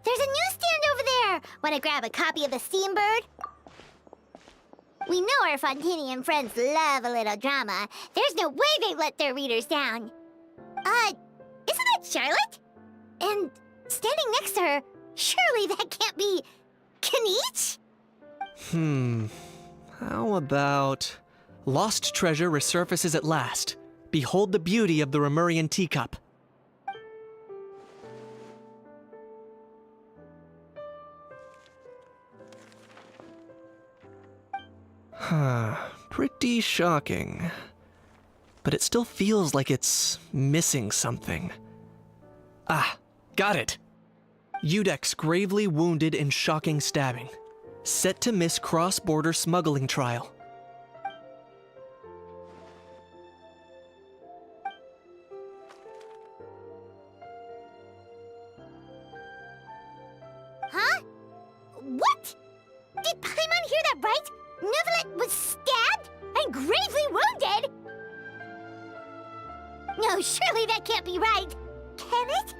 There's a newsstand over there! Wanna grab a copy of the Steambird? We know our Fontanian friends love a little drama. There's no way they let their readers down. Isn't that Charlotte? And standing next to her, surely that can't be Kinich? How about... Lost treasure resurfaces at last. Behold the beauty of the Remurian teacup. Pretty shocking. But it still feels like it's missing something. Ah, got it! Udex gravely wounded in shocking stabbing. Set to miss cross-border smuggling trial. Huh? What? Did Paimon hear that right? Neuvillette was stabbed and gravely wounded? No, surely that can't be right. Can it?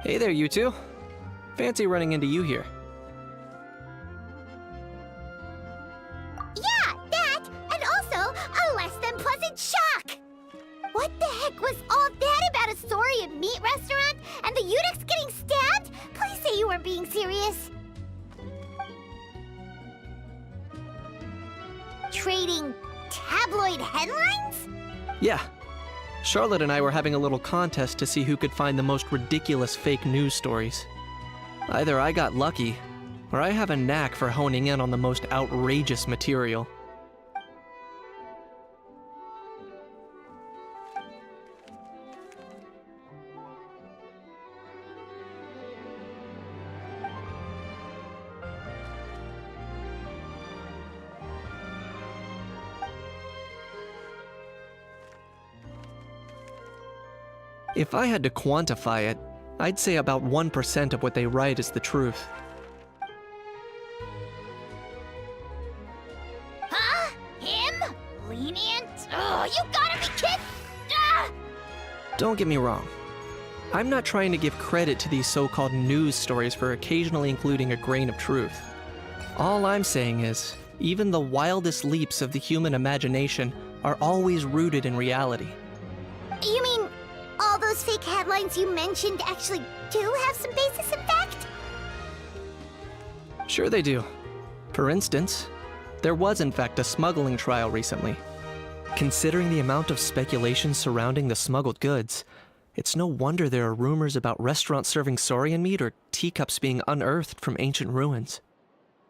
Hey there, you two. Fancy running into you here. Yeah, that! And also, a less than pleasant shock! What the heck was all that about a Saurian meat restaurant and the Udex getting stabbed? Please say you weren't being serious. Trading tabloid headlines? Yeah. Charlotte and I were having a little contest to see who could find the most ridiculous fake news stories. Either I got lucky, or I have a knack for honing in on the most outrageous material. If I had to quantify it, I'd say about 1% of what they write is the truth. Huh? Him? Lenient? Oh, you gotta be kidding! Ah! Don't get me wrong. I'm not trying to give credit to these so-called news stories for occasionally including a grain of truth. All I'm saying is, even the wildest leaps of the human imagination are always rooted in reality. You mean all those fake headlines you mentioned actually do have some basis in fact? Sure they do. For instance, there was in fact a smuggling trial recently. Considering the amount of speculation surrounding the smuggled goods, it's no wonder there are rumors about restaurants serving saurian meat or teacups being unearthed from ancient ruins.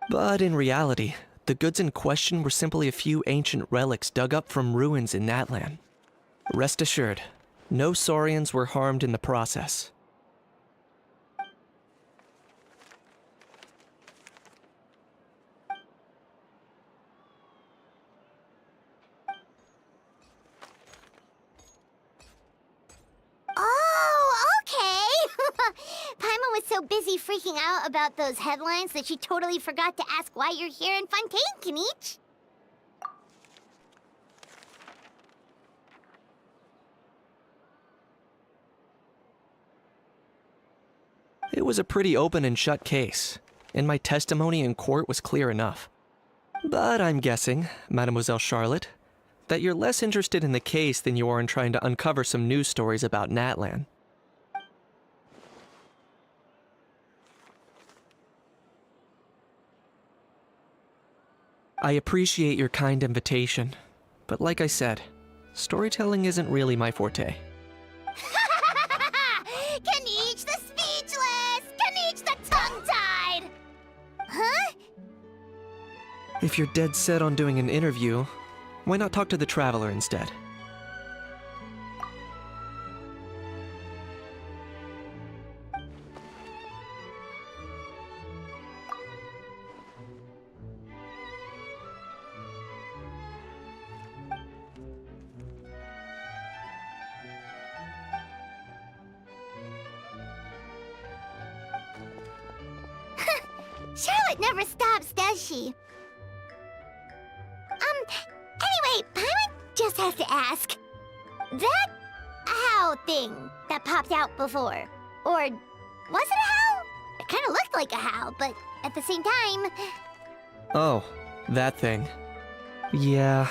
But in reality, the goods in question were simply a few ancient relics dug up from ruins in Natlan. Rest assured, no saurians were harmed in the process. Oh, okay! Paimon was so busy freaking out about those headlines that she totally forgot to ask why you're here in Fontaine, Kinich. It was a pretty open and shut case, and my testimony in court was clear enough. But I'm guessing, Mademoiselle Charlotte, that you're less interested in the case than you are in trying to uncover some news stories about Natlan. I appreciate your kind invitation, but like I said, storytelling isn't really my forte. Kaniche the speechless! Kaniche the tongue-tied! Huh? If you're dead set on doing an interview, why not talk to the Traveler instead? Charlotte never stops, does she? Anyway, Paimon just has to ask. That how thing that popped out before, or was it a how? It kind of looked like a how, but at the same time... Oh, that thing. Yeah,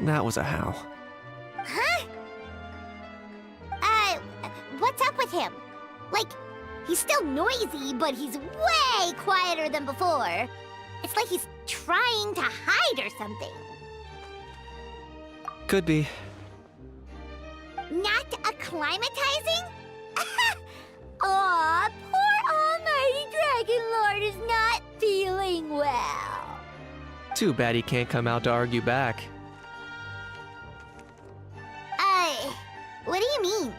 that was a how. Huh? What's up with him? Like, he's still noisy, but he's way quieter than before. It's like he's trying to hide or something. Could be. Not acclimatizing? Aw, poor Almighty Dragon Lord is not feeling well. Too bad he can't come out to argue back. What do you mean?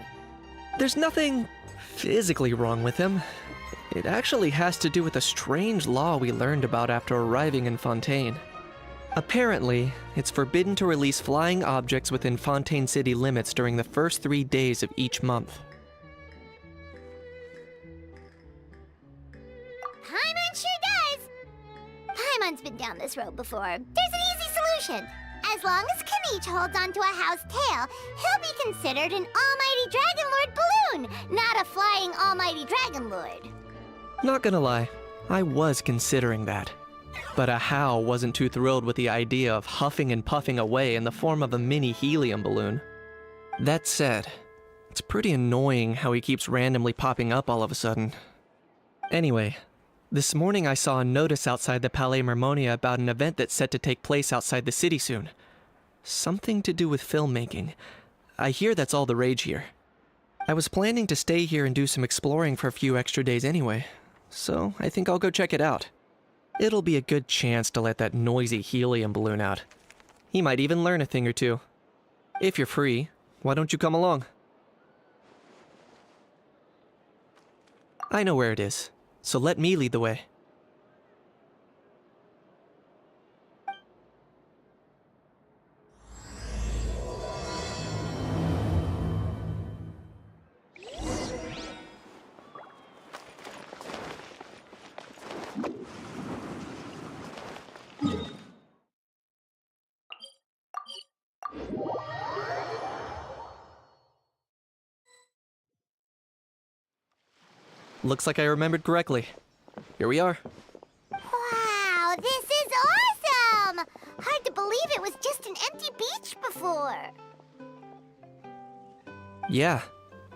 There's nothing physically wrong with him. It actually has to do with a strange law we learned about after arriving in Fontaine. Apparently, it's forbidden to release flying objects within Fontaine city limits during the first 3 days of each month. Paimon sure does! Paimon's been down this road before. There's an easy solution. As long as Kaniche holds onto a how's tail, he'll be considered an Almighty Dragon Lord balloon, not a flying Almighty Dragon Lord. Not gonna lie, I was considering that. But a how wasn't too thrilled with the idea of huffing and puffing away in the form of a mini helium balloon. That said, it's pretty annoying how he keeps randomly popping up all of a sudden. Anyway, this morning I saw a notice outside the Palais Mermonia about an event that's set to take place outside the city soon. Something to do with filmmaking. I hear that's all the rage here. I was planning to stay here and do some exploring for a few extra days anyway, so I think I'll go check it out. It'll be a good chance to let that noisy helium balloon out. He might even learn a thing or two. If you're free, why don't you come along? I know where it is, so let me lead the way. Looks like I remembered correctly. Here we are. Wow, this is awesome! Hard to believe it was just an empty beach before. Yeah,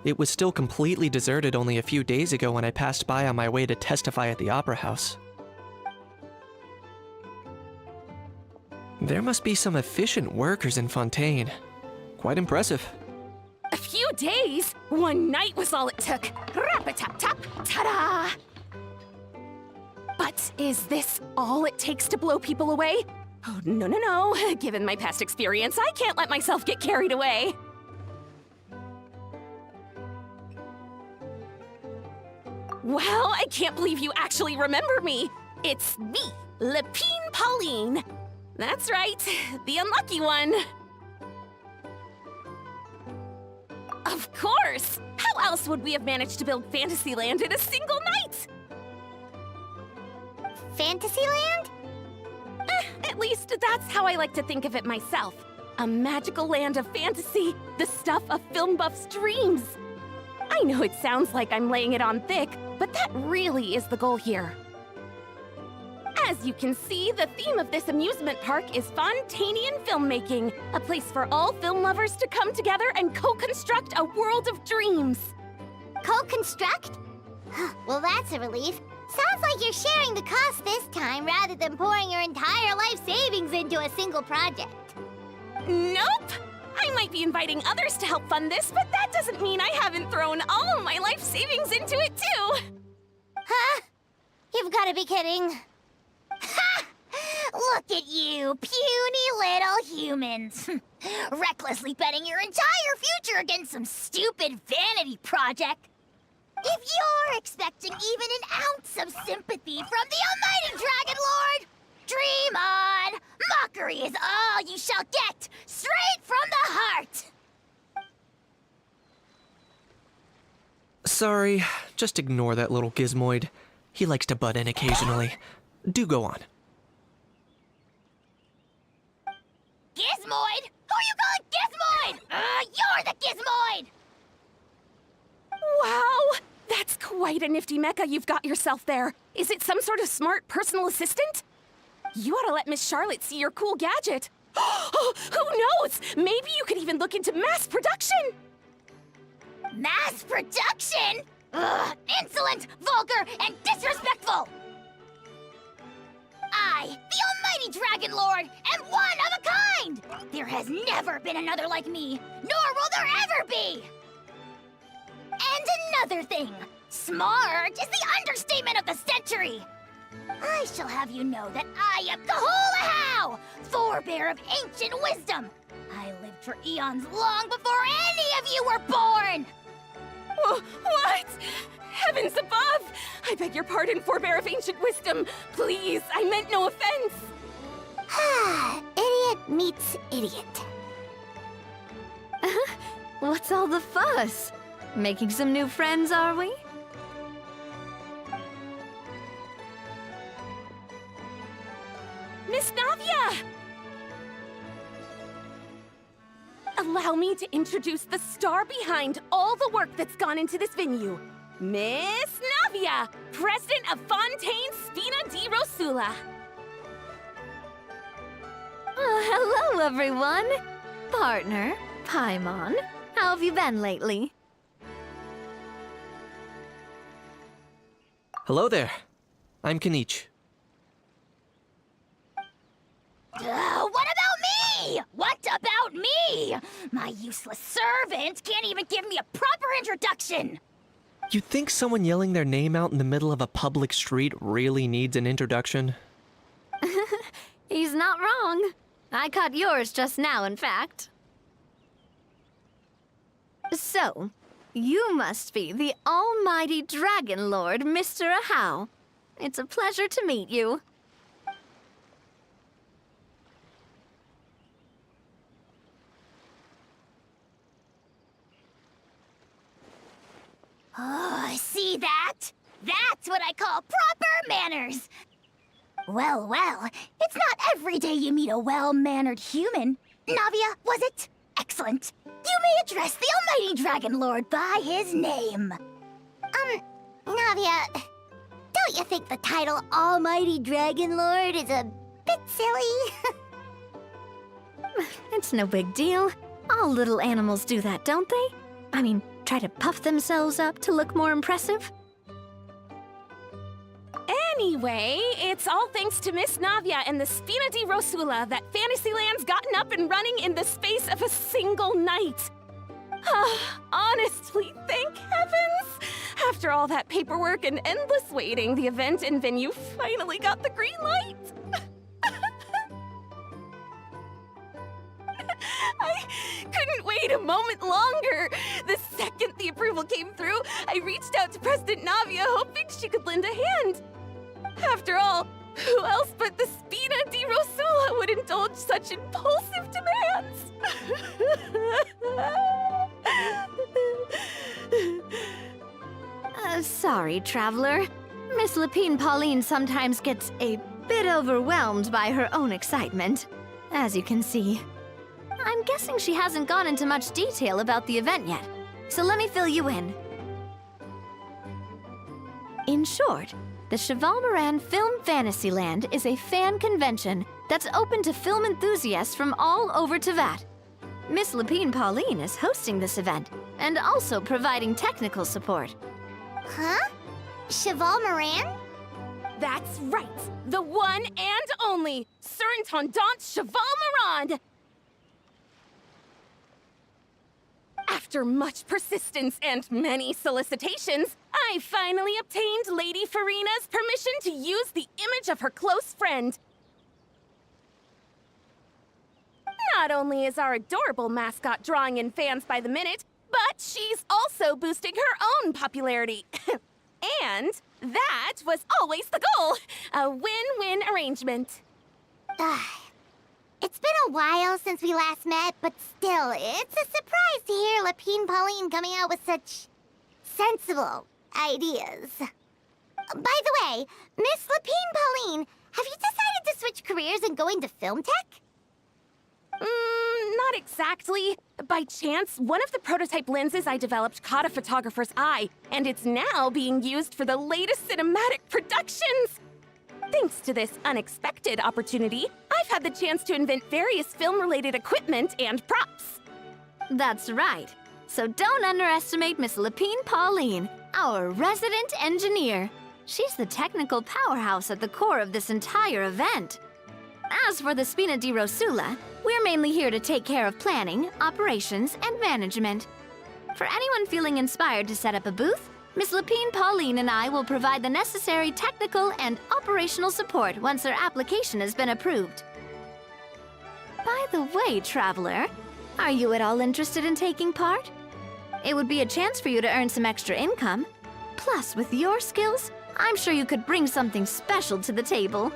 it was still completely deserted only a few days ago when I passed by on my way to testify at the Opera House. There must be some efficient workers in Fontaine. Quite impressive. A few days? One night was all it took. Rap-a-tap-tap, ta-da! But is this all it takes to blow people away? Oh, no, no, no. Given my past experience, I can't let myself get carried away. Well, I can't believe you actually remember me. It's me, Lepine Pauline. That's right, the unlucky one. Of course! How else would we have managed to build Fantasyland in a single night? Fantasyland? At least that's how I like to think of it myself. A magical land of fantasy, the stuff of film buffs' dreams. I know it sounds like I'm laying it on thick, but that really is the goal here. As you can see, the theme of this amusement park is Fontanian filmmaking, a place for all film lovers to come together and co-construct a world of dreams. Co-construct? Well, that's a relief. Sounds like you're sharing the cost this time rather than pouring your entire life savings into a single project. Nope! I might be inviting others to help fund this, but that doesn't mean I haven't thrown all of my life savings into it too! Huh? You've got to be kidding. Ha! Look at you, puny little humans. Recklessly betting your entire future against some stupid vanity project. If you're expecting even an ounce of sympathy from the almighty Dragon Lord, dream on! Mockery is all you shall get, straight from the heart! Sorry, just ignore that little gizmoid. He likes to butt in occasionally. Do go on. Gizmoid? Who you calling Gizmoid? You're the Gizmoid! Wow! That's quite a nifty mecha you've got yourself there. Is it some sort of smart personal assistant? You ought to let Miss Charlotte see your cool gadget. Oh, who knows? Maybe you could even look into mass production! Mass production? Ugh, insolent, vulgar, and disrespectful! I, the almighty Dragon Lord, am one of a kind! There has never been another like me, nor will there ever be! And another thing, smart is the understatement of the century! I shall have you know that I am Kahulahau, forebear of ancient wisdom! I lived for eons long before any of you were born! What? Heavens above! I beg your pardon, forebear of ancient wisdom. Please, I meant no offense. Idiot meets idiot. What's all the fuss? Making some new friends, are we? Miss Navia! Allow me to introduce the star behind all the work that's gone into this venue. Miss Navia, president of Fontaine Spina di Rosula. Hello, everyone. Partner, Paimon, how have you been lately? Hello there. I'm Kanich. What about me? What about me? My useless servant can't even give me a proper introduction. You think someone yelling their name out in the middle of a public street really needs an introduction? He's not wrong. I caught yours just now, in fact. So, you must be the almighty Dragon Lord, Mr. Ahau. It's a pleasure to meet you. Oh, see that? That's what I call proper manners. Well, well, it's not every day you meet a well-mannered human. Navia, was it? Excellent. You may address the almighty Dragon Lord by his name. Navia, don't you think the title Almighty Dragon Lord is a bit silly? It's no big deal. All little animals do that, don't they? I mean, try to puff themselves up to look more impressive. Anyway, it's all thanks to Miss Navia and the Spina di Rosula that Fantasyland's gotten up and running in the space of a single night. Honestly, thank heavens! After all that paperwork and endless waiting, the event and venue finally got the green light. I couldn't wait a moment longer. The second the approval came through, I reached out to President Navia, hoping she could lend a hand. After all, who else but the Spina di Rosula would indulge such impulsive demands? Sorry, Traveler. Miss Lapine Pauline sometimes gets a bit overwhelmed by her own excitement, as you can see. I'm guessing she hasn't gone into much detail about the event yet, so let me fill you in. In short, the Cheval Film Fantasyland is a fan convention that's open to film enthusiasts from all over Teyvat. Miss Lapine Pauline is hosting this event and also providing technical support. Huh? Cheval Moran? That's right! The one and only Surintendant Cheval Moran! After much persistence and many solicitations, I finally obtained Lady Farina's permission to use the image of her close friend. Not only is our adorable mascot drawing in fans by the minute, but she's also boosting her own popularity. And that was always the goal, a win-win arrangement. It's been a while since we last met, but still, it's a surprise to hear Lapine Pauline coming out with such sensible ideas. By the way, Miss Lapine Pauline, have you decided to switch careers and go into film tech? Not exactly. By chance, one of the prototype lenses I developed caught a photographer's eye, and it's now being used for the latest cinematic productions. Thanks to this unexpected opportunity, I've had the chance to invent various film-related equipment and props. That's right. So don't underestimate Miss Lapine Pauline, our resident engineer. She's the technical powerhouse at the core of this entire event. As for the Spina di Rosula, we're mainly here to take care of planning, operations, and management. For anyone feeling inspired to set up a booth, Miss Lapine Pauline and I will provide the necessary technical and operational support once their application has been approved. By the way, Traveler, are you at all interested in taking part? It would be a chance for you to earn some extra income. Plus, with your skills, I'm sure you could bring something special to the table.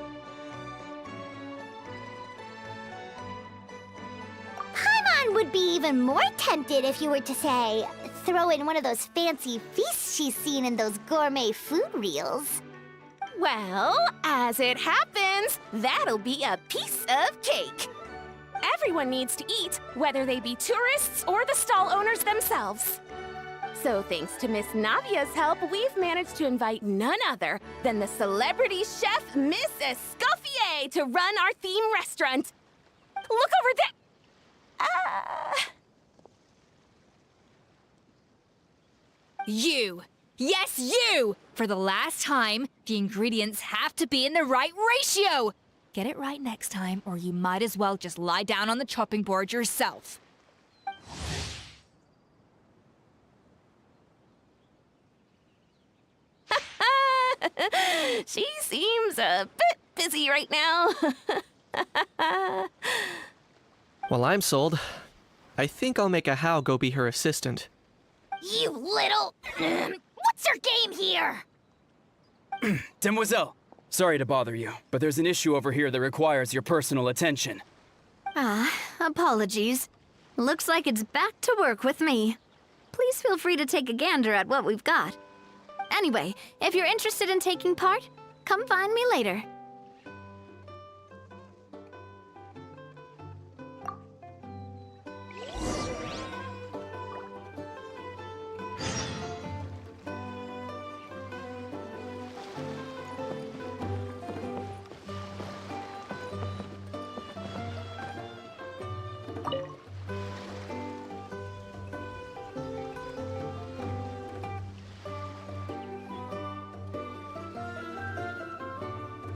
Paimon would be even more tempted if you were to say, throw in one of those fancy feasts she's seen in those gourmet food reels. Well, as it happens, that'll be a piece of cake. Everyone needs to eat, whether they be tourists or the stall owners themselves. So thanks to Miss Navia's help, we've managed to invite none other than the celebrity chef, Miss Escoffier, to run our theme restaurant. Look over there! You! Yes, you! For the last time, the ingredients have to be in the right ratio! Get it right next time, or you might as well just lie down on the chopping board yourself. She seems a bit busy right now. Well, I'm sold. I think I'll make a How go be her assistant. You little... What's your game here? Demoiselle, sorry to bother you, but there's an issue over here that requires your personal attention. Apologies. Looks like it's back to work with me. Please feel free to take a gander at what we've got. Anyway, if you're interested in taking part, come find me later.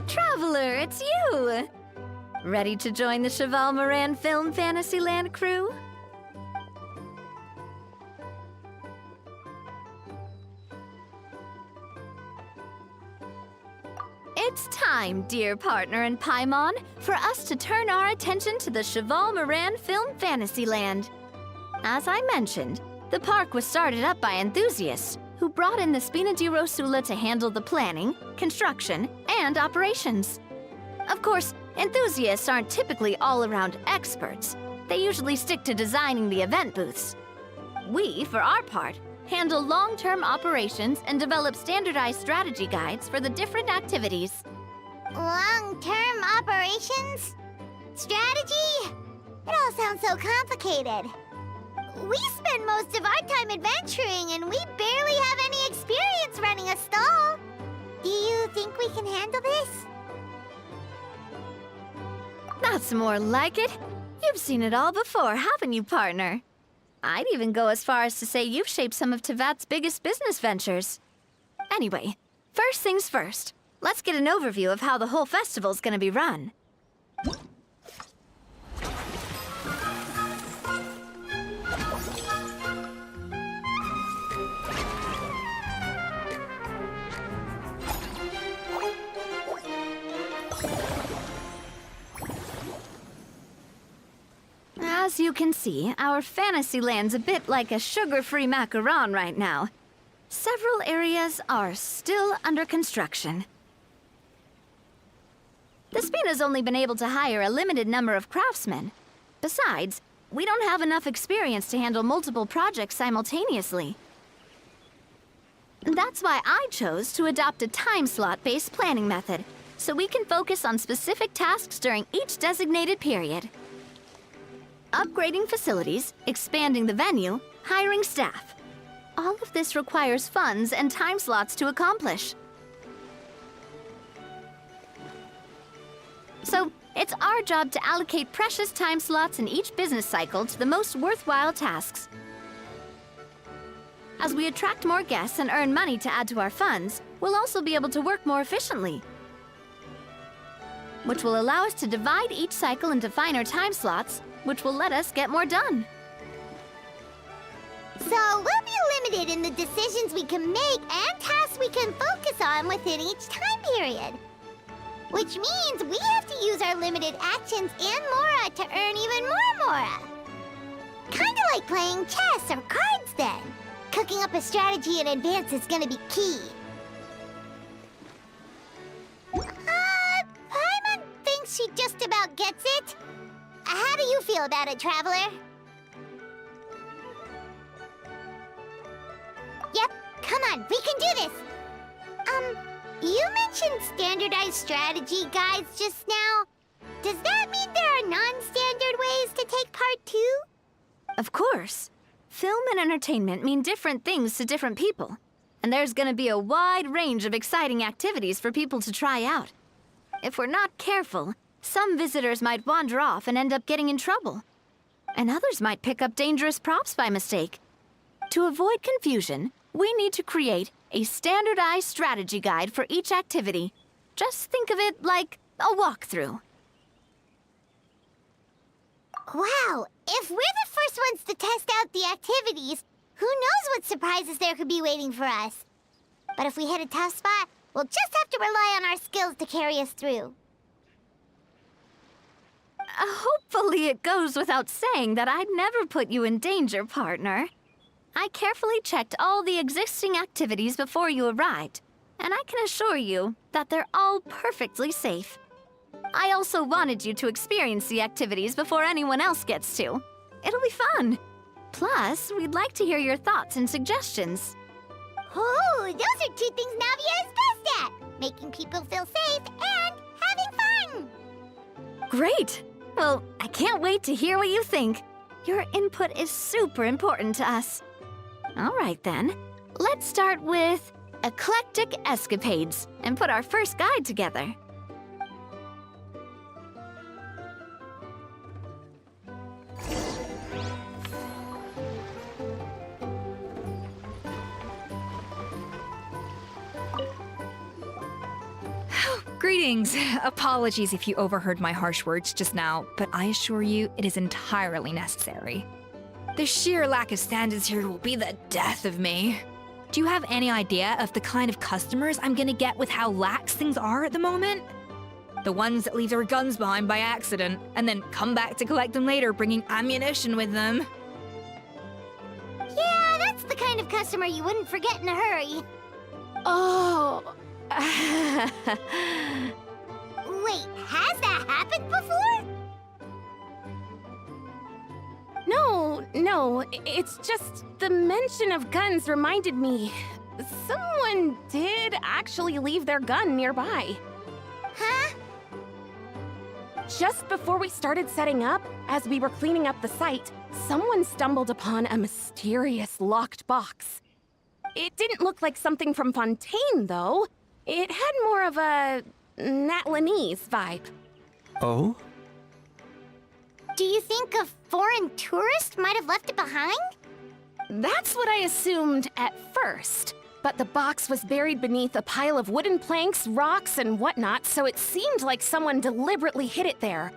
Traveler, it's you! Ready to join the Cheval Moran Film Fantasyland crew? It's time, dear partner in Paimon, for us to turn our attention to the Cheval Moran Film Fantasyland. As I mentioned, the park was started up by enthusiasts who brought in the Spina di Rosula to handle the planning, construction, and operations. Of course, enthusiasts aren't typically all-around experts. They usually stick to designing the event booths. We, for our part, handle long-term operations and develop standardized strategy guides for the different activities. Long-term operations? Strategy? It all sounds so complicated. We spend most of our time adventuring, and we barely have any experience running a stall. Do you think we can handle this? That's more like it. You've seen it all before, haven't you, partner? I'd even go as far as to say you've shaped some of Tevat's biggest business ventures. Anyway, first things first. Let's get an overview of how the whole festival's gonna be run. As you can see, our fantasy land's a bit like a sugar-free macaron right now. Several areas are still under construction. The Spin has only been able to hire a limited number of craftsmen. Besides, we don't have enough experience to handle multiple projects simultaneously. That's why I chose to adopt a time slot-based planning method, so we can focus on specific tasks during each designated period. Upgrading facilities, expanding the venue, hiring staff. All of this requires funds and time slots to accomplish. So, it's our job to allocate precious time slots in each business cycle to the most worthwhile tasks. As we attract more guests and earn money to add to our funds, we'll also be able to work more efficiently, which will allow us to divide each cycle into finer time slots, which will let us get more done. So we'll be limited in the decisions we can make and tasks we can focus on within each time period. Which means we have to use our limited actions and Mora to earn even more Mora. Kinda like playing chess or cards then. Cooking up a strategy in advance is gonna be key. Paimon thinks she just about gets it. How do you feel about it, Traveler? Yep, come on, we can do this! You mentioned standardized strategy guides just now. Does that mean there are non-standard ways to take part too? Of course. Film and entertainment mean different things to different people. And there's gonna be a wide range of exciting activities for people to try out. If we're not careful, some visitors might wander off and end up getting in trouble. And others might pick up dangerous props by mistake. To avoid confusion, we need to create a standardized strategy guide for each activity. Just think of it like a walkthrough. Wow, if we're the first ones to test out the activities, who knows what surprises there could be waiting for us? But if we hit a tough spot, we'll just have to rely on our skills to carry us through. Hopefully it goes without saying that I'd never put you in danger, partner. I carefully checked all the existing activities before you arrived, and I can assure you that they're all perfectly safe. I also wanted you to experience the activities before anyone else gets to. It'll be fun. Plus, we'd like to hear your thoughts and suggestions. Oh, those are two things Navia is best at! Making people feel safe and having fun! Great! Well, I can't wait to hear what you think. Your input is super important to us. All right then, let's start with Eclectic Escapades and put our first guide together. Greetings. Apologies if you overheard my harsh words just now, but I assure you it is entirely necessary. The sheer lack of standards here will be the death of me. Do you have any idea of the kind of customers I'm gonna get with how lax things are at the moment? The ones that leave their guns behind by accident, and then come back to collect them later bringing ammunition with them. Yeah, that's the kind of customer you wouldn't forget in a hurry. Oh... Wait, has that happened before? No, it's just the mention of guns reminded me. Someone did actually leave their gun nearby. Huh? Just before we started setting up, as we were cleaning up the site, someone stumbled upon a mysterious locked box. It didn't look like something from Fontaine, though. It had more of a Natlanese vibe. Oh? Do you think a foreign tourist might have left it behind? That's what I assumed at first. But the box was buried beneath a pile of wooden planks, rocks, and whatnot, so it seemed like someone deliberately hid it there.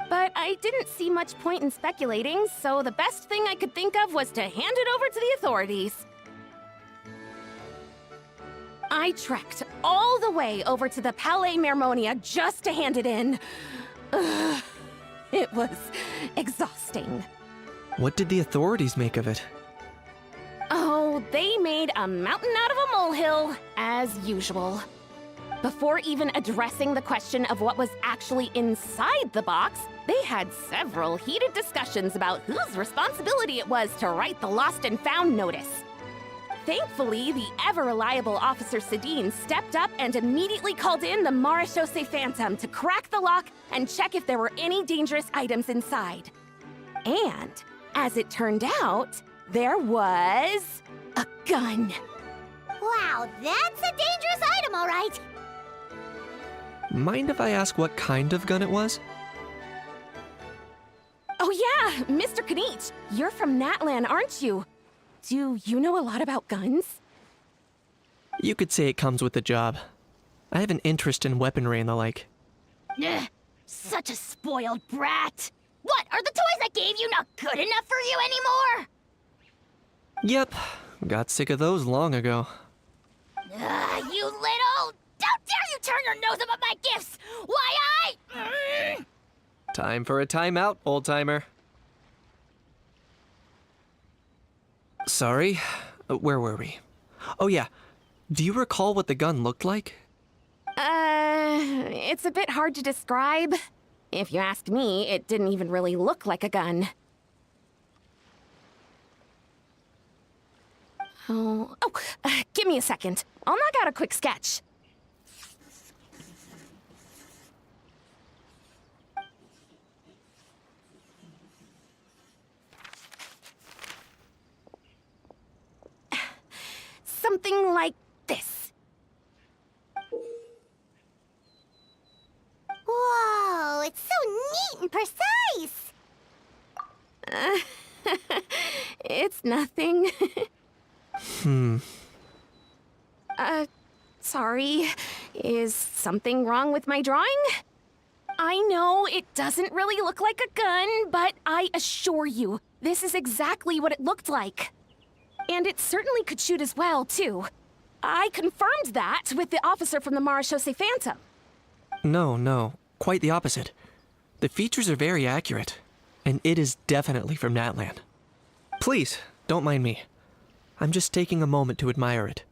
But I didn't see much point in speculating, so the best thing I could think of was to hand it over to the authorities. I trekked all the way over to the Palais Mermonia just to hand it in. Ugh, it was exhausting. What did the authorities make of it? Oh, they made a mountain out of a molehill, as usual. Before even addressing the question of what was actually inside the box, they had several heated discussions about whose responsibility it was to write the lost and found notice. Thankfully, the ever-reliable Officer Sedine stepped up and immediately called in the Marechaussee Phantom to crack the lock and check if there were any dangerous items inside. And, as it turned out, there was a gun. Wow, that's a dangerous item, all right. Mind if I ask what kind of gun it was? Oh yeah, Mr. Kanich, you're from Natlan, aren't you? Do you know a lot about guns? You could say it comes with the job. I have an interest in weaponry and the like. Ugh, such a spoiled brat. What, are the toys I gave you not good enough for you anymore? Yep, got sick of those long ago. You little... How dare you turn your nose up at my gifts! Why, Time for a timeout, old-timer. Sorry, where were we? Oh yeah, do you recall what the gun looked like? It's a bit hard to describe. If you ask me, it didn't even really look like a gun. Give me a second. I'll knock out a quick sketch. Something like this. Whoa, it's so neat and precise. It's nothing. Sorry. Is something wrong with my drawing? I know it doesn't really look like a gun, but I assure you, this is exactly what it looked like. And it certainly could shoot as well, too. I confirmed that with the officer from the Marechaussee Phantom. No, quite the opposite. The features are very accurate, and it is definitely from Natlan. Please, don't mind me. I'm just taking a moment to admire it.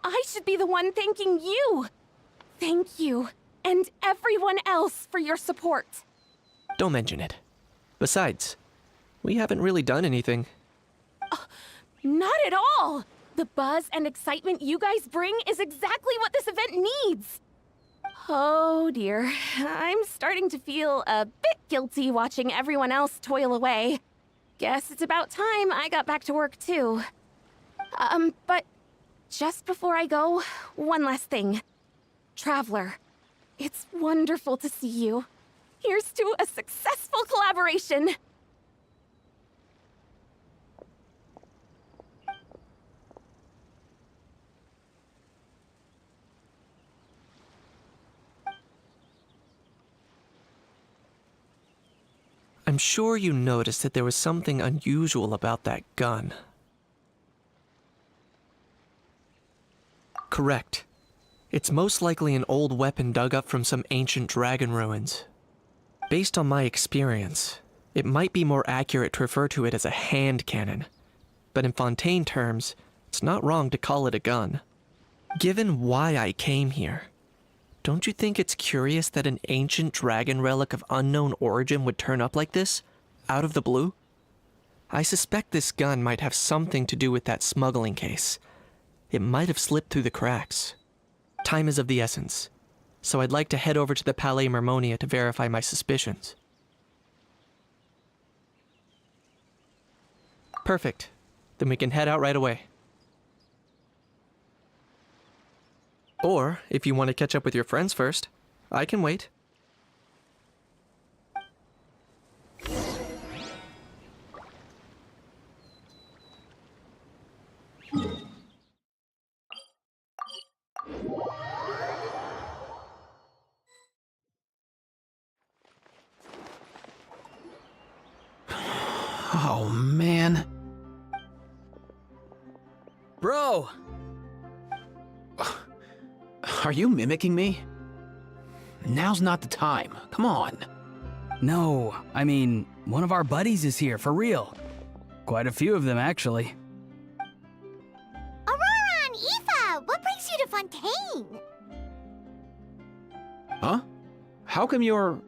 I should be the one thanking you. Thank you, and everyone else for your support. Don't mention it. Besides, we haven't really done anything. Not at all. The buzz and excitement you guys bring is exactly what this event needs. Oh dear, I'm starting to feel a bit guilty watching everyone else toil away. Guess it's about time I got back to work too. But just before I go, one last thing. Traveler, it's wonderful to see you. Here's to a successful collaboration. I'm sure you noticed that there was something unusual about that gun. Correct. It's most likely an old weapon dug up from some ancient dragon ruins. Based on my experience, it might be more accurate to refer to it as a hand cannon. But in Fontaine terms, it's not wrong to call it a gun. Given why I came here, don't you think it's curious that an ancient dragon relic of unknown origin would turn up like this, out of the blue? I suspect this gun might have something to do with that smuggling case. It might have slipped through the cracks. Time is of the essence. so I'd like to head over to the Palais Mermonia to verify my suspicions. Perfect. Then we can head out right away. Or, if you want to catch up with your friends first, I can wait. Oh, man. Bro! Are you mimicking me? Now's not the time. Come on. No, I mean, one of our buddies is here, for real. Quite a few of them, actually. Aurora and Aoife, what brings you to Fontaine? Huh? How come you're...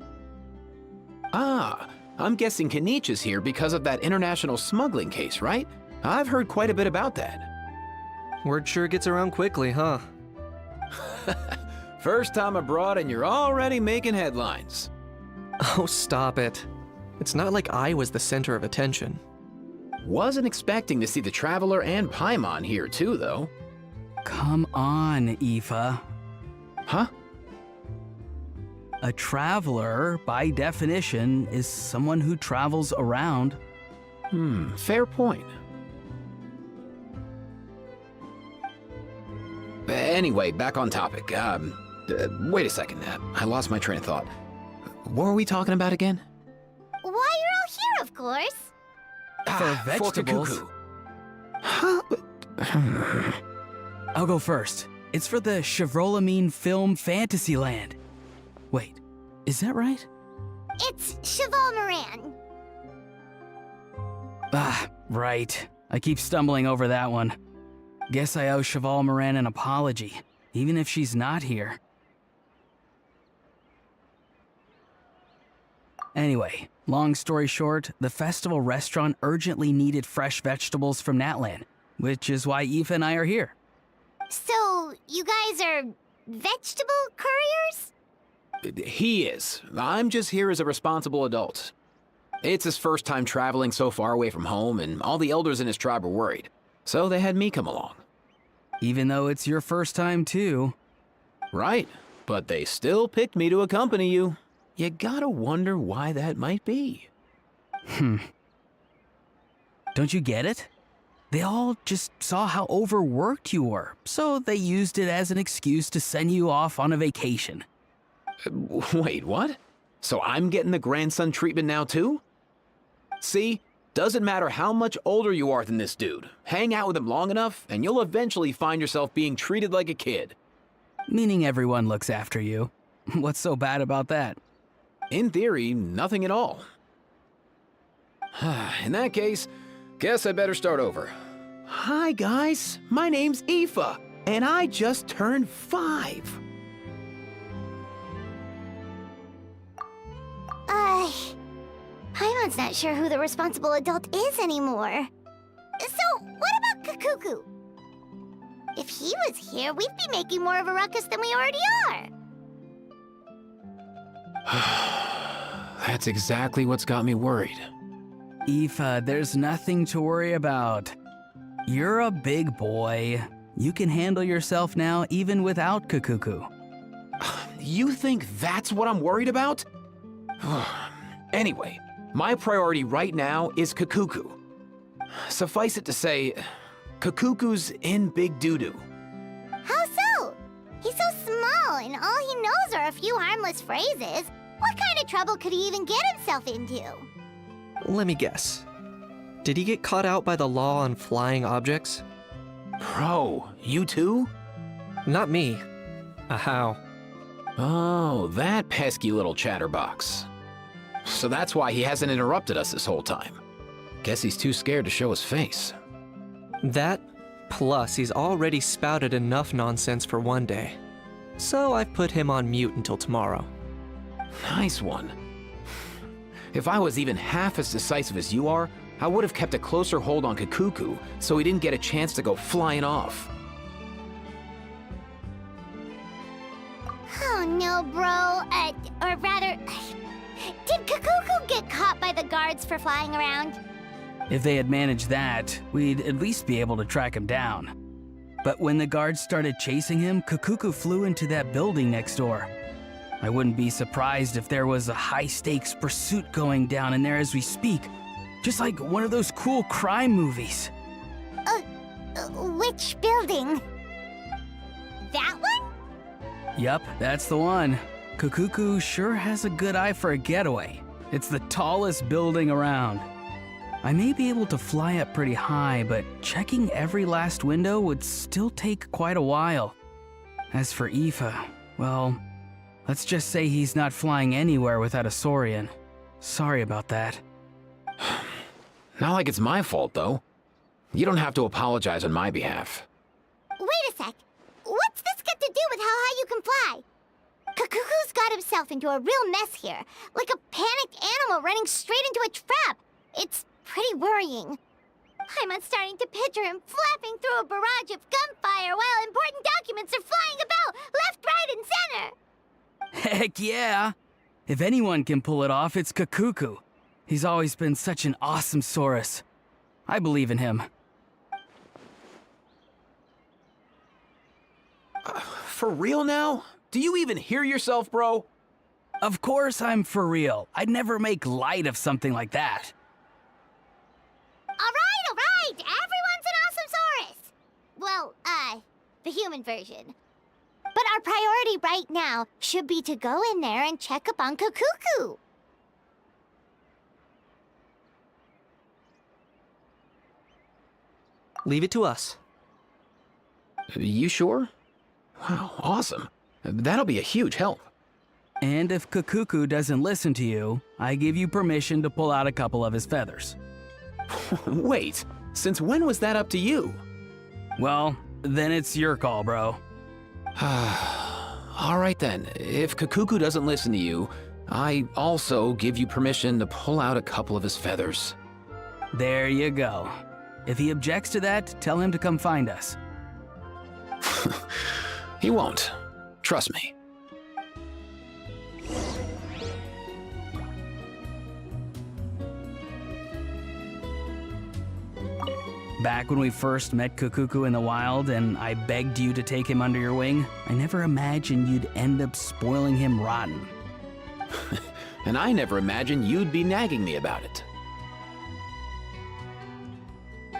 Ah, I'm guessing Kanich is here because of that international smuggling case, right? I've heard quite a bit about that. Word sure gets around quickly, huh? First time abroad and you're already making headlines. Oh, stop it. It's not like I was the center of attention. Wasn't expecting to see the Traveler and Paimon here too, though. Come on, Aoife. Huh? A traveler, by definition, is someone who travels around. Fair point. Anyway, back on topic. Wait a second. I lost my train of thought. What were we talking about again? Why, you're all here, of course. For vegetables. Kakuku. Huh? I'll go first. It's for the Chevrolamine Film Fantasyland. Wait, is that right? It's Cheval Moran. Ah, right. I keep stumbling over that one. Guess I owe Cheval Moran an apology, even if she's not here. Anyway, long story short, the festival restaurant urgently needed fresh vegetables from Natlan, which is why Aoife and I are here. So, you guys are vegetable couriers? He is. I'm just here as a responsible adult. It's his first time traveling so far away from home, and all the elders in his tribe were worried. So they had me come along. Even though it's your first time too. Right, but they still picked me to accompany you. You gotta wonder why that might be. Don't you get it? They all just saw how overworked you were, so they used it as an excuse to send you off on a vacation. Wait, what? So I'm getting the grandson treatment now too? See? Doesn't matter how much older you are than this dude. Hang out with him long enough, and you'll eventually find yourself being treated like a kid. Meaning everyone looks after you. What's so bad about that? In theory, nothing at all. In that case, guess I better start over. Hi guys, my name's Aoife, and I just turned 5. Paimon's not sure who the responsible adult is anymore. So, what about Kakuku? If he was here, we'd be making more of a ruckus than we already are. That's exactly what's got me worried. Aoife, there's nothing to worry about. You're a big boy. You can handle yourself now even without Kakuku. You think that's what I'm worried about? Anyway, my priority right now is Kakuku. Suffice it to say, Kakuku's in big doo-doo. How so? He's so small, and all he knows are a few harmless phrases. What kind of trouble could he even get himself into? Let me guess. Did he get caught out by the law on flying objects? Bro, you too? Not me. How? Oh, that pesky little chatterbox. So that's why he hasn't interrupted us this whole time. Guess he's too scared to show his face. That, plus he's already spouted enough nonsense for one day. So I've put him on mute until tomorrow. Nice one. If I was even half as decisive as you are, I would have kept a closer hold on Kakuku so he didn't get a chance to go flying off. Oh no, bro. Or rather, did Kakuku get caught by the guards for flying around? If they had managed that, we'd at least be able to track him down. But when the guards started chasing him, Kakuku flew into that building next door. I wouldn't be surprised if there was a high-stakes pursuit going down in there as we speak. Just like one of those cool crime movies. Which building? That one? Yup, that's the one. Kakuku sure has a good eye for a getaway. It's the tallest building around. I may be able to fly up pretty high, but checking every last window would still take quite a while. As for Aoife, well, let's just say he's not flying anywhere without a Saurian. Sorry about that. Not like it's my fault, though. You don't have to apologize on my behalf. Wait a sec. What's this got to do with how high you can fly? Kakuku's got himself into a real mess here, like a panicked animal running straight into a trap. It's pretty worrying. I'm starting to picture him flapping through a barrage of gunfire while important documents are flying about left, right, and center. Heck yeah! If anyone can pull it off, it's Kakuku. He's always been such an awesome Saurus. I believe in him. For real now? Do you even hear yourself, bro? Of course I'm for real. I'd never make light of something like that. All right. Everyone's an awesome Saurus. Well, the human version. But our priority right now should be to go in there and check up on Kakuku. Leave it to us. You sure? Wow, awesome. That'll be a huge help. And if Kakuku doesn't listen to you, I give you permission to pull out a couple of his feathers. Wait, since when was that up to you? Well, then it's your call, bro. All right then, if Kakuku doesn't listen to you, I also give you permission to pull out a couple of his feathers. There you go. If he objects to that, tell him to come find us. He won't. Trust me. Back when we first met Kakuku in the wild and I begged you to take him under your wing, I never imagined you'd end up spoiling him rotten. And I never imagined you'd be nagging me about it.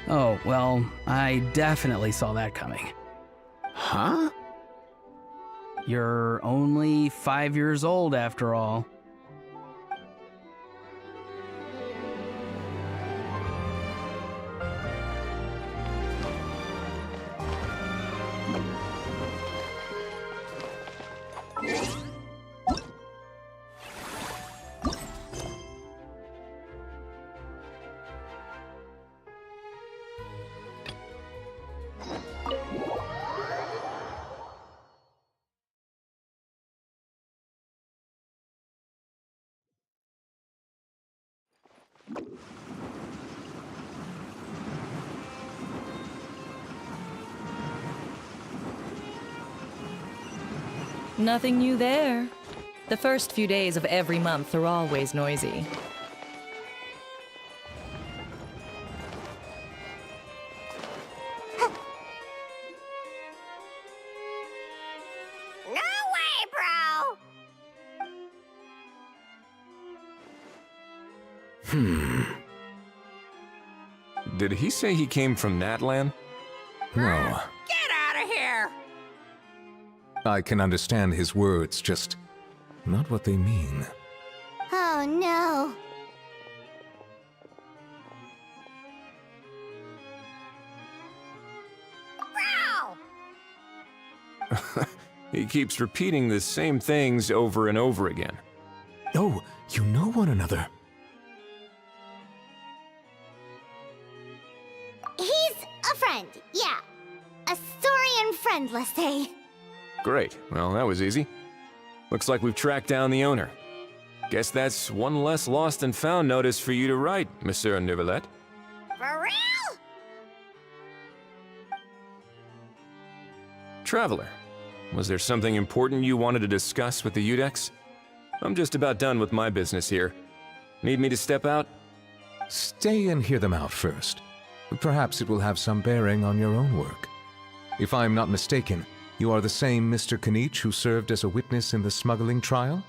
Oh, well, I definitely saw that coming. Huh? You're only 5 years old after all. Nothing new there. The first few days of every month are always noisy. No way, bro! Did he say he came from Natlan? No. Get out of here! I can understand his words, just not what they mean. Oh no. Bro! He keeps repeating the same things over and over again. Oh, you know one another. He's a friend, yeah. A Saurian friend, let's say. Great. Well, that was easy. Looks like we've tracked down the owner. Guess that's one less lost and found notice for you to write, Monsieur Neuvillette. For real? Traveler, Was there something important you wanted to discuss with the Udex? I'm just about done with my business here. Need me to step out? Stay and hear them out first. Perhaps it will have some bearing on your own work. If I'm not mistaken, you are the same Mr. Kanich who served as a witness in the smuggling trial?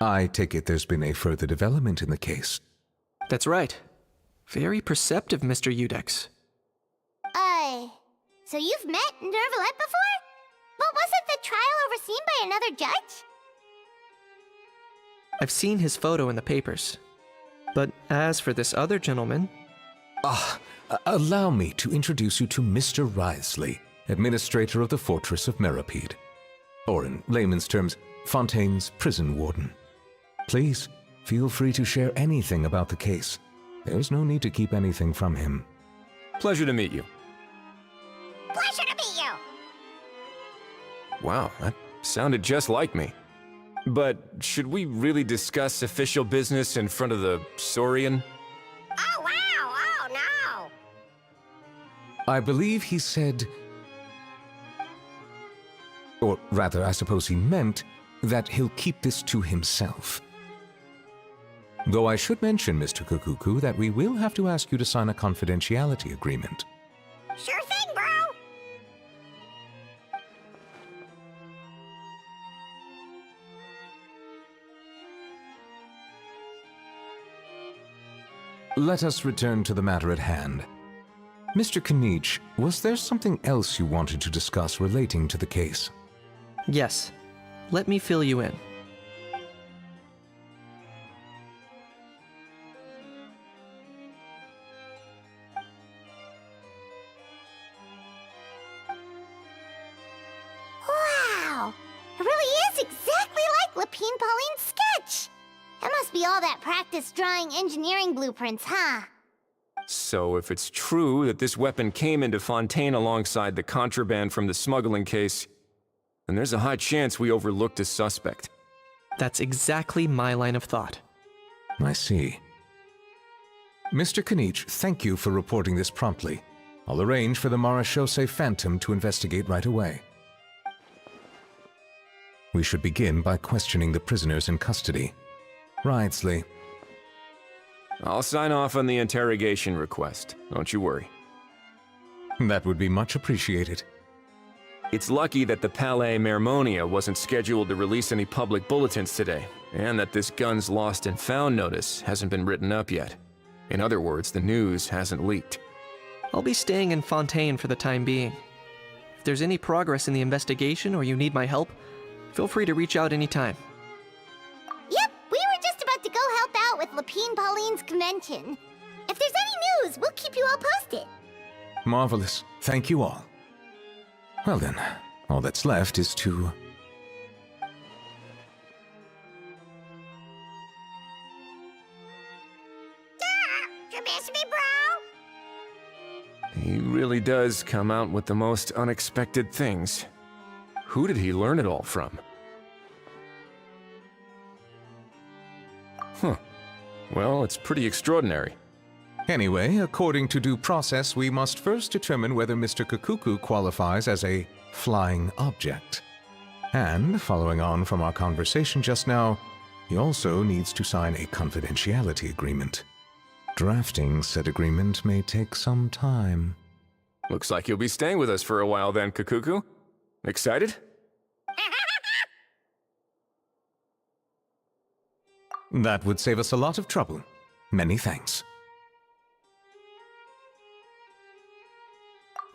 I take it there's been a further development in the case. That's right. Very perceptive, Mr. Udex. So you've met Nervalette before? But wasn't the trial overseen by another judge? I've seen his photo in the papers. But as for this other gentleman... Allow me to introduce you to Mr. Wriothesley, administrator of the Fortress of Meripede. Or in layman's terms, Fontaine's prison warden. Please, feel free to share anything about the case. There's no need to keep anything from him. Pleasure to meet you. Pleasure to meet you! Wow, that sounded just like me. But should we really discuss official business in front of the Saurian? Oh, wow! Oh, no! I believe he said... Or rather, I suppose he meant that he'll keep this to himself. Though I should mention, Mr. Kukuku, that we will have to ask you to sign a confidentiality agreement. Sure thing, bro! Let us return to the matter at hand. Mr. Kanich, was there something else you wanted to discuss relating to the case? Yes. Let me fill you in. Wow! It really is exactly like Lapine Pauline's sketch! That must be all that practice drawing engineering blueprints, huh? So if it's true that this weapon came into Fontaine alongside the contraband from the smuggling case, then there's a high chance we overlooked a suspect. That's exactly my line of thought. I see. Mr. Kanich, thank you for reporting this promptly. I'll arrange for the Marechaussee Phantom to investigate right away. We should begin by questioning the prisoners in custody. Wriothesley. I'll sign off on the interrogation request, don't you worry. That would be much appreciated. It's lucky that the Palais Mermonia wasn't scheduled to release any public bulletins today, and that this guns lost and found notice hasn't been written up yet. In other words, the news hasn't leaked. I'll be staying in Fontaine for the time being. If there's any progress in the investigation or you need my help, feel free to reach out anytime. Yep, we were just about to go help out with Lapine Pauline's convention. If there's any news, we'll keep you all posted. Marvelous. Thank you all. Well then, all that's left is to... You miss me, bro? He really does come out with the most unexpected things. Who did he learn it all from? Huh. Well, it's pretty extraordinary. Anyway, according to due process, we must first determine whether Mr. Kukuku qualifies as a flying object. And, following on from our conversation just now, he also needs to sign a confidentiality agreement. Drafting said agreement may take some time. Looks like you'll be staying with us for a while then, Kukuku. Excited? That would save us a lot of trouble. Many thanks.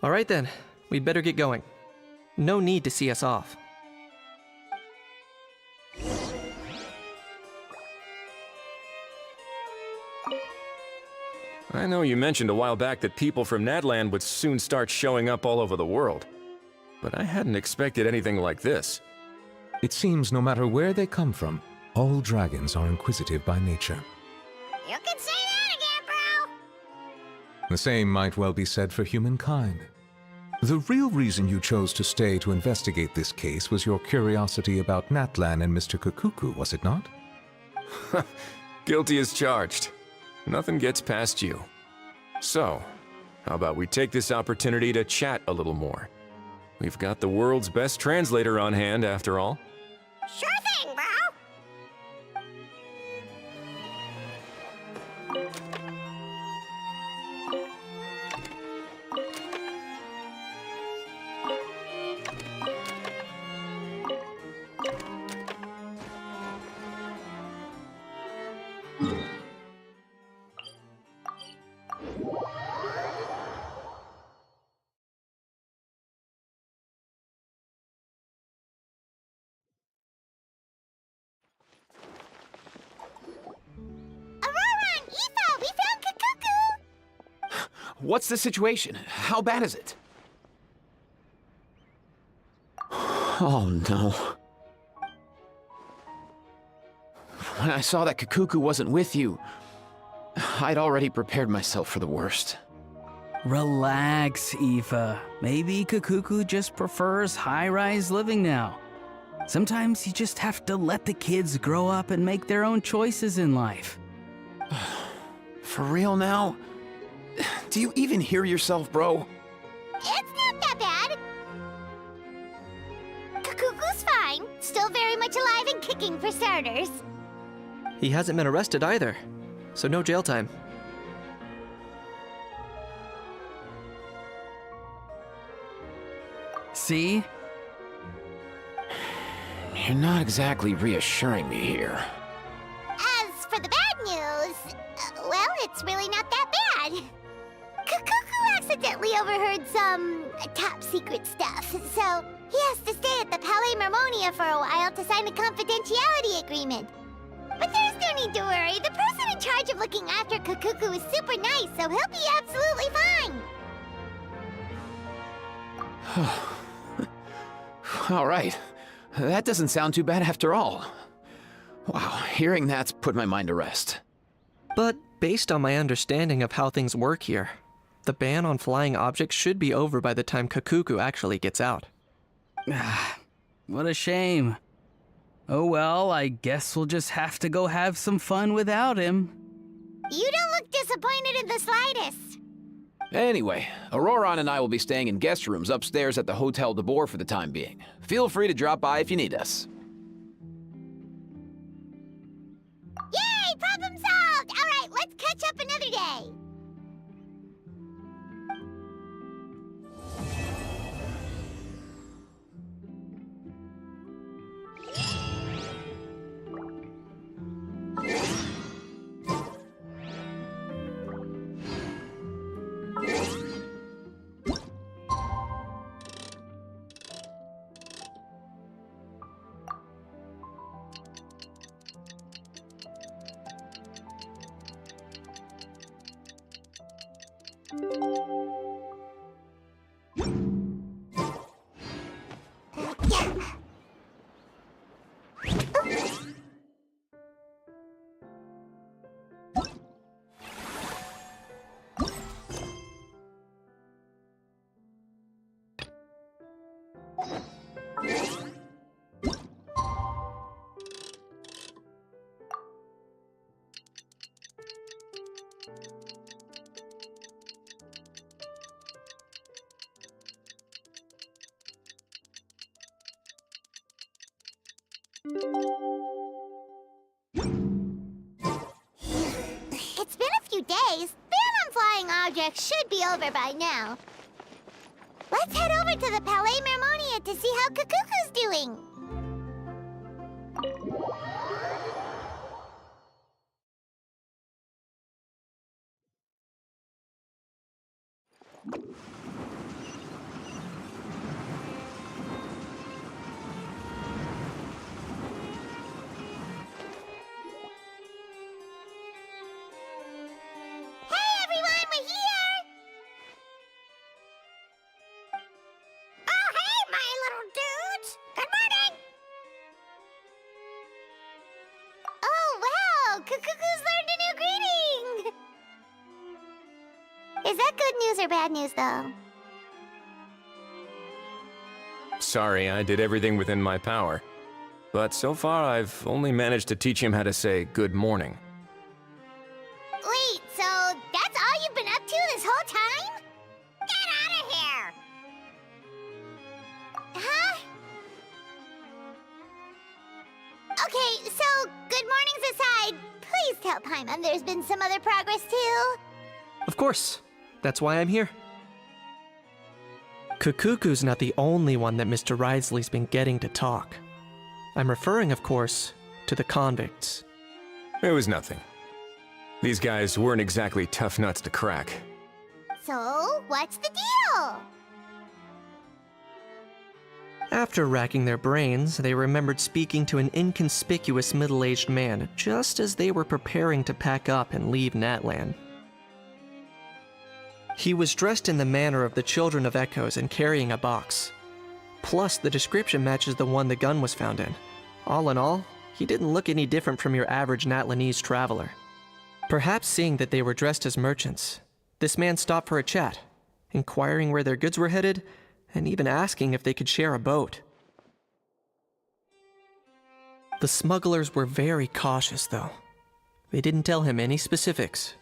All right then, we'd better get going. No need to see us off. I know you mentioned a while back that people from Nadland would soon start showing up all over the world. But I hadn't expected anything like this. It seems no matter where they come from, all dragons are inquisitive by nature. You can say that again, bro! The same might well be said for humankind. The real reason you chose to stay to investigate this case was your curiosity about Natlan and Mr. Kukuku, was it not? Guilty as charged. Nothing gets past you. So, how about we take this opportunity to chat a little more? We've got the world's best translator on hand, after all. Sure thing, bro. What's the situation? How bad is it? Oh no. When I saw that Kakuku wasn't with you, I'd already prepared myself for the worst. Relax, Aoife. Maybe Kakuku just prefers high-rise living now. Sometimes you just have to let the kids grow up and make their own choices in life. For real now? Do you even hear yourself, bro? It's not that bad. Kakuku's fine. Still very much alive and kicking for starters. He hasn't been arrested either, so no jail time. See? You're not exactly reassuring me here. As for the bad news, well, it's really not that bad. Kakuku accidentally overheard some top-secret stuff, so he has to stay at the Palais Mermonia for a while to sign a confidentiality agreement. But there's no need to worry. The person in charge of looking after Kakuku is super nice, so he'll be absolutely fine. All right. That doesn't sound too bad after all. Wow, hearing that's put my mind to rest. But based on my understanding of how things work here, the ban on flying objects should be over by the time Kakuku actually gets out. What a shame. Oh well, I guess we'll just have to go have some fun without him. You don't look disappointed in the slightest. Anyway, Auroron and I will be staying in guest rooms upstairs at the Hotel de Boer for the time being. Feel free to drop by if you need us. Yay! Problem solved! All right, let's catch up another day. It's been a few days. Ban on flying objects should be over by now. Let's head over to the Palais Mermonia to see how Kakuku's doing. Hey everyone, we're here! Oh, hey, my little dudes! Good morning! Oh, wow! Kakuku's learned a new greeting! Is that good news or bad news, though? Sorry, I did everything within my power. But so far, I've only managed to teach him how to say good morning. Wait, so that's all you've been up to this whole time? Get out of here! Okay, so good mornings aside, please tell Paimon there's been some other progress too. Of course. That's why I'm here. Kukuku's not the only one that Mr. Wriothesley's been getting to talk. I'm referring, of course, to the convicts. It was nothing. These guys weren't exactly tough nuts to crack. So, what's the deal? After racking their brains, they remembered speaking to an inconspicuous middle-aged man just as they were preparing to pack up and leave Natlan. He was dressed in the manner of the Children of Echoes and carrying a box. Plus, the description matches the one the gun was found in. All in all, he didn't look any different from your average Natlanese traveler. Perhaps seeing that they were dressed as merchants, this man stopped for a chat, inquiring where their goods were headed, and even asking if they could share a boat. The smugglers were very cautious, though. They didn't tell him any specifics.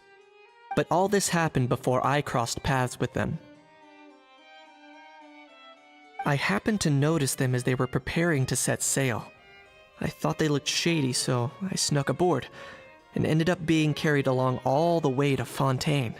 But all this happened before I crossed paths with them. I happened to notice them as they were preparing to set sail. I thought they looked shady, so I snuck aboard, and ended up being carried along all the way to Fontaine.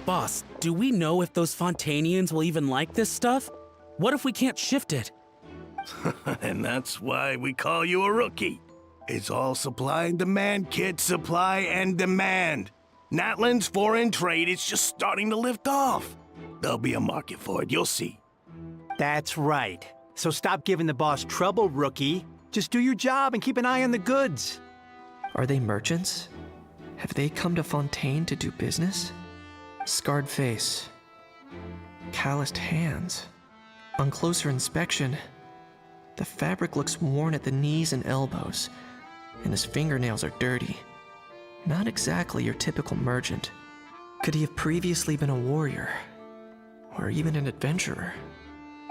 Boss, do we know if those Fontanians will even like this stuff? What if we can't shift it? And that's why we call you a rookie. It's all supply and demand, kid. Supply and demand. Natlan's foreign trade is just starting to lift off. There'll be a market for it, you'll see. That's right. So stop giving the boss trouble, rookie. Just do your job and keep an eye on the goods. Are they merchants? Have they come to Fontaine to do business? Scarred face. Calloused hands. On closer inspection, the fabric looks worn at the knees and elbows, and his fingernails are dirty. Not exactly your typical merchant. Could he have previously been a warrior? Or even an adventurer?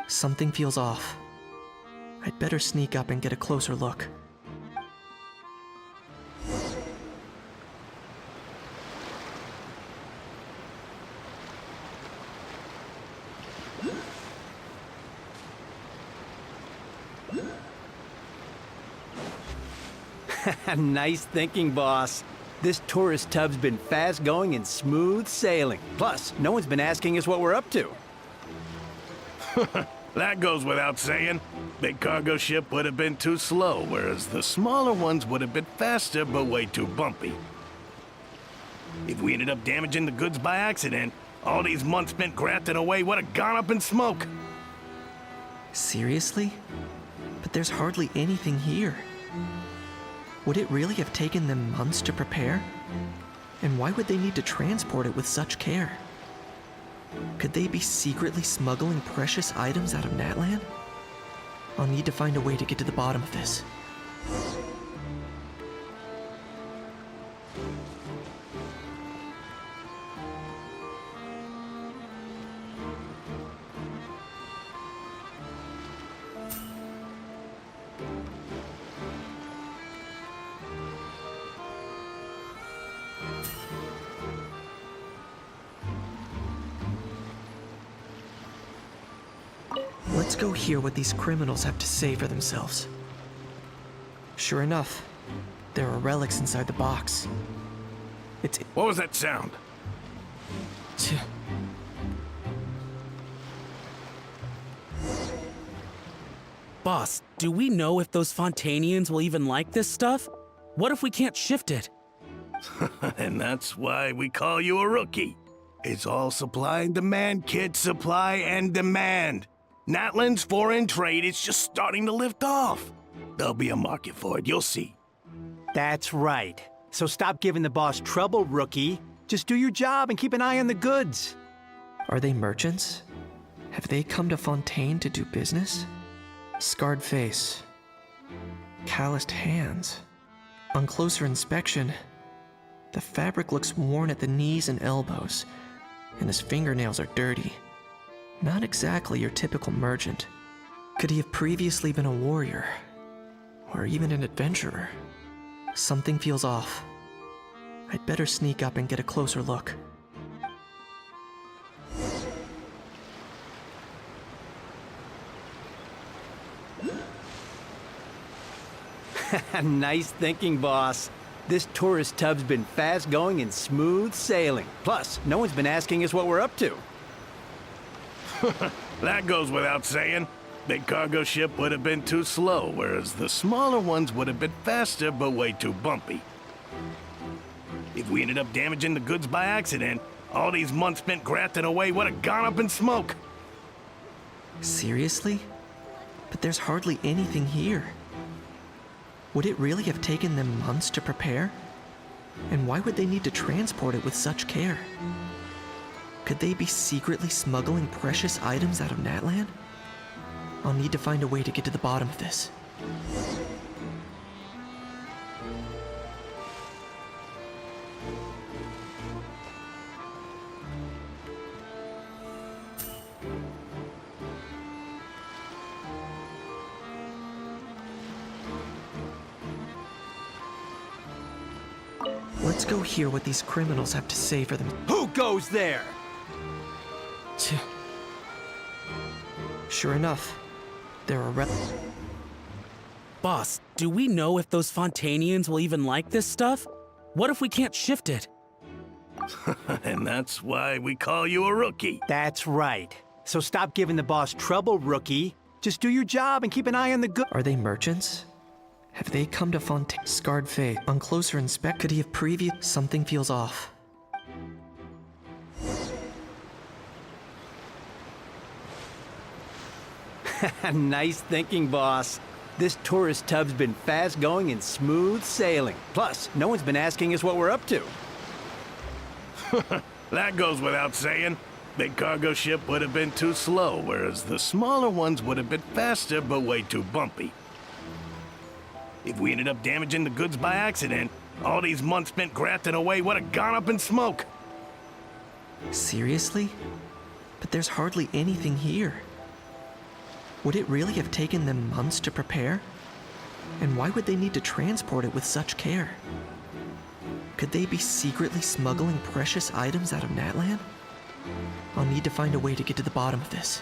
Something feels off. I'd better sneak up and get a closer look. Nice thinking, boss. This tourist tub's been fast-going and smooth sailing. Plus, no one's been asking us what we're up to. That goes without saying. Big cargo ship would have been too slow, whereas the smaller ones would have been faster but way too bumpy. If we ended up damaging the goods by accident, all these months spent grafting away would have gone up in smoke. Seriously? But there's hardly anything here. Would it really have taken them months to prepare? And why would they need to transport it with such care? Could they be secretly smuggling precious items out of Natlan? I'll need to find a way to get to the bottom of this. Let's go hear what these criminals have to say for themselves. Sure enough, there are relics inside the box. What was that sound? Boss, do we know if those Fontanians will even like this stuff? What if we can't shift it? And that's why we call you a rookie. It's all supply and demand, kid. Supply and demand. Natlan's foreign trade is just starting to lift off. There'll be a market for it, you'll see. That's right. So stop giving the boss trouble, rookie. Just do your job and keep an eye on the goods. Are they merchants? Have they come to Fontaine to do business? Scarred face. Calloused hands. On closer inspection, the fabric looks worn at the knees and elbows, and his fingernails are dirty. Not exactly your typical merchant. Could he have previously been a warrior? Or even an adventurer? Something feels off. I'd better sneak up and get a closer look. Nice thinking, boss. This tourist tub's been fast going and smooth sailing. Plus, no one's been asking us what we're up to. That goes without saying. Big cargo ship would have been too slow, whereas the smaller ones would have been faster but way too bumpy. If we ended up damaging the goods by accident, all these months spent grafting away would have gone up in smoke. Seriously? But there's hardly anything here. Would it really have taken them months to prepare? And why would they need to transport it with such care? Could they be secretly smuggling precious items out of Natlan? I'll need to find a way to get to the bottom of this. Let's go hear what these criminals have to say for them. Who goes there? Sure enough, there are Boss, do we know if those Fontanians will even like this stuff? What if we can't shift it? And that's why we call you a rookie. That's right. So stop giving the boss trouble, rookie. Just do your job and keep an eye on the good. Are they merchants? Have they come to Fontaine? Scarred Fate. On closer inspect, could he have previous? Something feels off. Nice thinking, boss. This tourist tub's been fast going and smooth sailing. Plus, no one's been asking us what we're up to. That goes without saying. Big cargo ship would have been too slow, whereas the smaller ones would have been faster but way too bumpy. If we ended up damaging the goods by accident, all these months spent grafting away would have gone up in smoke. Seriously? But there's hardly anything here. Would it really have taken them months to prepare? And why would they need to transport it with such care? Could they be secretly smuggling precious items out of Natlan? I'll need to find a way to get to the bottom of this.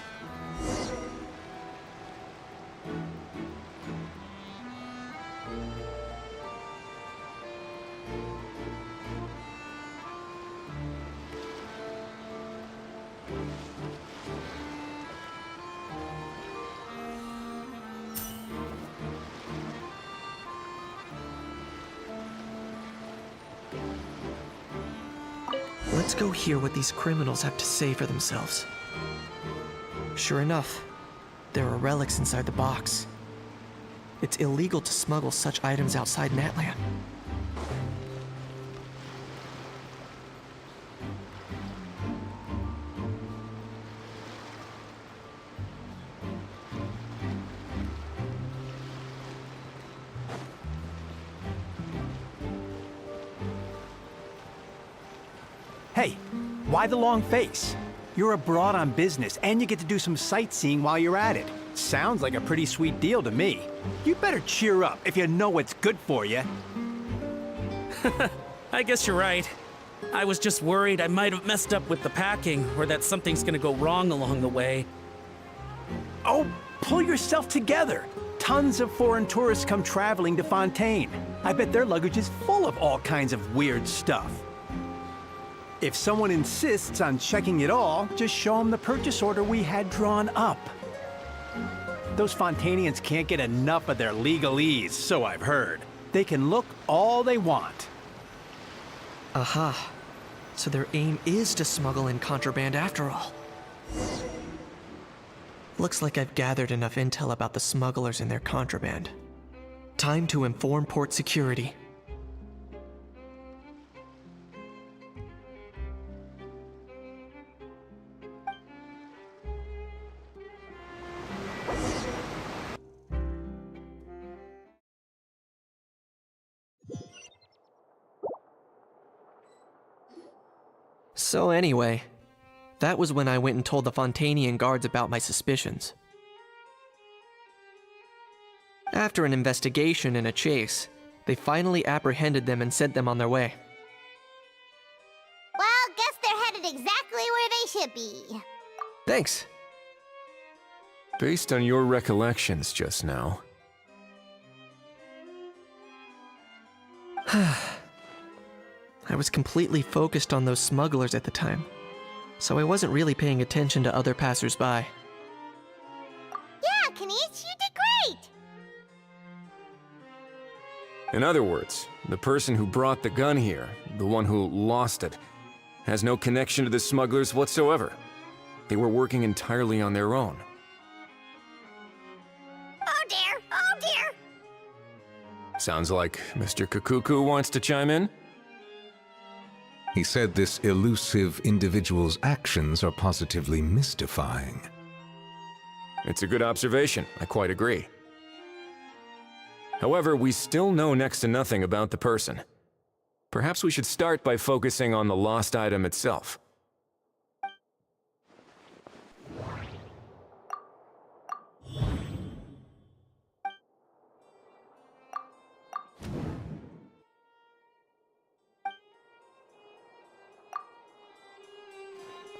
Let's go hear what these criminals have to say for themselves. Sure enough, there are relics inside the box. It's illegal to smuggle such items outside Natlan. Hey, why the long face? You're abroad on business, and you get to do some sightseeing while you're at it. Sounds like a pretty sweet deal to me. You better cheer up if you know what's good for you. I guess you're right. I was just worried I might have messed up with the packing, or that something's gonna go wrong along the way. Oh, pull yourself together. Tons of foreign tourists come traveling to Fontaine. I bet their luggage is full of all kinds of weird stuff. If someone insists on checking it all, just show them the purchase order we had drawn up. Those Fontanians can't get enough of their legalese, so I've heard. They can look all they want. Aha. So their aim is to smuggle in contraband after all. Looks like I've gathered enough intel about the smugglers and their contraband. Time to inform port security. So anyway, That was when I went and told the Fontanian guards about my suspicions. After an investigation and a chase, they finally apprehended them and sent them on their way. Well, guess they're headed exactly where they should be. Thanks. Based on your recollections just now, I was completely focused on those smugglers at the time, so I wasn't really paying attention to other passersby. Yeah, Kanish, you did great! in other words, the person who brought the gun here, the one who lost it, has no connection to the smugglers whatsoever. They were working entirely on their own. Oh dear, oh dear! Sounds like Mr. Kukuku wants to chime in? He said this elusive individual's actions are positively mystifying. It's a good observation, I quite agree. However, we still know next to nothing about the person. Perhaps we should start by focusing on the lost item itself.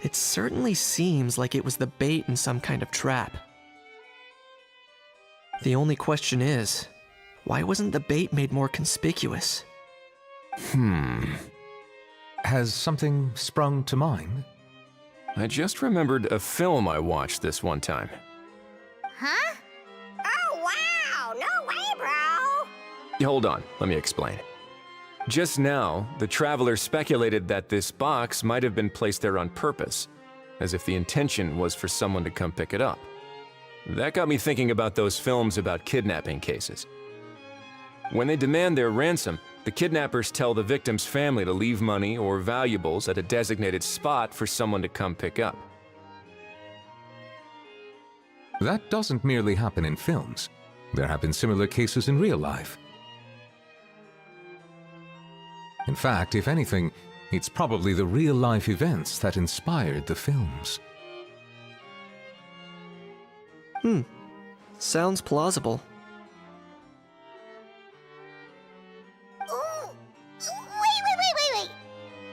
It certainly seems like it was the bait in some kind of trap. The only question is, why wasn't the bait made more conspicuous? Has something sprung to mind? I just remembered a film I watched this one time. Huh? Oh wow, no way, bro! Hold on, let me explain. Just now, the traveler speculated that this box might have been placed there on purpose, as if the intention was for someone to come pick it up. That got me thinking about those films about kidnapping cases. When they demand their ransom, the kidnappers tell the victim's family to leave money or valuables at a designated spot for someone to come pick up. That doesn't merely happen in films. There have been similar cases in real life. In fact, if anything, it's probably the real-life events that inspired the films. Sounds plausible. Ooh, wait!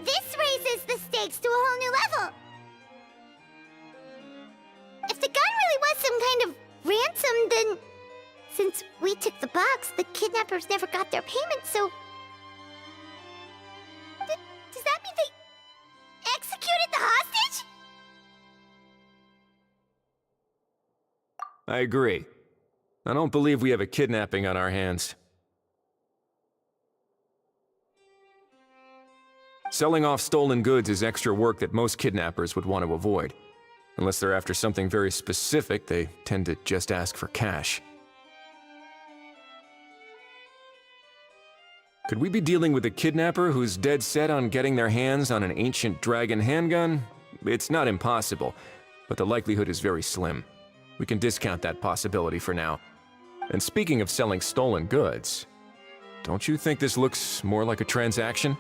This raises the stakes to a whole new level. If the gun really was some kind of ransom, then since we took the box, the kidnappers never got their payment, so does that mean they executed the hostage? I agree. I don't believe we have a kidnapping on our hands. Selling off stolen goods is extra work that most kidnappers would want to avoid. Unless they're after something very specific, they tend to just ask for cash. Could we be dealing with a kidnapper who's dead set on getting their hands on an ancient dragon handgun? It's not impossible, but the likelihood is very slim. We can discount that possibility for now. And speaking of selling stolen goods, don't you think this looks more like a transaction?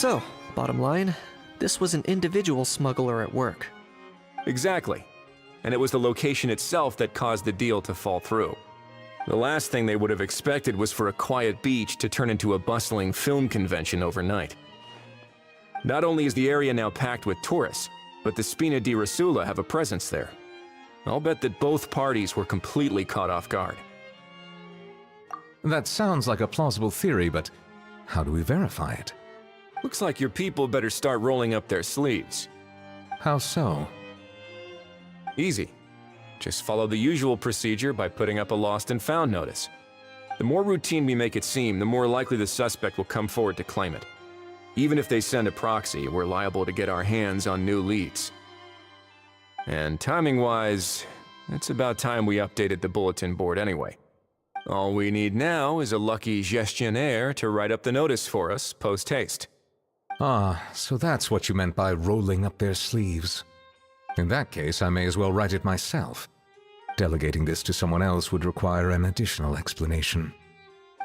So, bottom line, this was an individual smuggler at work. Exactly. And it was the location itself that caused the deal to fall through. The last thing they would have expected was for a quiet beach to turn into a bustling film convention overnight. Not only is the area now packed with tourists, but the Spina di Rosula have a presence there. I'll bet that both parties were completely caught off guard. That sounds like a plausible theory, but how do we verify it? Looks like your people better start rolling up their sleeves. How so? Easy. Just follow the usual procedure by putting up a lost and found notice. The more routine we make it seem, the more likely the suspect will come forward to claim it. Even if they send a proxy, we're liable to get our hands on new leads. And timing-wise, it's about time we updated the bulletin board anyway. All we need now is a lucky gestionnaire to write up the notice for us post-haste. Ah, so that's what you meant by rolling up their sleeves. In that case, I may as well write it myself. Delegating this to someone else would require an additional explanation.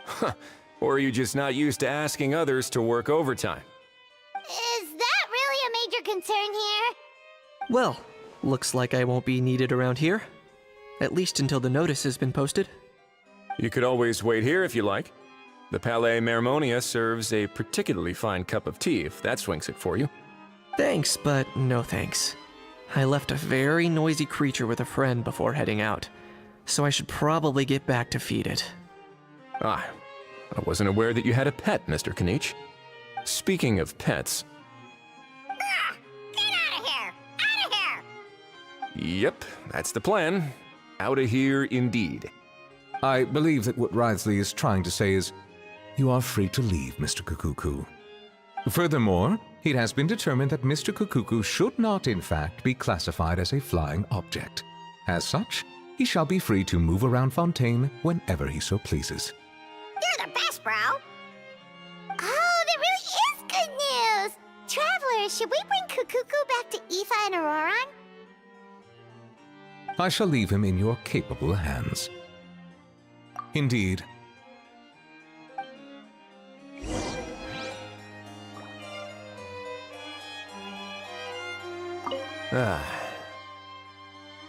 Huh. Or are you just not used to asking others to work overtime? Is that really a major concern here? Well, looks like I won't be needed around here. At least until the notice has been posted. You could always wait here if you like. The Palais Mermonia serves a particularly fine cup of tea, if that swings it for you. Thanks, but no thanks. I left a very noisy creature with a friend before heading out, so I should probably get back to feed it. Ah, I wasn't aware that you had a pet, Mr. Kanich. Speaking of pets... Get out of here! Out of here! Yep, that's the plan. Out of here indeed. I believe that what Wriothesley is trying to say is, you are free to leave, Mr. Kukuku. Furthermore, it has been determined that Mr. Kukuku should not, in fact, be classified as a flying object. As such, he shall be free to move around Fontaine whenever he so pleases. You're the best, bro! Oh, that really is good news! Travelers, should we bring Kukuku back to Aoife and Auroran? I shall leave him in your capable hands. Indeed.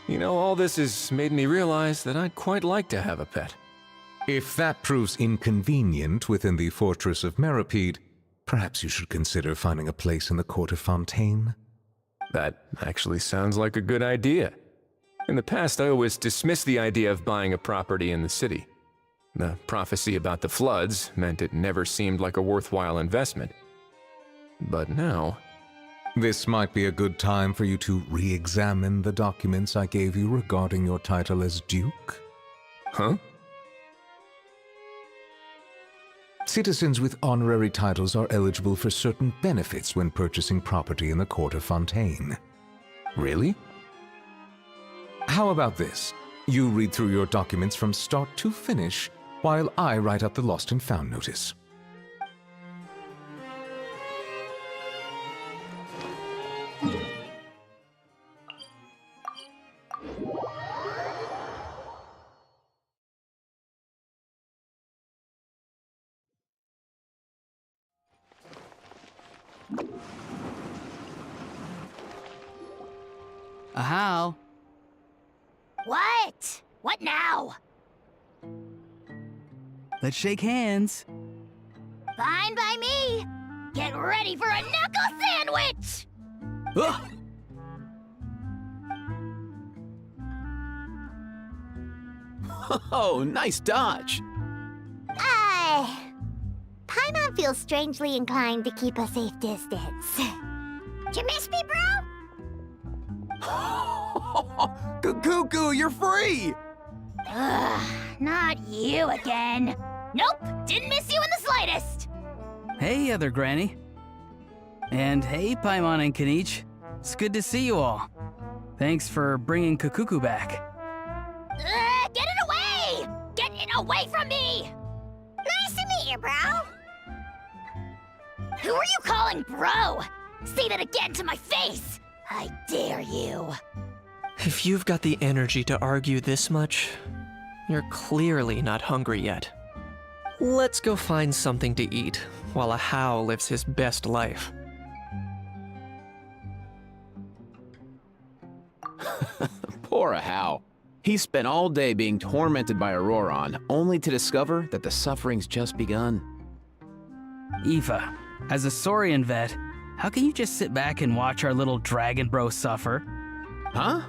You know, all this has made me realize that I'd quite like to have a pet. If that proves inconvenient within the fortress of Meripede, perhaps you should consider finding a place in the court of Fontaine. That actually sounds like a good idea. In the past, I always dismissed the idea of buying a property in the city. The prophecy about the floods meant it never seemed like a worthwhile investment. But now... This might be a good time for you to re-examine the documents I gave you regarding your title as Duke. Huh? Citizens with honorary titles are eligible for certain benefits when purchasing property in the court of Fontaine. Really? How about this? You read through your documents from start to finish, while I write up the lost and found notice. How? What? What now? Let's shake hands. Fine by me. Get ready for a knuckle sandwich! Ugh. Oh, nice dodge. Paimon feels strangely inclined to keep a safe distance. Did you miss me, bro? Kukuku, you're free! Ugh, not you again. Nope, didn't miss you in the slightest. Hey, other granny. And hey, Paimon and Kanich. It's good to see you all. Thanks for bringing Kukuku back. Get it away! Get it away from me! Nice to meet you, bro. Who are you calling bro? Say that again to my face! I dare you. If you've got the energy to argue this much, you're clearly not hungry yet. Let's go find something to eat while a How lives his best life. Poor How. He spent all day being tormented by Auroran, only to discover that the suffering's just begun. Aoife, as a Saurian vet, how can you just sit back and watch our little dragon bro suffer? Huh?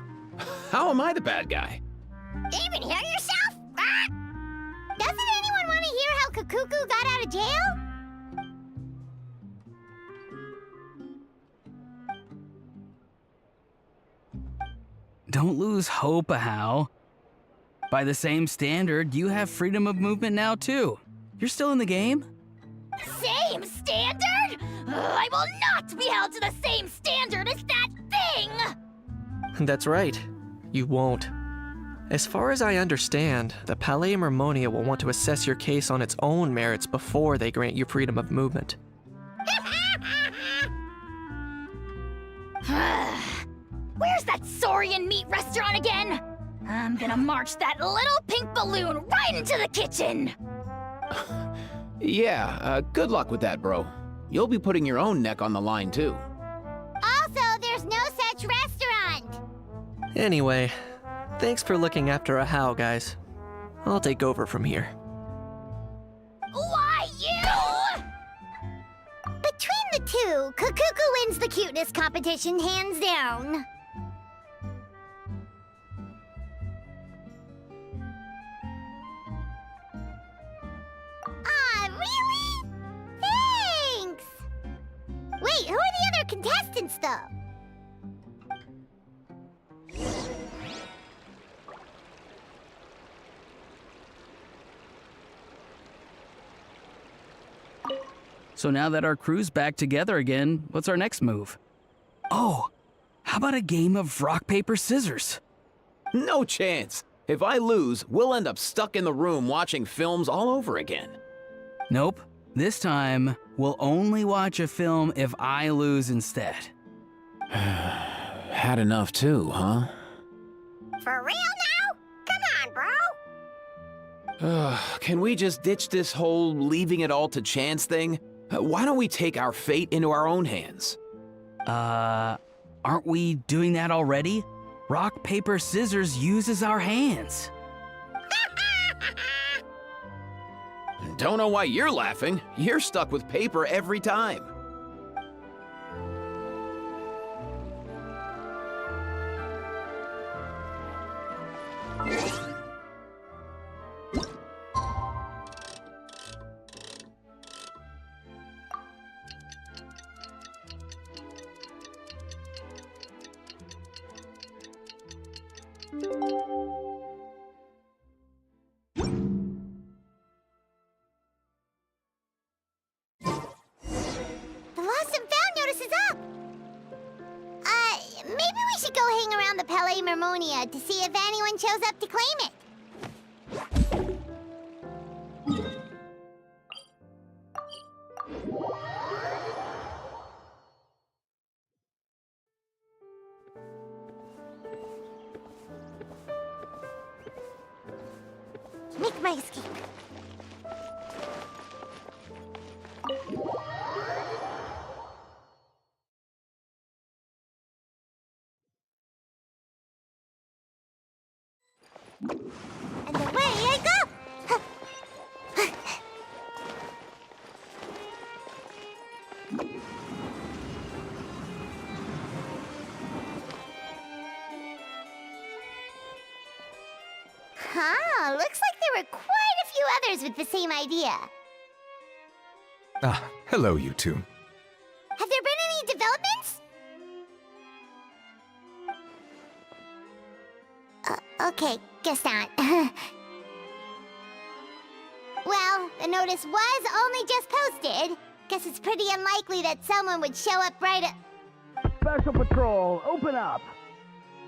How am I the bad guy? Even hear yourself? Ah! Doesn't anyone want to hear how Kukuku got out of jail? Don't lose hope, How. By the same standard, you have freedom of movement now too. You're still in the game? Same standard? I will not be held to the same standard as that thing! That's right. You won't. As far as I understand, the Palais Mermonia will want to assess your case on its own merits before they grant you freedom of movement. Where's that Saurian meat restaurant again? I'm gonna march that little pink balloon right into the kitchen! Yeah, good luck with that, bro. You'll be putting your own neck on the line, too. Also, there's no such restaurant! Anyway, thanks for looking after a How, guys. I'll take over from here. Why, you? Between the two, Kukuku wins the cuteness competition hands down. Really? Thanks! Wait, who are the other contestants, though? So now that our crew's back together again, what's our next move? Oh, how about a game of rock, paper, scissors? No chance. If I lose, we'll end up stuck in the room watching films all over again. Nope. This time, we'll only watch a film if I lose instead. Had enough too, huh? For real now? Come on, bro! Can we just ditch this whole leaving it all to chance thing? Why don't we take our fate into our own hands? Aren't we doing that already? Rock, paper, scissors uses our hands. Don't know why you're laughing. You're stuck with paper every time. The lost and found notice is up! Maybe we should go hang around the Palais Mermonia to see if anyone shows up to claim it. Make my escape. And away I go! Huh, looks like there were quite a few others with the same idea. Ah, hello, you two. Have there been any developments? Okay, guess not. Well, the notice was only just posted. Guess it's pretty unlikely that someone would show up right at... Special Patrol, open up!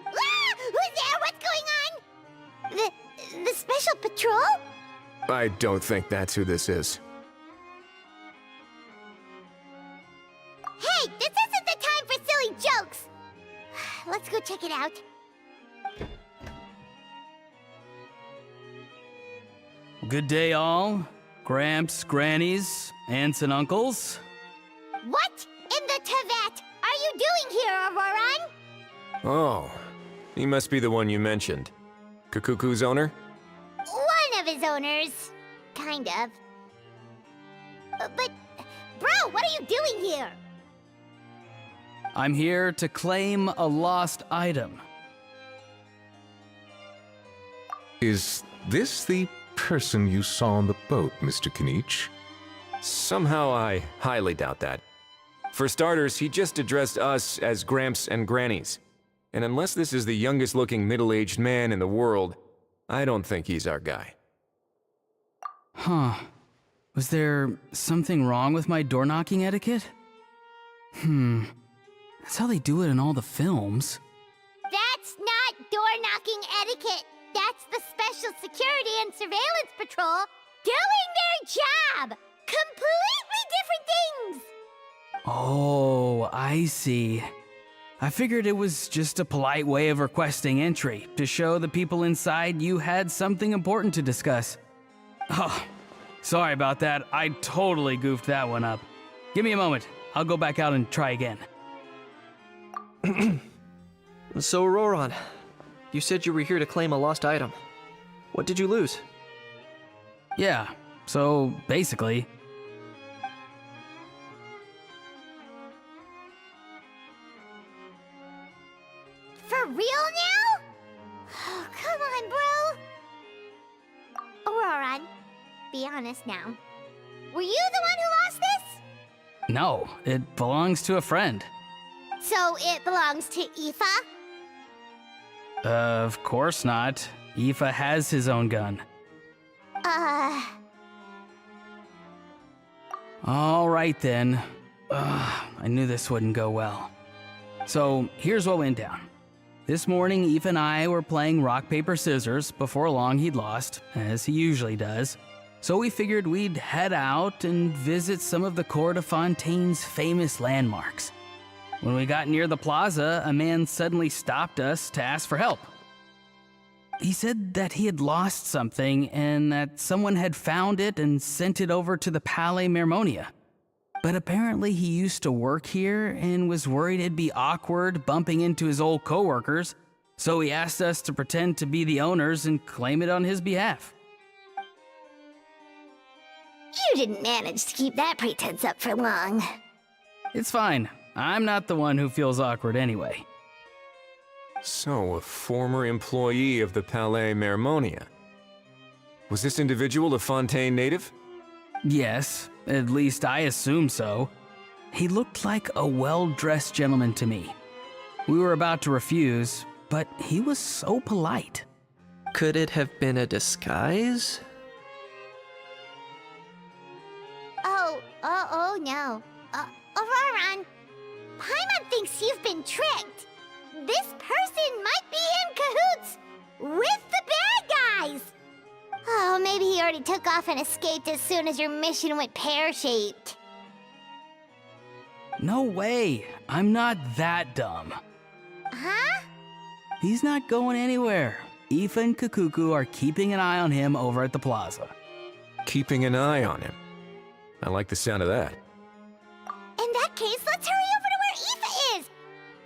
Ah! Who's there? What's going on? The Special Patrol? I don't think that's who this is. Hey, this isn't the time for silly jokes! Let's go check it out. Good day, all. Gramps, grannies, aunts, and uncles. What in the Tevat are you doing here, Auroran? Oh, he must be the one you mentioned. Kukuku's owner? One of his owners. Kind of. But, bro, what are you doing here? I'm here to claim a lost item. Is this the person you saw on the boat, Mr. Kinich? Somehow I highly doubt that. For starters, he just addressed us as Gramps and Grannies. And unless this is the youngest looking middle-aged man in the world, I don't think he's our guy. Huh. Was there something wrong with my door-knocking etiquette? That's how they do it in all the films. That's not door-knocking etiquette. That's the Special Security and Surveillance Patrol doing their job! Completely different things! Oh, I see. I figured it was just a polite way of requesting entry to show the people inside you had something important to discuss. Oh, sorry about that. I totally goofed that one up. Give me a moment. I'll go back out and try again. So, Auroron, you said you were here to claim a lost item. What did you lose? Yeah, so basically... For real now? Oh, come on, bro. Auroron, be honest now. Were you the one who lost this? No, it belongs to a friend. So it belongs to Aoife? Of course not. Aoife has his own gun. All right then. I knew this wouldn't go well. So here's what went down. This morning, Aoife and I were playing rock, paper, scissors. Before long, he'd lost, as he usually does. So we figured we'd head out and visit some of the Court of Fontaine's famous landmarks. When we got near the plaza, a man suddenly stopped us to ask for help. He said that he had lost something and that someone had found it and sent it over to the Palais Mermonia. But apparently he used to work here and was worried it'd be awkward bumping into his old coworkers, so he asked us to pretend to be the owners and claim it on his behalf. You didn't manage to keep that pretense up for long. It's fine. I'm not the one who feels awkward anyway. So, a former employee of the Palais Mermonia. Was this individual a Fontaine native? Yes, at least I assume so. He looked like a well-dressed gentleman to me. We were about to refuse, but he was so polite. Could it have been a disguise? Oh no. Auroron, Paimon thinks you've been tricked. This person might be in cahoots with the bad guys. Oh, maybe he already took off and escaped as soon as your mission went pear-shaped. No way. I'm not that dumb. Huh? He's not going anywhere. Aoife and Kukuku are keeping an eye on him over at the plaza. Keeping an eye on him. I like the sound of that. In that case, let's hurry over to where Aoife is.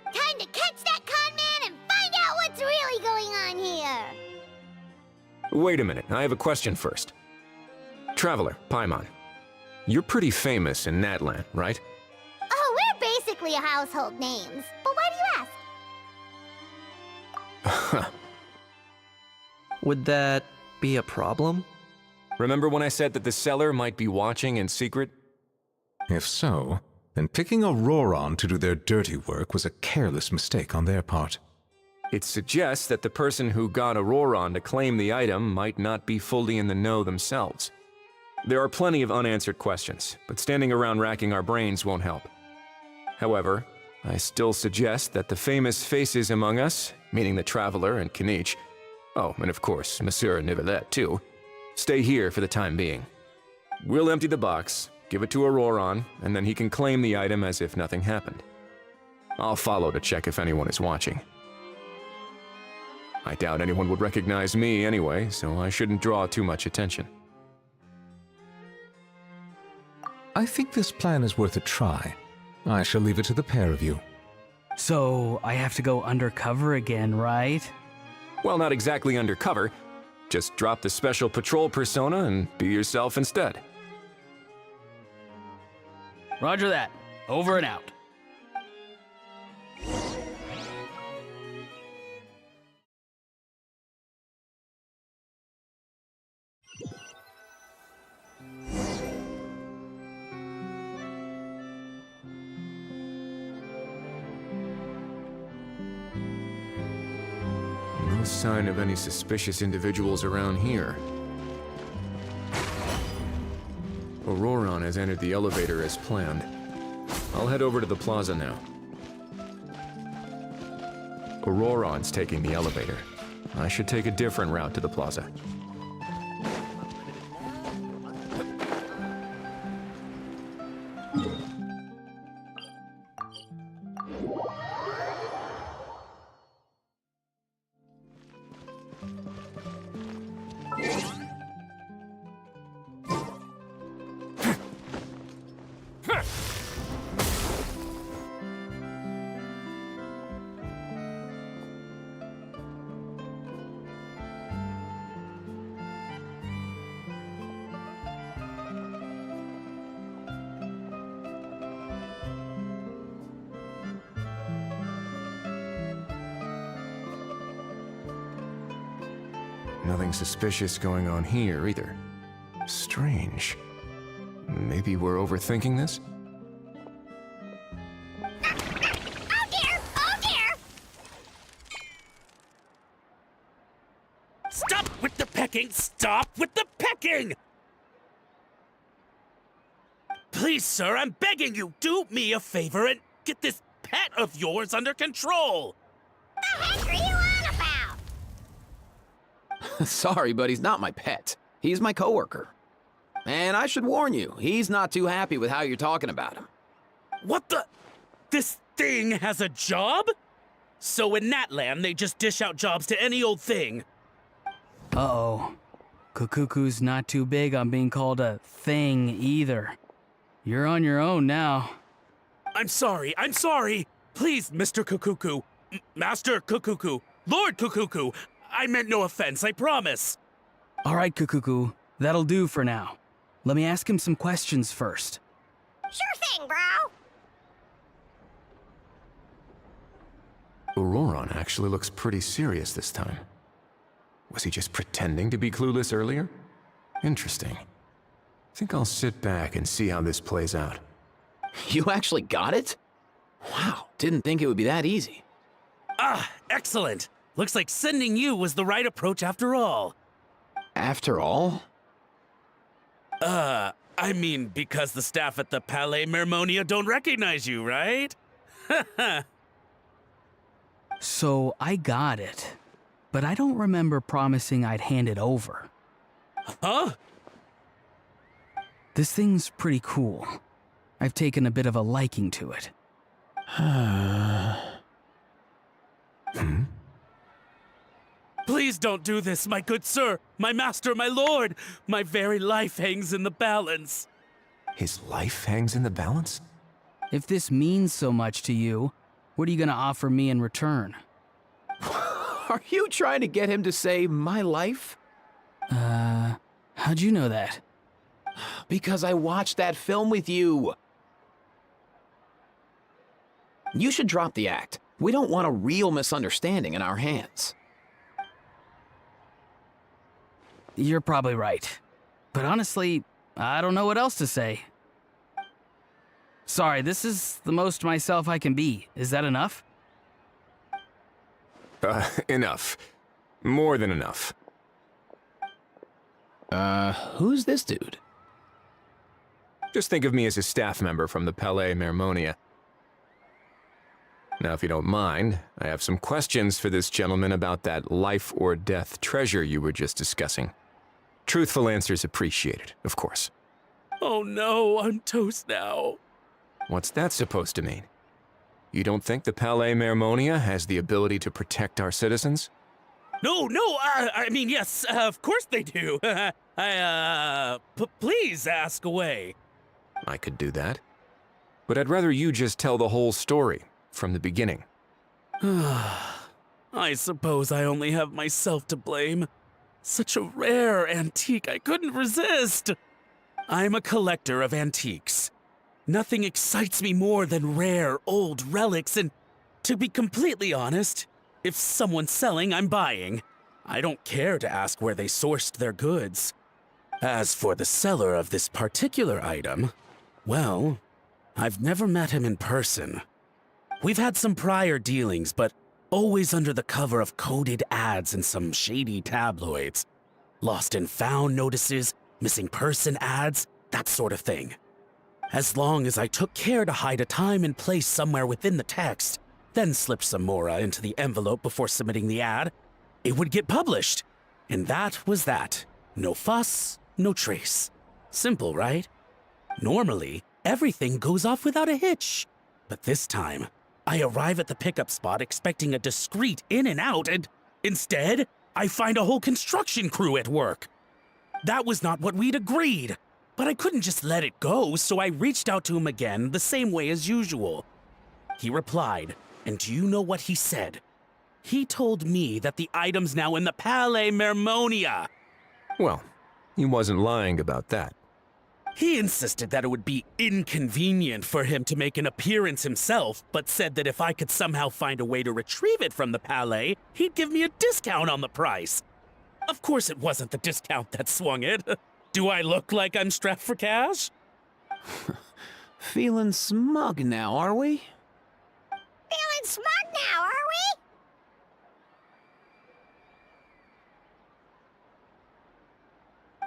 Time to catch that con man and find out what's really going on here. Wait a minute, I have a question first. Traveler, Paimon, you're pretty famous in Natlan, right? Oh, we're basically household names. But why do you ask? Would that be a problem? Remember when I said that the seller might be watching in secret? If so, then picking Auroron to do their dirty work was a careless mistake on their part. It suggests that the person who got Auroron to claim the item might not be fully in the know themselves. There are plenty of unanswered questions, but standing around racking our brains won't help. However, I still suggest that the famous faces among us, meaning the Traveler and Kinich, oh, and of course, Monsieur Nivelette too, stay here for the time being. We'll empty the box, give it to Auroron, and then he can claim the item as if nothing happened. I'll follow to check if anyone is watching. I doubt anyone would recognize me anyway, so I shouldn't draw too much attention. I think this plan is worth a try. I shall leave it to the pair of you. So, I have to go undercover again, right? Well, not exactly undercover. Just drop the special patrol persona and be yourself instead. Roger that. Over and out. No sign of any suspicious individuals around here. Auroron has entered the elevator as planned. I'll head over to the plaza now. Auroron's taking the elevator. I should take a different route to the plaza. Nothing suspicious going on here either. Strange. Maybe we're overthinking this? Oh dear! Oh dear! Stop with the pecking! Stop with the pecking! Please, sir, I'm begging you, do me a favor and get this pet of yours under control! The heck are you on about? Sorry, but he's not my pet. He's my coworker. And I should warn you, he's not too happy with how you're talking about him. What the? This thing has a job? So in that land, they just dish out jobs to any old thing. Uh-oh. Kukuku's not too big on being called a thing either. You're on your own now. I'm sorry. Please, Mr. Kukuku. Master Kukuku. Lord Kukuku. I meant no offense, I promise. All right, Kukuku. That'll do for now. Let me ask him some questions first. Sure thing, bro. Auroron actually looks pretty serious this time. Was he just pretending to be clueless earlier? Interesting. Think I'll sit back and see how this plays out. You actually got it? Wow, didn't think it would be that easy. Ah, excellent. Looks like sending you was the right approach after all. After all? I mean, because the staff at the Palais Mermonia don't recognize you, right? So I got it, but I don't remember promising I'd hand it over. Huh? This thing's pretty cool. I've taken a bit of a liking to it. Please don't do this, my good sir, my master, my lord. My very life hangs in the balance. His life hangs in the balance? If this means so much to you, what are you gonna offer me in return? Are you trying to get him to say my life? How'd you know that? Because I watched that film with you. You should drop the act. We don't want a real misunderstanding in our hands. You're probably right. But honestly, I don't know what else to say. Sorry, this is the most myself I can be. Is that enough? Enough. More than enough. Who's this dude? Just think of me as a staff member from the Palais Mermonia. Now, if you don't mind, I have some questions for this gentleman about that life or death treasure you were just discussing. Truthful answers appreciated, of course. Oh no, I'm toast now. What's that supposed to mean? You don't think the Palais Mermonia has the ability to protect our citizens? No, I mean, yes, of course they do. Please ask away. I could do that. But I'd rather you just tell the whole story, from the beginning. I suppose I only have myself to blame. Such a rare antique, I couldn't resist. I'm a collector of antiques. Nothing excites me more than rare, old relics, and to be completely honest, if someone's selling, I'm buying. I don't care to ask where they sourced their goods. As for the seller of this particular item, well, I've never met him in person. We've had some prior dealings, but always under the cover of coded ads in some shady tabloids. Lost and found notices, missing person ads, that sort of thing. As long as I took care to hide a time and place somewhere within the text, then slip some mora into the envelope before submitting the ad, it would get published. And that was that. No fuss, no trace. Simple, right? Normally, everything goes off without a hitch. But this time, I arrive at the pickup spot expecting a discreet in and out, and instead, I find a whole construction crew at work. That was not what we'd agreed, but I couldn't just let it go, so I reached out to him again the same way as usual. He replied, and do you know what he said? He told me that the item's now in the Palais Mermonia. Well, he wasn't lying about that. He insisted that it would be inconvenient for him to make an appearance himself, but said that if I could somehow find a way to retrieve it from the Palais, he'd give me a discount on the price. Of course it wasn't the discount that swung it. Do I look like I'm strapped for cash? Feeling smug now, are we? Feeling smug now, are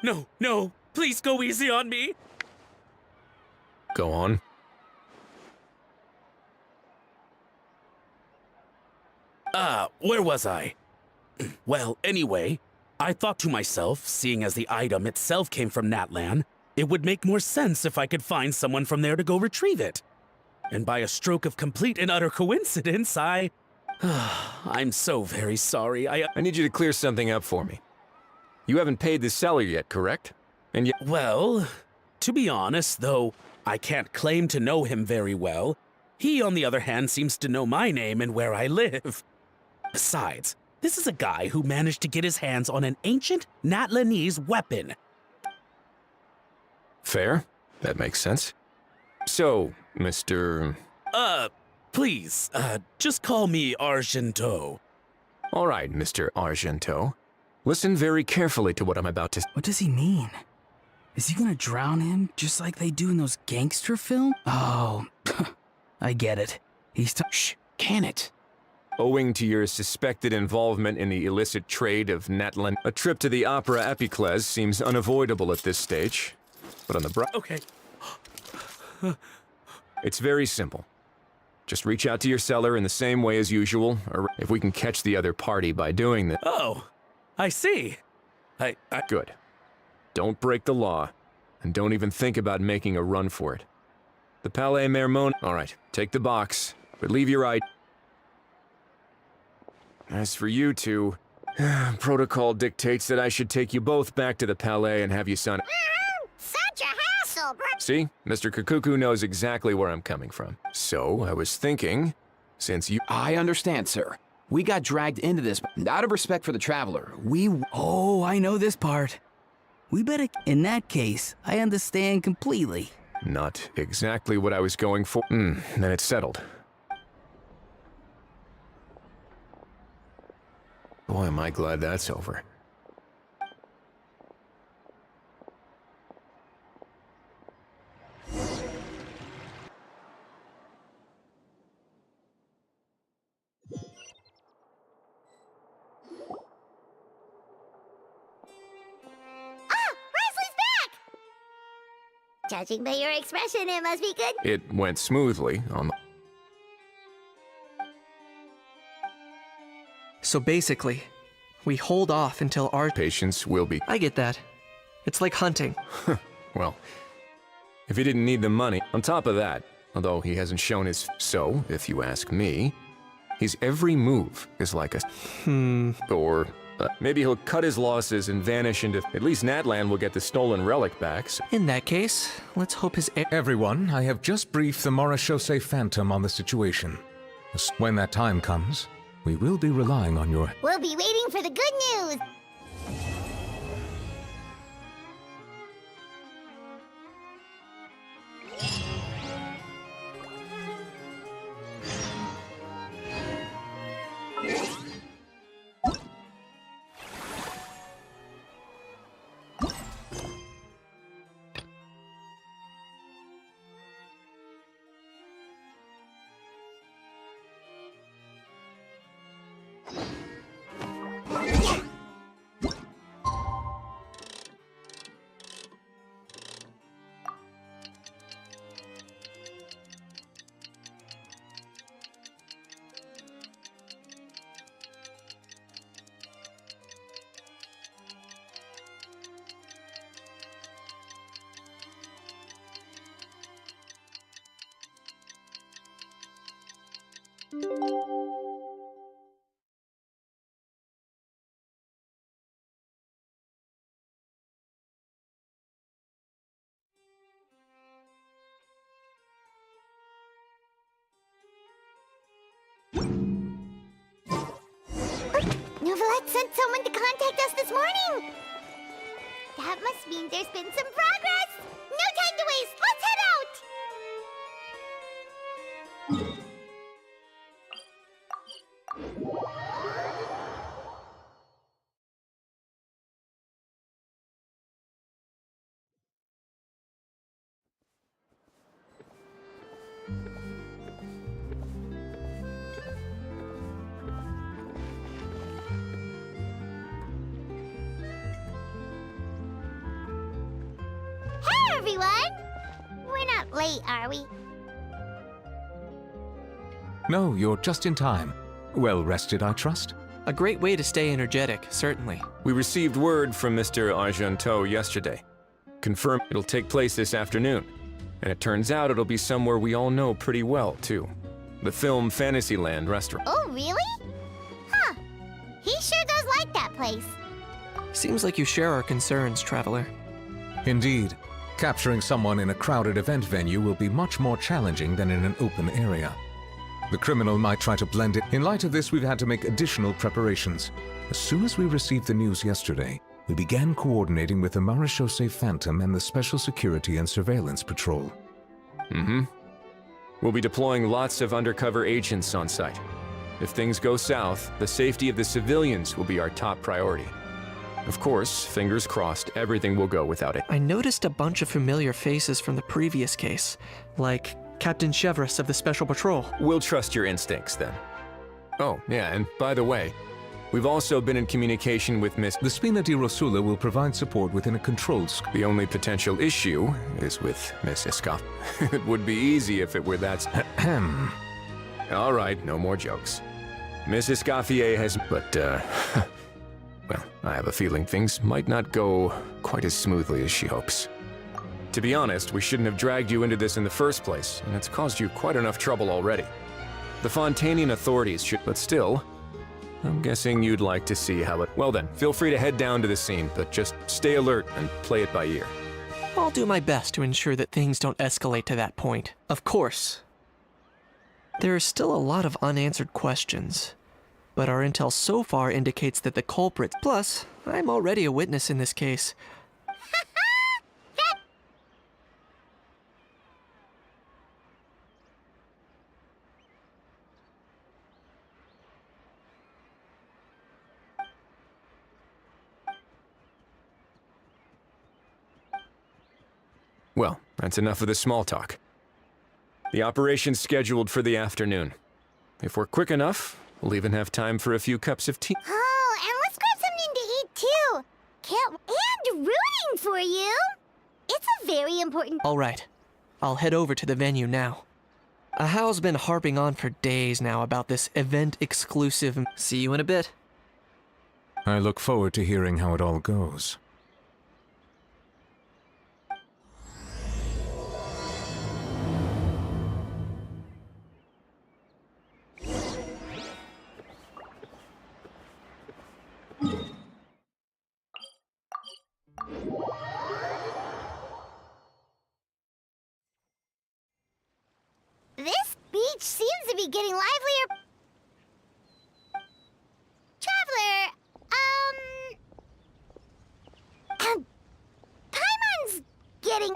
we? No, no, please go easy on me. Go on. Where was I? Well, anyway, I thought to myself, seeing as the item itself came from Natlan, it would make more sense if I could find someone from there to go retrieve it. And by a stroke of complete and utter coincidence, I'm so very sorry. I need you to clear something up for me. You haven't paid the seller yet, correct? And yet... Well, to be honest, though I can't claim to know him very well, he, on the other hand, seems to know my name and where I live. Besides, this is a guy who managed to get his hands on an ancient Natlanese weapon. Fair. That makes sense. So, Mr... Please, just call me Argento. All right, Mr. Argento. Listen very carefully to what I'm about to... What does he mean? Is he gonna drown him just like they do in those gangster films? Oh, I get it. Shh, can it? Owing to your suspected involvement in the illicit trade of Natlan, a trip to the Opera Epiclese seems unavoidable at this stage. But on the Okay. It's very simple. Just reach out to your seller in the same way as usual, or if we can catch the other party by doing this. Oh, I see. Good. Don't break the law, and don't even think about making a run for it. The Palais Mermon... All right, take the box, but leave your ID. As for you two, protocol dictates that I should take you both back to the Palais and have you sign... Such a hassle, bro. See? Mr. Kakuku knows exactly where I'm coming from. So, I was thinking, since you... I understand, sir. We got dragged into this, and out of respect for the traveler, Oh, I know this part. We better... In that case, I understand completely. Not exactly what I was going for. Then it's settled. Boy, am I glad that's over. Judging by your expression, it must be good. It went smoothly on the... So basically, we hold off until our Patience will be... I get that. It's like hunting. Well, if he didn't need the money, on top of that, although he hasn't shown his... So, if you ask me, his every move is like a... Or... maybe he'll cut his losses and vanish into... At least Natlan will get the stolen relic back, so... In that case, let's hope his... Everyone, I have just briefed the Morishose Phantom on the situation. When that time comes, we will be relying on your... We'll be waiting for the good news. Novelette sent someone to contact us this morning. That must mean there's been some progress. No time to waste. Let's head out. everyone! We're not late, are we? No, you're just in time. Well rested, I trust? A great way to stay energetic, certainly. We received word from Mr. Argento yesterday. Confirmed it'll take place this afternoon. And it turns out it'll be somewhere we all know pretty well, too. The Film Fantasyland restaurant. Oh, really? Huh. He sure does like that place. Seems like you share our concerns, Traveler. Indeed. Capturing someone in a crowded event venue will be much more challenging than in an open area. The criminal might try to blend it. In light of this, we've had to make additional preparations. As soon as we received the news yesterday, we began coordinating with the Marechaussee Phantom and the Special Security and Surveillance Patrol. We'll be deploying lots of undercover agents on site. If things go south, the safety of the civilians will be our top priority. Of course, fingers crossed, everything will go without it. I noticed a bunch of familiar faces from the previous case, like Captain Chevrolet of the Special Patrol. We'll trust your instincts, then. Oh, yeah, and by the way, we've also been in communication with Miss... The Spina di Rosula will provide support within a controlled scope. The only potential issue is with Miss Iskov. It would be easy if it were that... All right, no more jokes. Miss Escoffier has... But, well, I have a feeling things might not go quite as smoothly as she hopes. To be honest, we shouldn't have dragged you into this in the first place, and it's caused you quite enough trouble already. The Fontanian authorities should... But still, I'm guessing you'd like to see how it... Well then, feel free to head down to the scene, but just stay alert and play it by ear. I'll do my best to ensure that things don't escalate to that point. Of course. There are still a lot of unanswered questions, but our intel so far indicates that the culprits... Plus, I'm already a witness in this case. Well, that's enough of the small talk. The operation's scheduled for the afternoon. If we're quick enough, we'll even have time for a few cups of tea. Oh, and let's grab something to eat too. And rooting for you. It's a very important... All right, I'll head over to the venue now. Ahal's been harping on for days now about this event-exclusive... See you in a bit. I look forward to hearing how it all goes. This beach seems to be getting livelier. Traveler, Paimon's getting...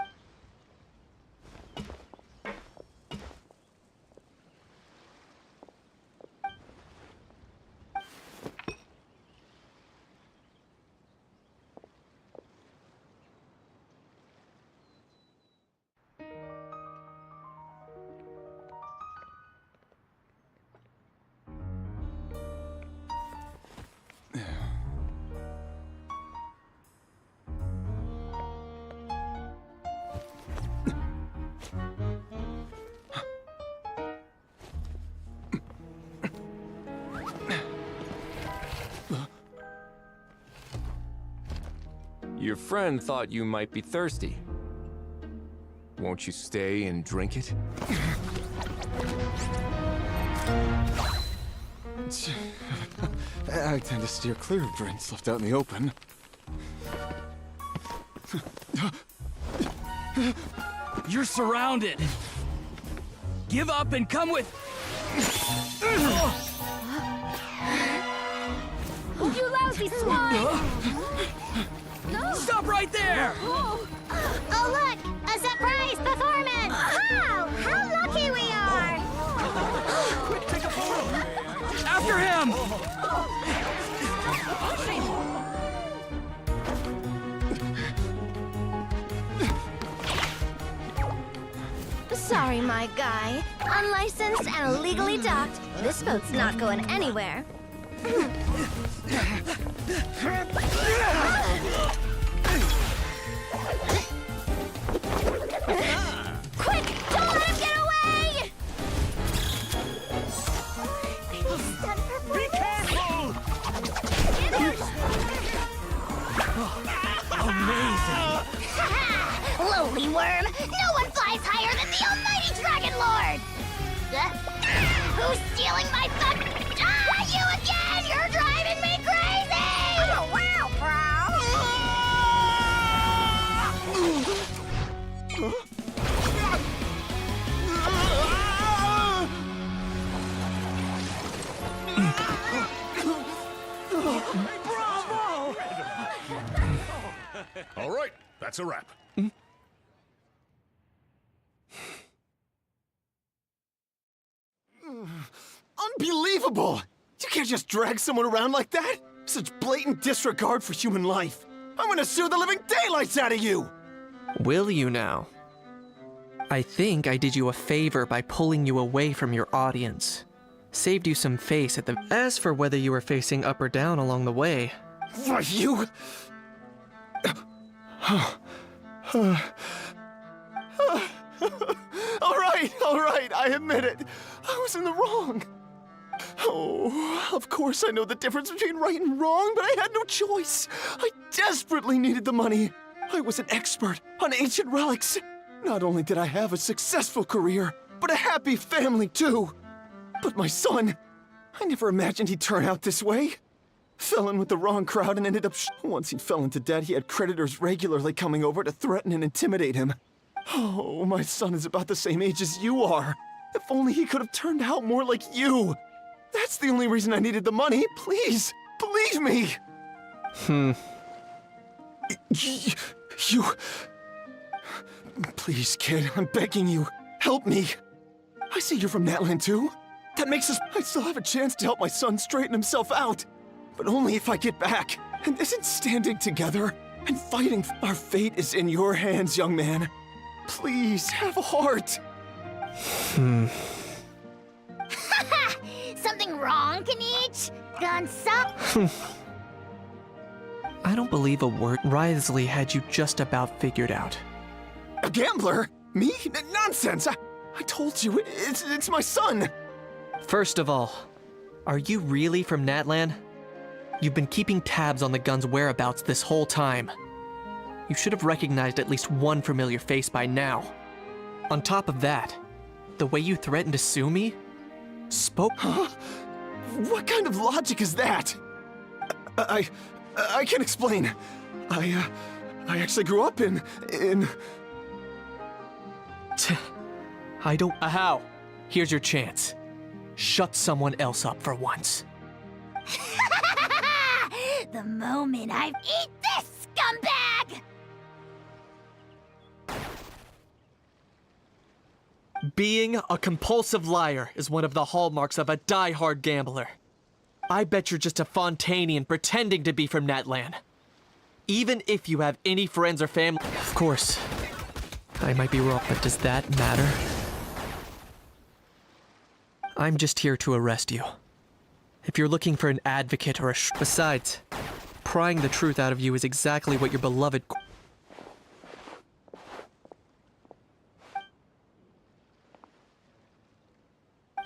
Your friend thought you might be thirsty. Won't you stay and drink it? I tend to steer clear of drinks left out in the open. You're surrounded. Give up and come with... You lousy swine! Stop right there! Oh, look! A surprise performance! Wow! How lucky we are! Quick, take a photo! After him! Sorry, my guy. Unlicensed and illegally docked. This boat's not going anywhere. Quick! Don't let him get away! Stun for Be careful! Amazing! Lowly worm! No one flies higher than the almighty Dragon Lord! Who's stealing my fun? Ah, you again! You're driving me crazy! Oh, wow, All right, that's a wrap. Unbelievable! You can't just drag someone around like that! Such blatant disregard for human life! I'm gonna sue the living daylights out of you! Will you now? I think I did you a favor by pulling you away from your audience. Saved you some face at the... As for whether you were facing up or down along the way... Why, you... All right, I admit it. I was in the wrong. Oh, of course I know the difference between right and wrong, but I had no choice. I desperately needed the money. I was an expert on ancient relics. Not only did I have a successful career, but a happy family too. But my son, I never imagined he'd turn out this way. Fell in with the wrong crowd and ended up once he fell into debt, he had creditors regularly coming over to threaten and intimidate him. Oh, my son is about the same age as you are. If only he could have turned out more like you. That's the only reason I needed the money. Please, believe me. You... Please, kid, I'm begging you. Help me. I see you're from Natland too. That makes us... I still have a chance to help my son straighten himself out. But only if I get back. And isn't standing together and fighting... Our fate is in your hands, young man. Please, have a heart. Something wrong, Kanich? Gone sup? I don't believe a word. Wriothesley had you just about figured out. A gambler? Me? Nonsense! I told you, it's my son! First of all, are you really from Natlan? You've been keeping tabs on the gun's whereabouts this whole time. You should have recognized at least one familiar face by now. On top of that, the way you threatened to sue me? Huh? What kind of logic is that? I can explain. I actually grew up in... I don't... How? Here's your chance. Shut someone else up for once. The moment I've eat this scumbag! Being a compulsive liar is one of the hallmarks of a die-hard gambler. I bet you're just a Fontanian pretending to be from Natlan. Even if you have any friends or family... Of course, I might be wrong, but does that matter? I'm just here to arrest you. If you're looking for an advocate or a Besides, prying the truth out of you is exactly what your beloved...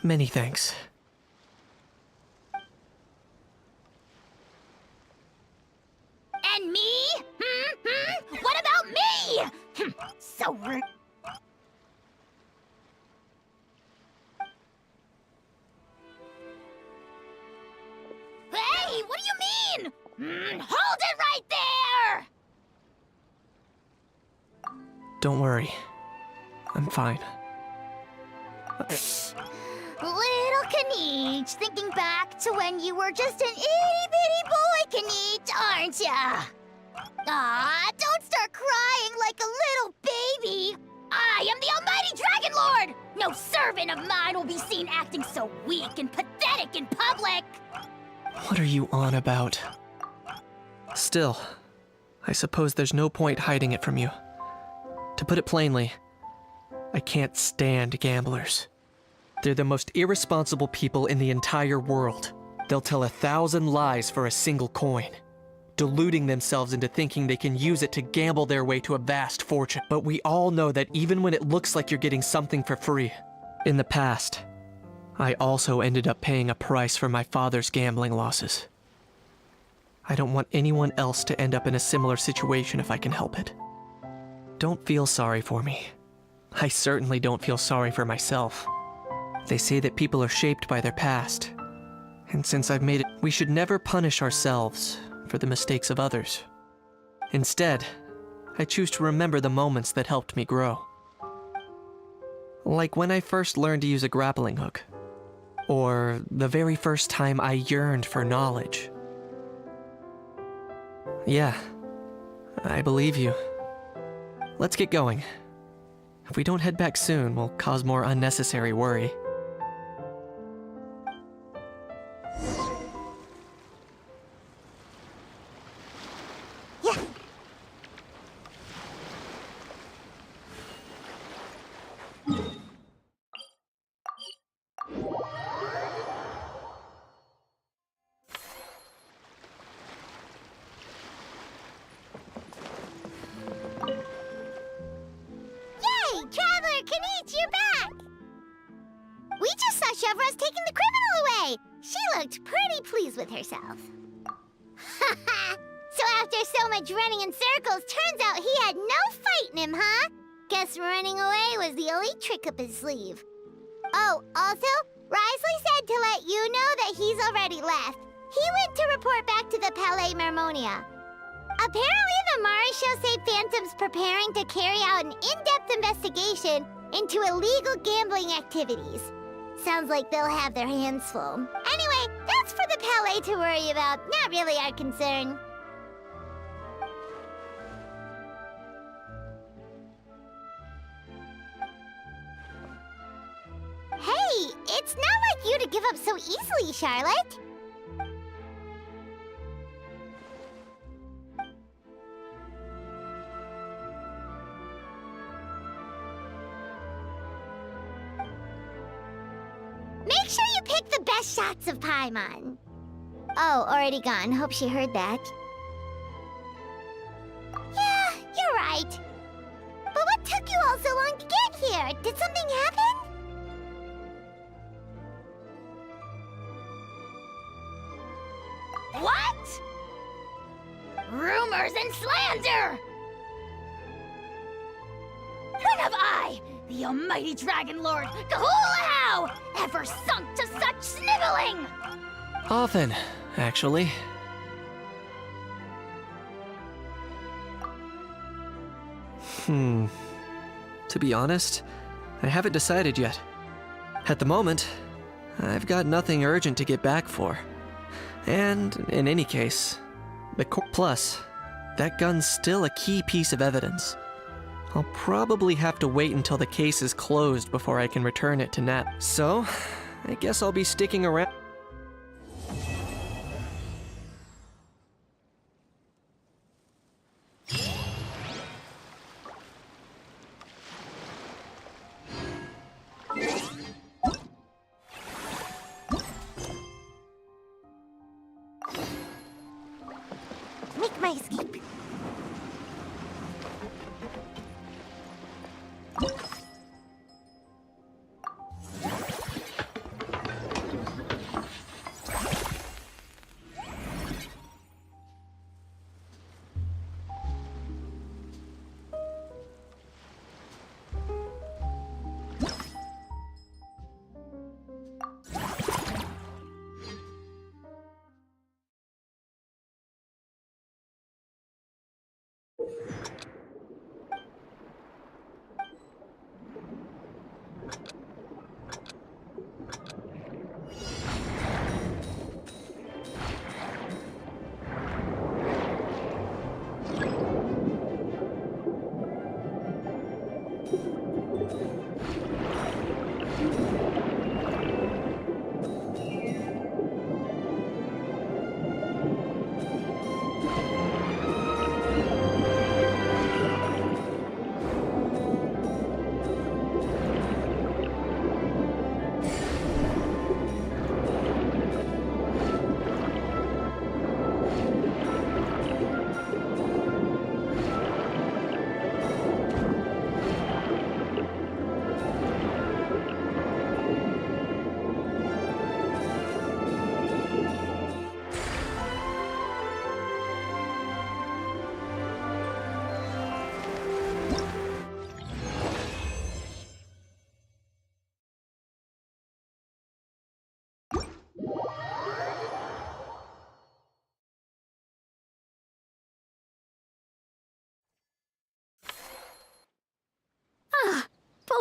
Many thanks. And me? What about me? So rude. Hey, what do you mean? Hold it right there! Don't worry. I'm fine. Little Kanich, thinking back to when you were just an itty-bitty boy, Kanich, aren't ya? Aw, don't start crying like a little baby. I am the almighty Dragon Lord! No servant of mine will be seen acting so weak and pathetic in public! What are you on about? Still, I suppose there's no point hiding it from you. To put it plainly, I can't stand gamblers. They're the most irresponsible people in the entire world. They'll tell 1,000 lies for a single coin. deluding themselves into thinking they can use it to gamble their way to a vast fortune. But we all know that even when it looks like you're getting something for free, in the past, I also ended up paying a price for my father's gambling losses. I don't want anyone else to end up in a similar situation if I can help it. Don't feel sorry for me. I certainly don't feel sorry for myself. They say that people are shaped by their past, and since I've made it, we should never punish ourselves for the mistakes of others. Instead, I choose to remember the moments that helped me grow. Like when I first learned to use a grappling hook, or the very first time I yearned for knowledge. Yeah, I believe you. Let's get going. If we don't head back soon, we'll cause more unnecessary worry. Traveler, Kanichi, you're back! We just saw Chevro's taking the criminal away! She looked pretty pleased with herself. So after so much running in circles, turns out he had no fight in him, huh? Guess running away was the only trick up his sleeve. Oh, also, Risley said to let you know that he's already left. He went to report back to the Palais Mermonia. Apparently, the Mari show say Phantom's preparing to carry out an in-depth investigation into illegal gambling activities. Sounds like they'll have their hands full. Anyway, that's for the Palais to worry about, not really our concern. Hey, it's not like you to give up so easily, Charlotte. Make sure you pick the best shots of Paimon. Oh, already gone. Hope she heard that. Yeah, you're right. But what took you all so long to get here? Did something happen? What? Rumors and slander! When have I, the almighty Dragon Lord, Kahulahau, ever sunk to such sniveling? Often, actually. To be honest, I haven't decided yet. At the moment, I've got nothing urgent to get back for. And, in any case, plus, that gun's still a key piece of evidence. I'll probably have to wait until the case is closed before I can return it to Nat. So, I guess I'll be sticking around. Make my escape.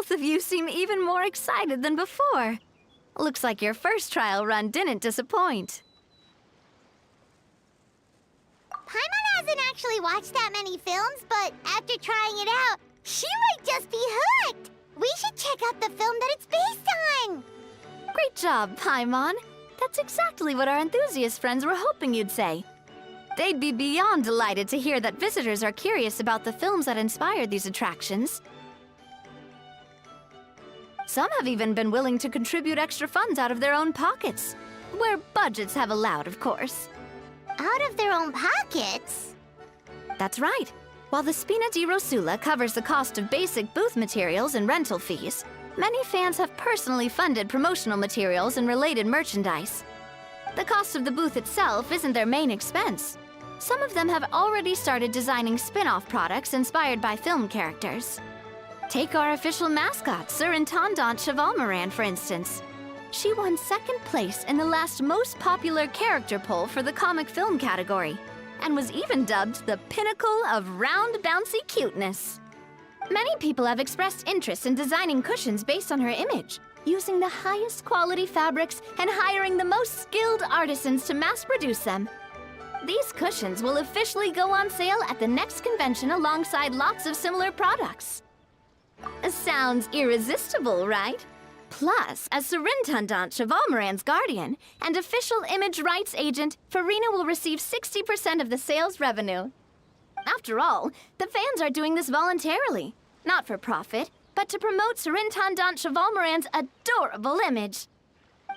Both of you seem even more excited than before. Looks like your first trial run didn't disappoint. Paimon hasn't actually watched that many films, but after trying it out, she might just be hooked! We should check out the film that it's based on! Great job, Paimon. That's exactly what our enthusiast friends were hoping you'd say. They'd be beyond delighted to hear that visitors are curious about the films that inspired these attractions. Some have even been willing to contribute extra funds out of their own pockets. Where budgets have allowed, of course. Out of their own pockets? That's right. While the Spina di Rosula covers the cost of basic booth materials and rental fees, many fans have personally funded promotional materials and related merchandise. The cost of the booth itself isn't their main expense. Some of them have already started designing spin-off products inspired by film characters. Take our official mascot, Surintendant Chevalmoran, for instance. She won second place in the last most popular character poll for the comic film category, and was even dubbed the pinnacle of round, bouncy cuteness. Many people have expressed interest in designing cushions based on her image, using the highest quality fabrics and hiring the most skilled artisans to mass produce them. These cushions will officially go on sale at the next convention alongside lots of similar products. Sounds irresistible, right? Plus, as Surintendant Chevalmoran's guardian and official image rights agent, Farina will receive 60% of the sales revenue. After all, the fans are doing this voluntarily, not for profit, but to promote Surintendant Chevalmoran's adorable image.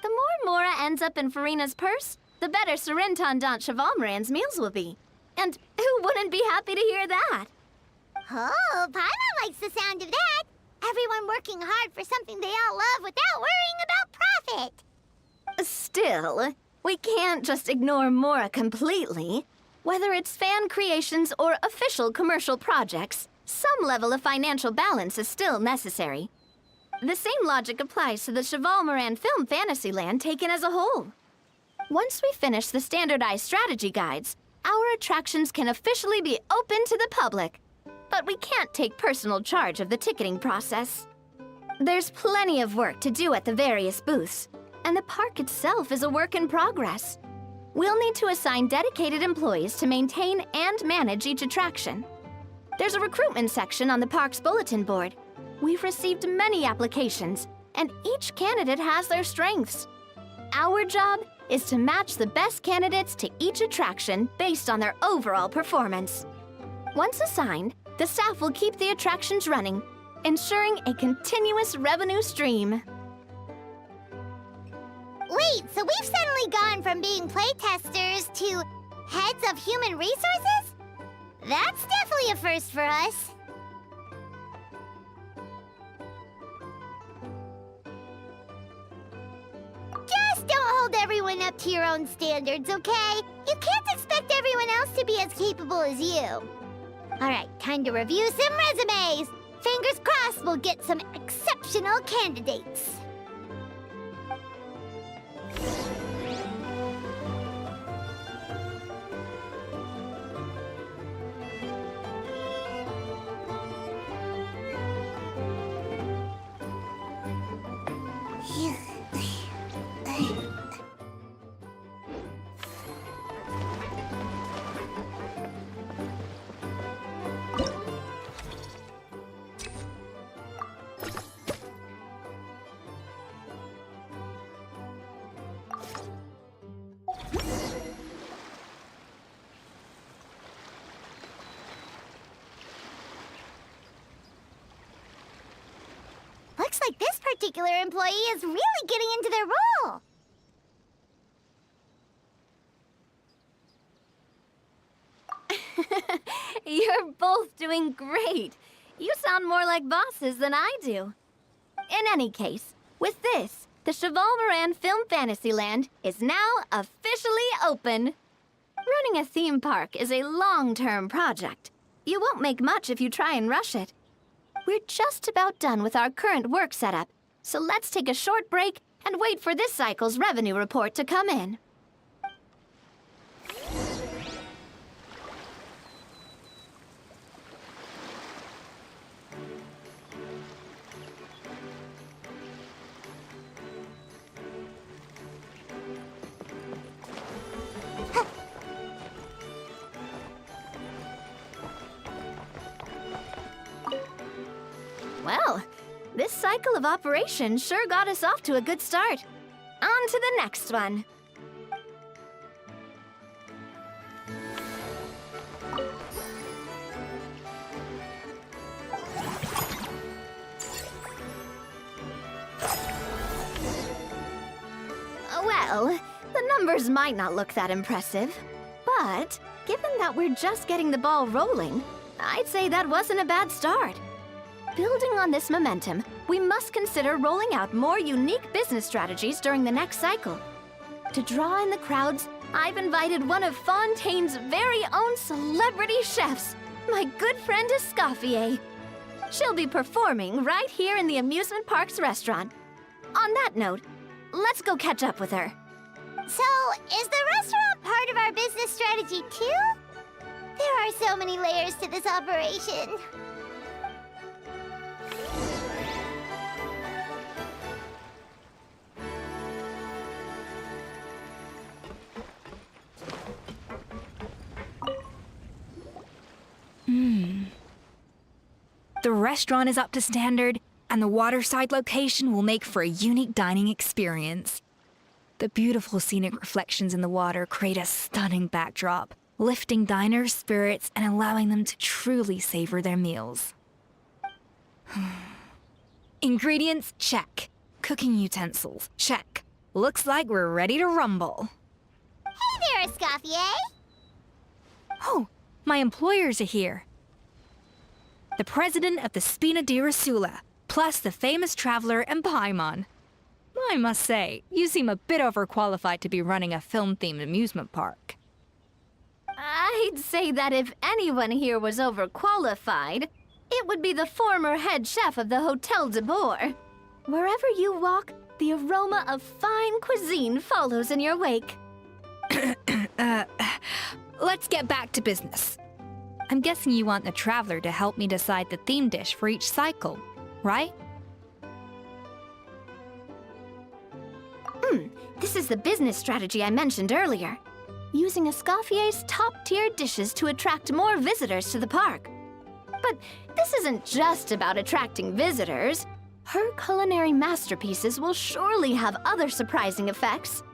The more Mora ends up in Farina's purse, the better Surintendant Chevalmoran's meals will be. And who wouldn't be happy to hear that? Oh, Paimon likes the sound of that. Everyone working hard for something they all love without worrying about profit. Still, we can't just ignore Mora completely. Whether it's fan creations or official commercial projects, some level of financial balance is still necessary. The same logic applies to the Chevalmoran Film Fantasyland taken as a whole. Once we finish the standardized strategy guides, our attractions can officially be open to the public. But we can't take personal charge of the ticketing process. There's plenty of work to do at the various booths, and the park itself is a work in progress. We'll need to assign dedicated employees to maintain and manage each attraction. There's a recruitment section on the park's bulletin board. We've received many applications, and each candidate has their strengths. Our job is to match the best candidates to each attraction based on their overall performance. Once assigned, the staff will keep the attractions running, ensuring a continuous revenue stream. Wait, so we've suddenly gone from being playtesters to heads of human resources? That's definitely a first for us. Just don't hold everyone up to your own standards, okay? You can't expect everyone else to be as capable as you. All right, time to review some resumes. Fingers crossed we'll get some exceptional candidates. Looks like this particular employee is really getting into their role. You're both doing great. You sound more like bosses than I do. In any case, with this, the Chevalmoran Film Fantasyland is now officially open. Running a theme park is a long-term project. You won't make much if you try and rush it. We're just about done with our current work setup, so let's take a short break and wait for this cycle's revenue report to come in. Well, this cycle of operation sure got us off to a good start. On to the next one. Well, the numbers might not look that impressive, but given that we're just getting the ball rolling, I'd say that wasn't a bad start. Building on this momentum, we must consider rolling out more unique business strategies during the next cycle. To draw in the crowds, I've invited one of Fontaine's very own celebrity chefs, my good friend Escoffier. She'll be performing right here in the amusement park's restaurant. On that note, let's go catch up with her. So, is the restaurant part of our business strategy too? There are so many layers to this operation. The restaurant is up to standard, and the waterside location will make for a unique dining experience. The beautiful scenic reflections in the water create a stunning backdrop, lifting diners' spirits and allowing them to truly savor their meals. Ingredients, check. Cooking utensils, check. Looks like we're ready to rumble. Hey there, Escoffier! Oh, my employers are here. The president of the Spina di Rasula, plus the famous traveler and Paimon. I must say, you seem a bit overqualified to be running a film-themed amusement park. I'd say that if anyone here was overqualified, it would be the former head chef of the Hotel de Boer. Wherever you walk, the aroma of fine cuisine follows in your wake. Let's get back to business. I'm guessing you want the traveler to help me decide the theme dish for each cycle, right? This is the business strategy I mentioned earlier. Using Escoffier's top-tier dishes to attract more visitors to the park. But this isn't just about attracting visitors. Her culinary masterpieces will surely have other surprising effects.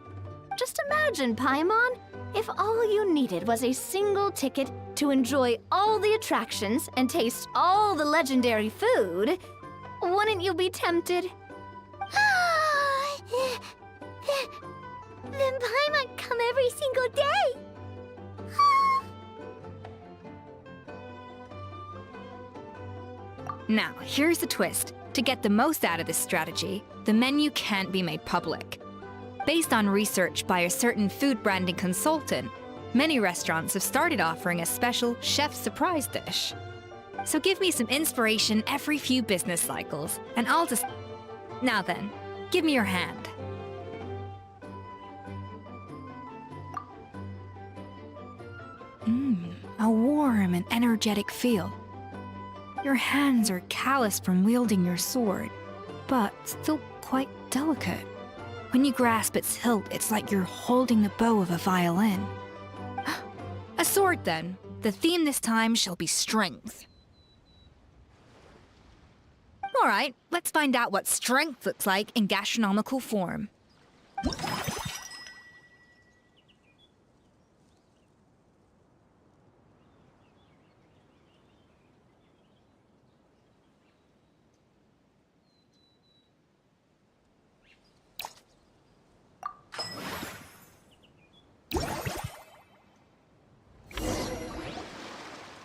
Just imagine, Paimon, if all you needed was a single ticket to enjoy all the attractions and taste all the legendary food. Wouldn't you be tempted? Then Paimon come every single day! Now, here's the twist. To get the most out of this strategy, the menu can't be made public. Based on research by a certain food branding consultant, many restaurants have started offering a special chef surprise dish. So give me some inspiration every few business cycles, and I'll just... Now then, give me your hand. A warm and energetic feel. Your hands are calloused from wielding your sword, but still quite delicate. When you grasp its hilt, it's like you're holding the bow of a violin. A sword, then. The theme this time shall be strength. All right, let's find out what strength looks like in gastronomical form.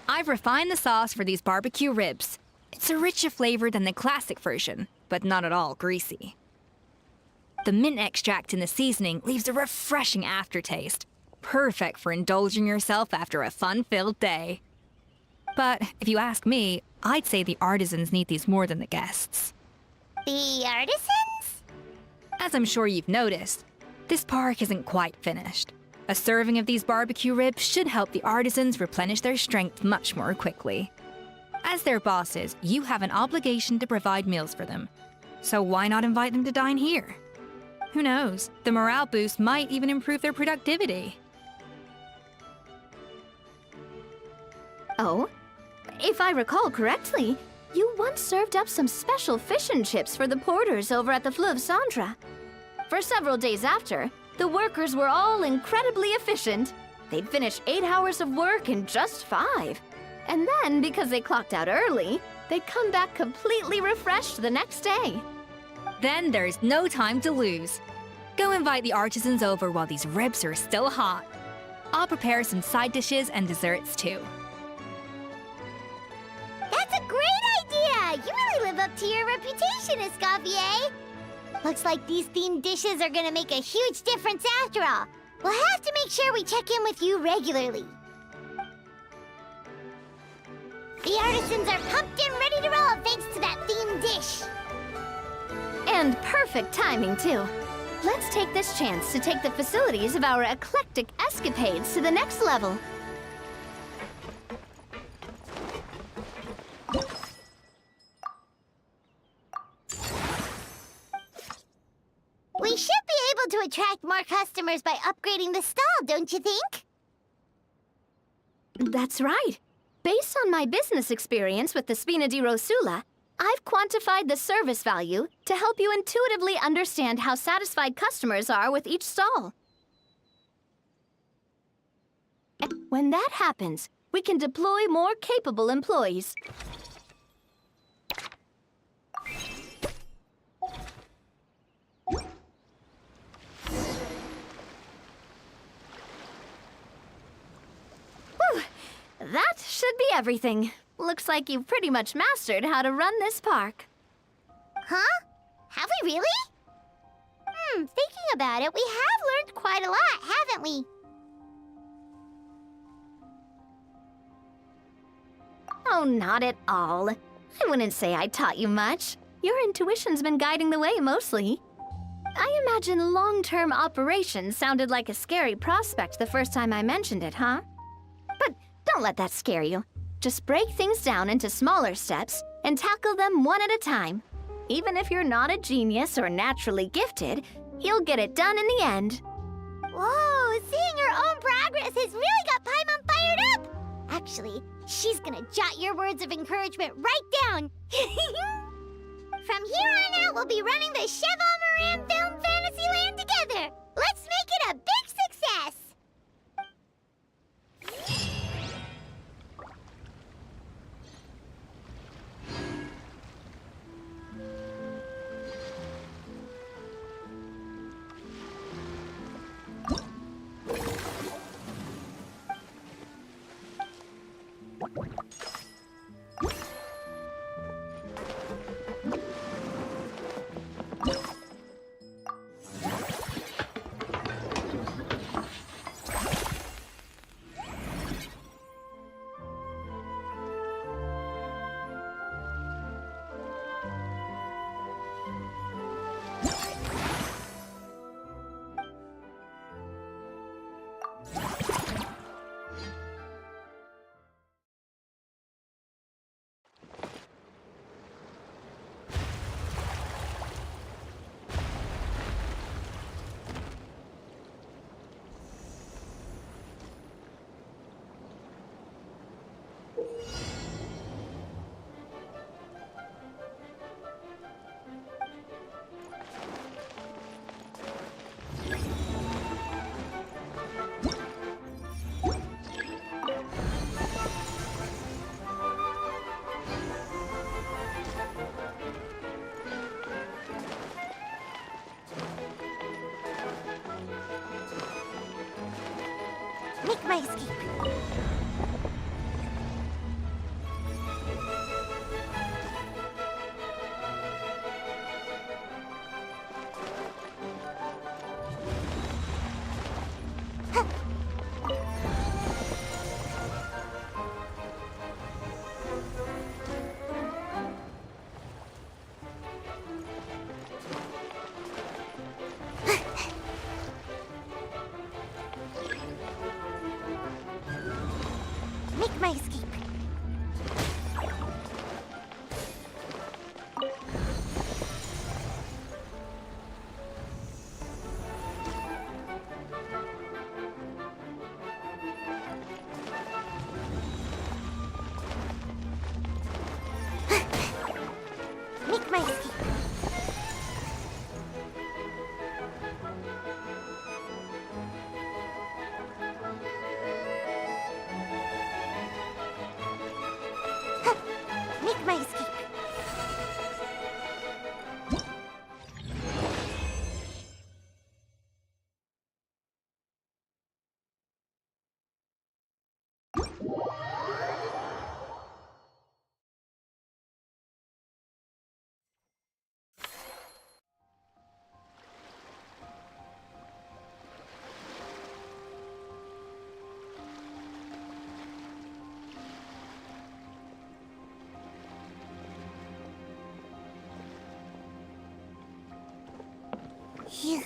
I've refined the sauce for these barbecue ribs. It's a richer flavor than the classic version, but not at all greasy. The mint extract in the seasoning leaves a refreshing aftertaste, perfect for indulging yourself after a fun-filled day. But if you ask me, I'd say the artisans need these more than the guests. The artisans? As I'm sure you've noticed, this park isn't quite finished. A serving of these barbecue ribs should help the artisans replenish their strength much more quickly. As their bosses, you have an obligation to provide meals for them. So why not invite them to dine here? Who knows, the morale boost might even improve their productivity. Oh, if I recall correctly, You once served up some special fish and chips for the porters over at the Fleuve Cendra. For several days after, the workers were all incredibly efficient. They'd finish 8 hours of work in just 5. And then, because they clocked out early, they'd come back completely refreshed the next day. Then there's no time to lose. Go invite the artisans over while these ribs are still hot. I'll prepare some side dishes and desserts too. That's a great idea! You really live up to your reputation, Escoffier! Looks like these themed dishes are gonna make a huge difference after all. We'll have to make sure we check in with you regularly. The artisans are pumped and ready to roll thanks to that themed dish. And perfect timing, too. Let's take this chance to take the facilities of our eclectic escapades to the next level. We should be able to attract more customers by upgrading the stall, don't you think? That's right. Based on my business experience with the Spina di Rosula, I've quantified the service value to help you intuitively understand how satisfied customers are with each stall. When that happens, we can deploy more capable employees. Whew. That should be everything. Looks like you've pretty much mastered how to run this park. Huh? Have we really? Thinking about it, we have learned quite a lot, haven't we? Oh, not at all. I wouldn't say I taught you much. Your intuition's been guiding the way mostly. I imagine long-term operations sounded like a scary prospect the first time I mentioned it, huh? But don't let that scare you. Just break things down into smaller steps and tackle them one at a time. Even if you're not a genius or naturally gifted, you'll get it done in the end. Whoa, seeing her own progress has really got Paimon fired up! Actually, she's gonna jot your words of encouragement right down. From here on out, we'll be running the Cheval Moran Film Fantasyland together. Let's make it a big success! Make my escape. Make my escape. for my escape. Phew.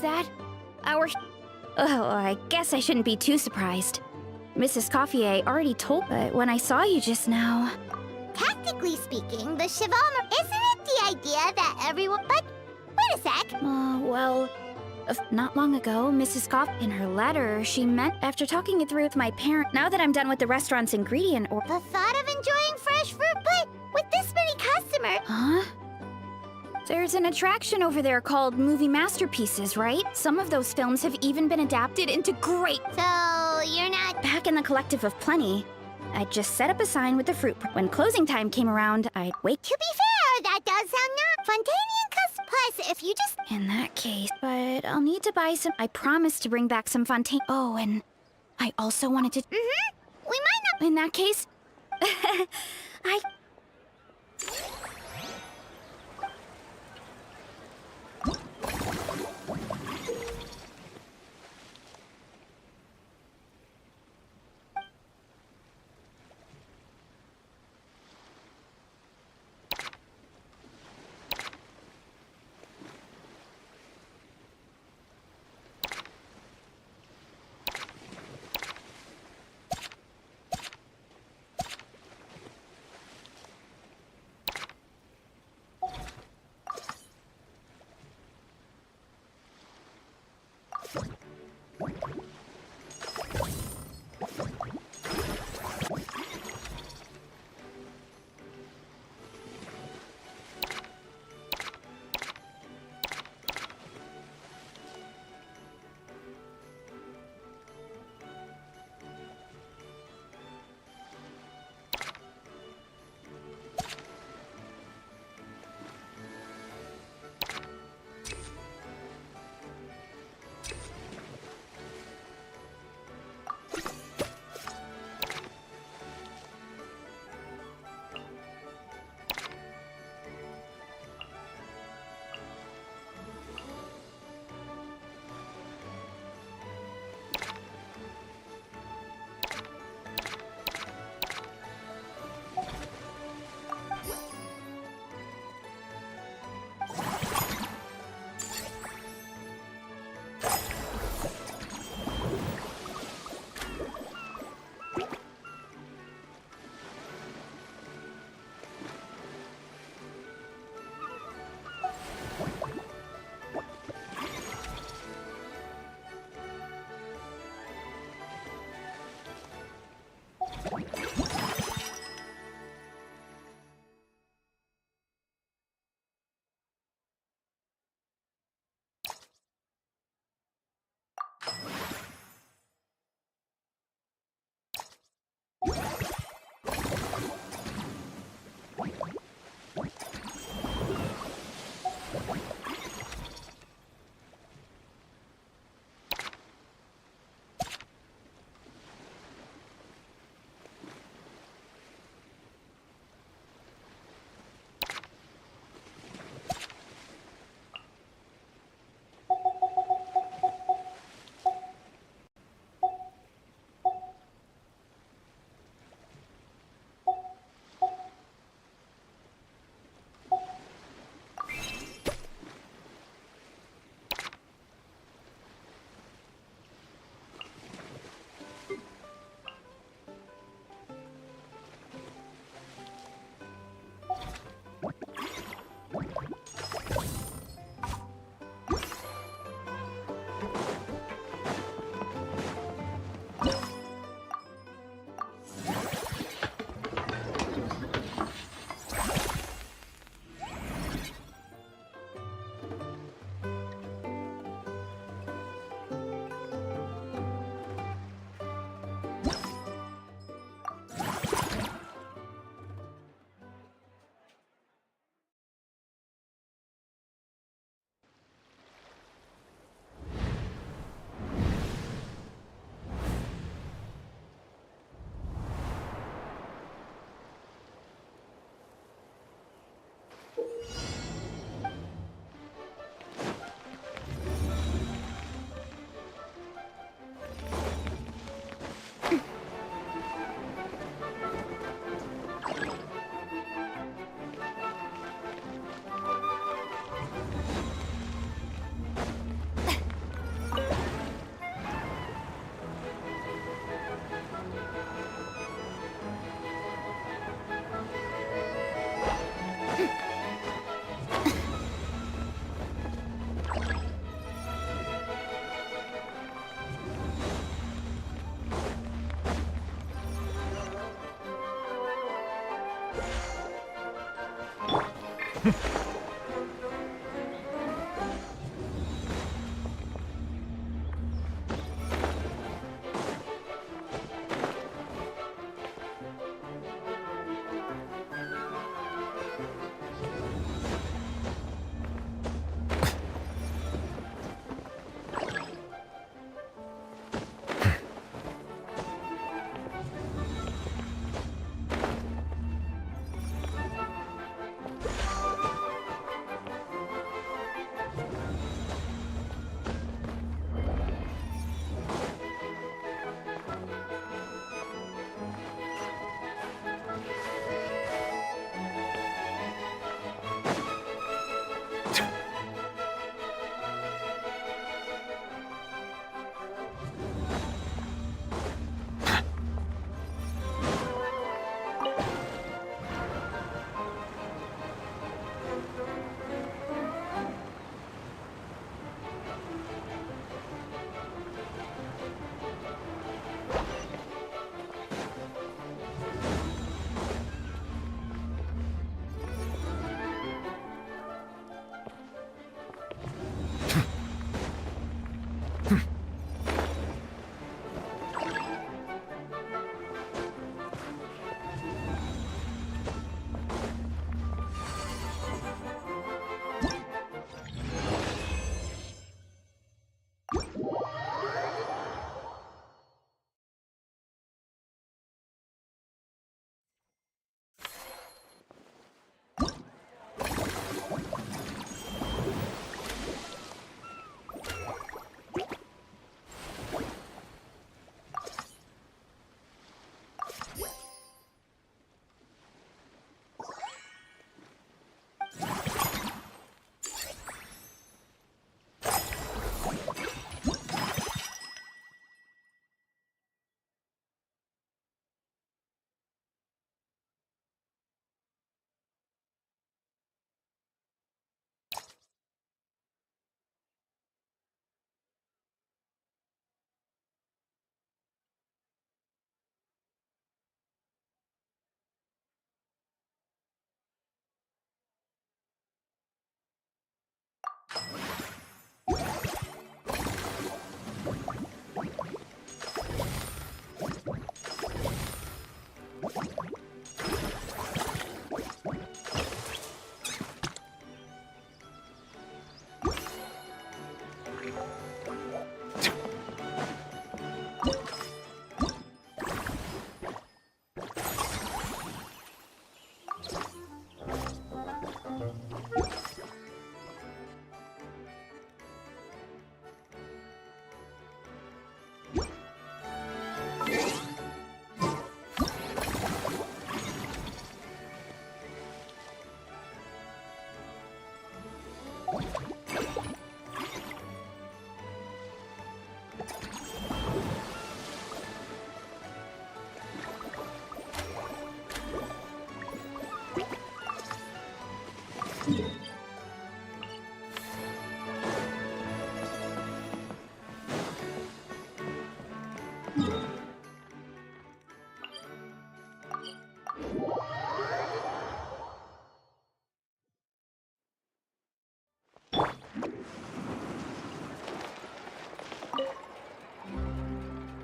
that? Oh, I guess I shouldn't be too surprised. Mrs. Coffier already told me when I saw you just now. Technically speaking, the Chevalmer isn't it the idea that everyone. But wait a sec. Well, not long ago, Mrs. Coff, in her letter, she meant after talking it through with my parent. Now that I'm done with the restaurant's ingredient or. The thought of enjoying fresh fruit, but with this many customers. Huh? There's an attraction over there called Movie Masterpieces, right? Some of those films have even been adapted into great. So you're not. Back in the Collective of Plenty, I'd just set up a sign with the fruit. When closing time came around, I'd wait. To be fair, that does sound not Fontanian custom. Plus, if you just. In that case, but I'll need to buy some. I promised to bring back some Fontaine. Oh, and I also wanted to. We might not. In that case, I.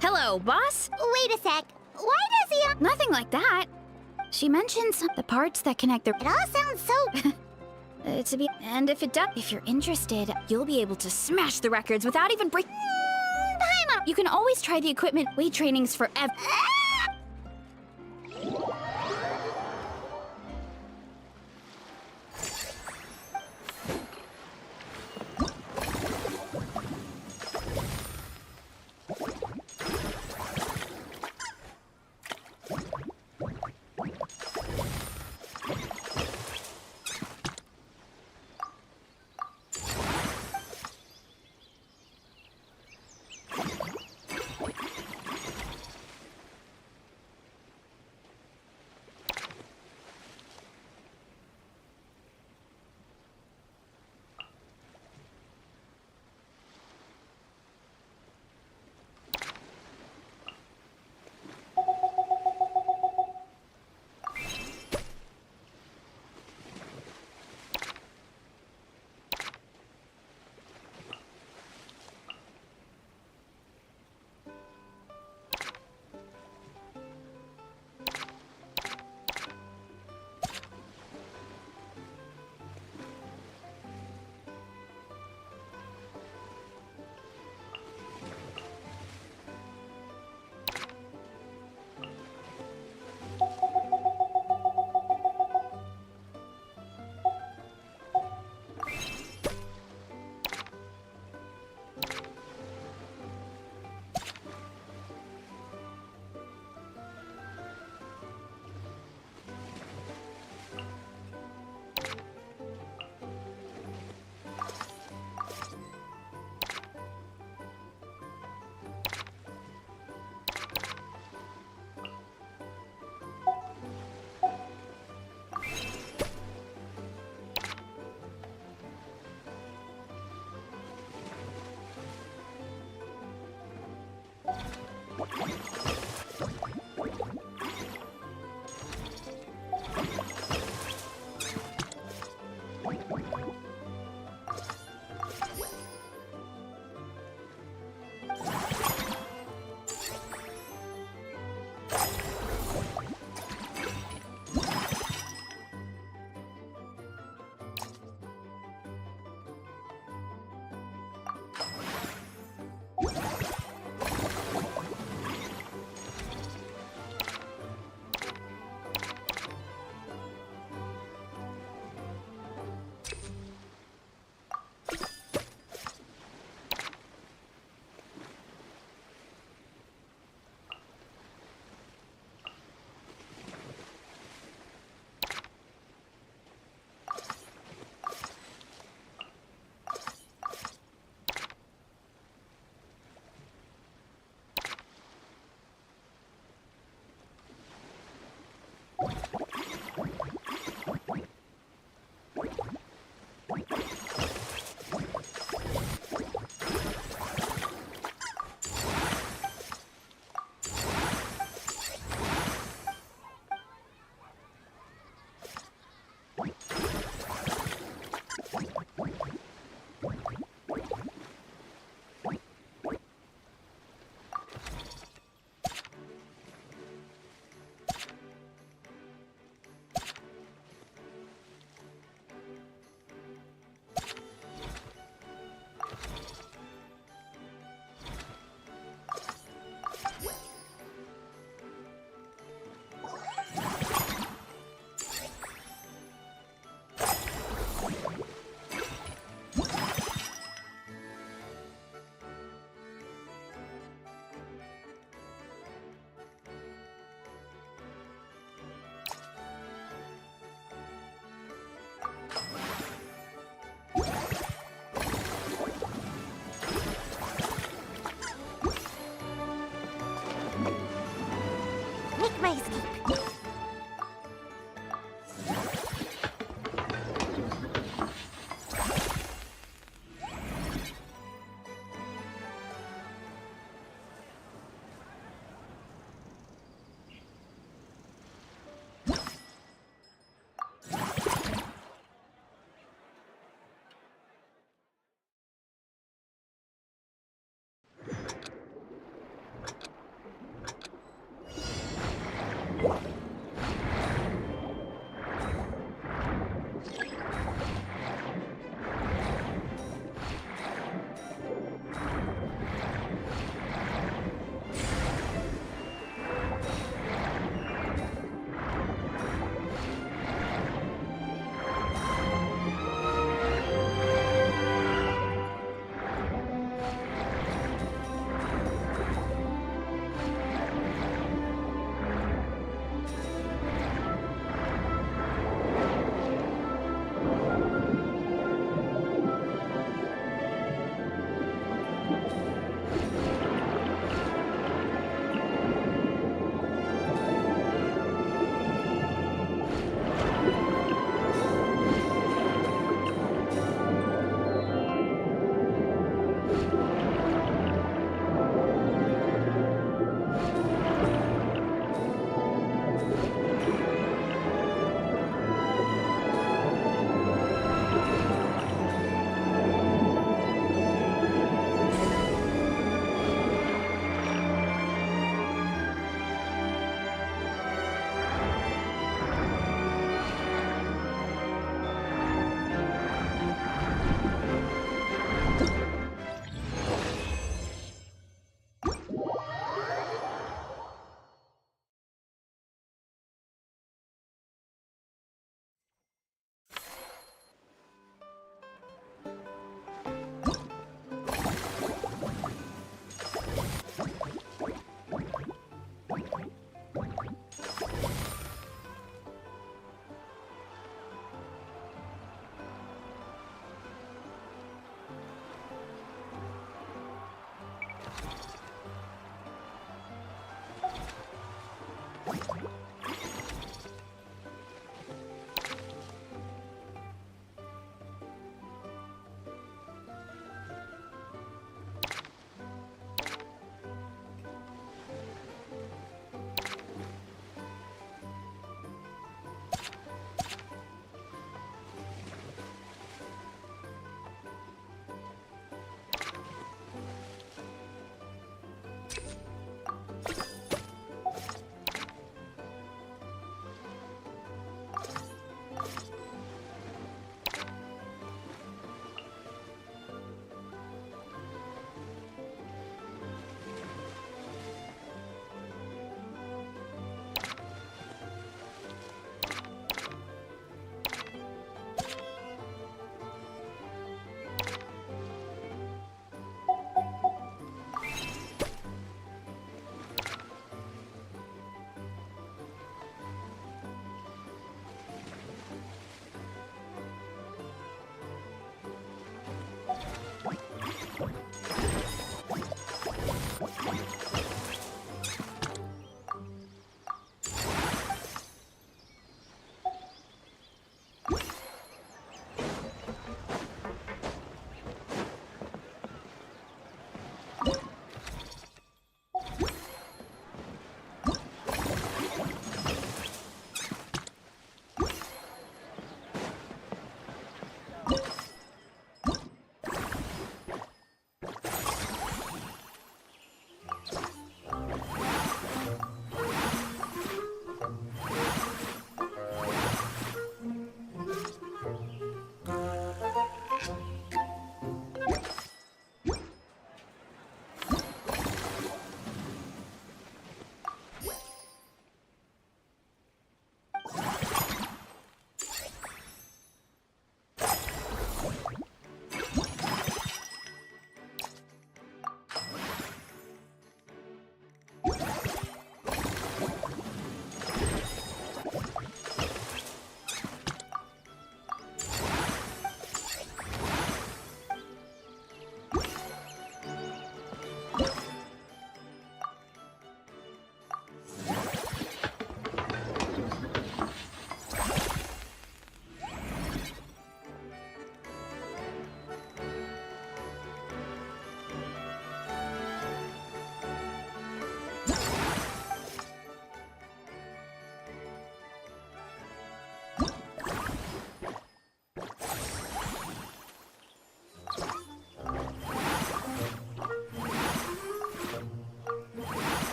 Hello, boss? Wait a sec. Why does he... Nothing like that. She mentioned the parts that connect the... It all sounds so... And if it does, if you're interested, you'll be able to smash the records without even breaking... You can always try the equipment. Weight training's forever.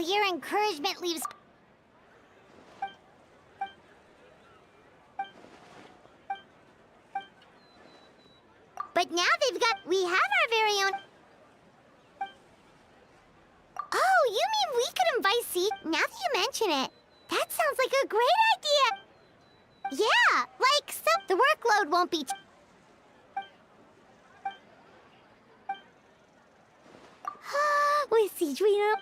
Your encouragement leaves... But now we have our very own... Oh, you mean we could invite C? Now that you mention it, that sounds like a great idea! Yeah, like, so the workload won't be... With Sidrina...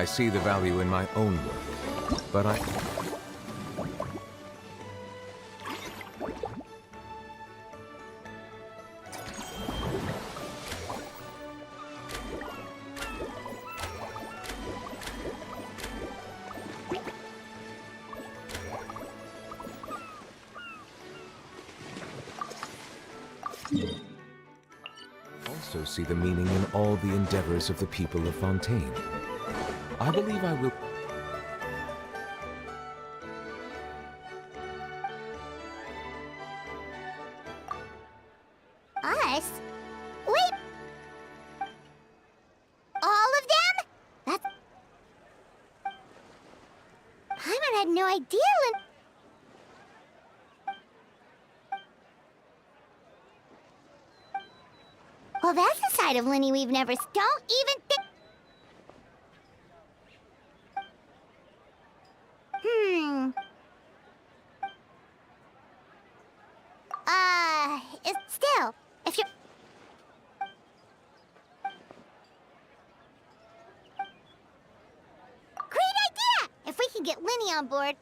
I see the value in my own work, but I... also see the meaning in all the endeavors of the people of Fontaine. I believe I will... Us? Wait! All of them? That's... Paimon had no idea Well, that's a side of Linny we've never... Don't even think... Still, if you're... Great idea! If we can get Linny on board...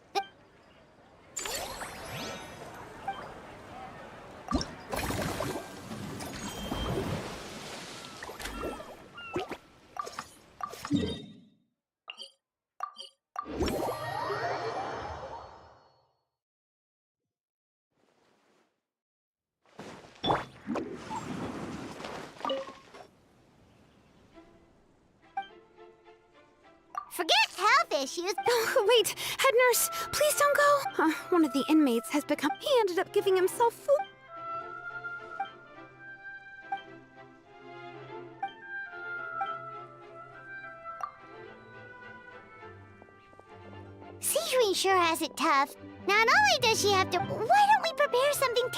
Forget health issues. Wait, head nurse, please don't go. One of the inmates has become... He ended up giving himself food. Sejuani sure has it tough. Not only does she have to... Why don't we prepare something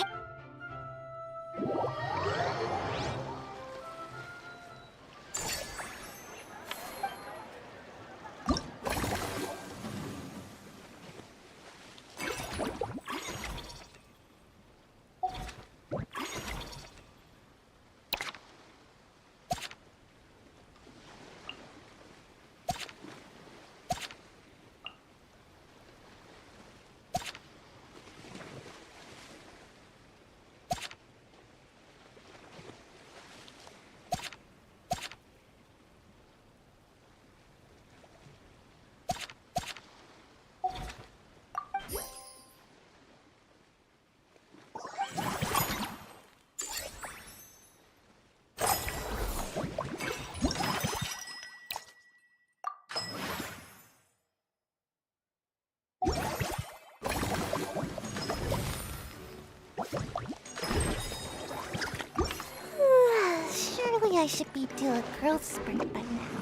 Surely I should be due a growth spurt by now.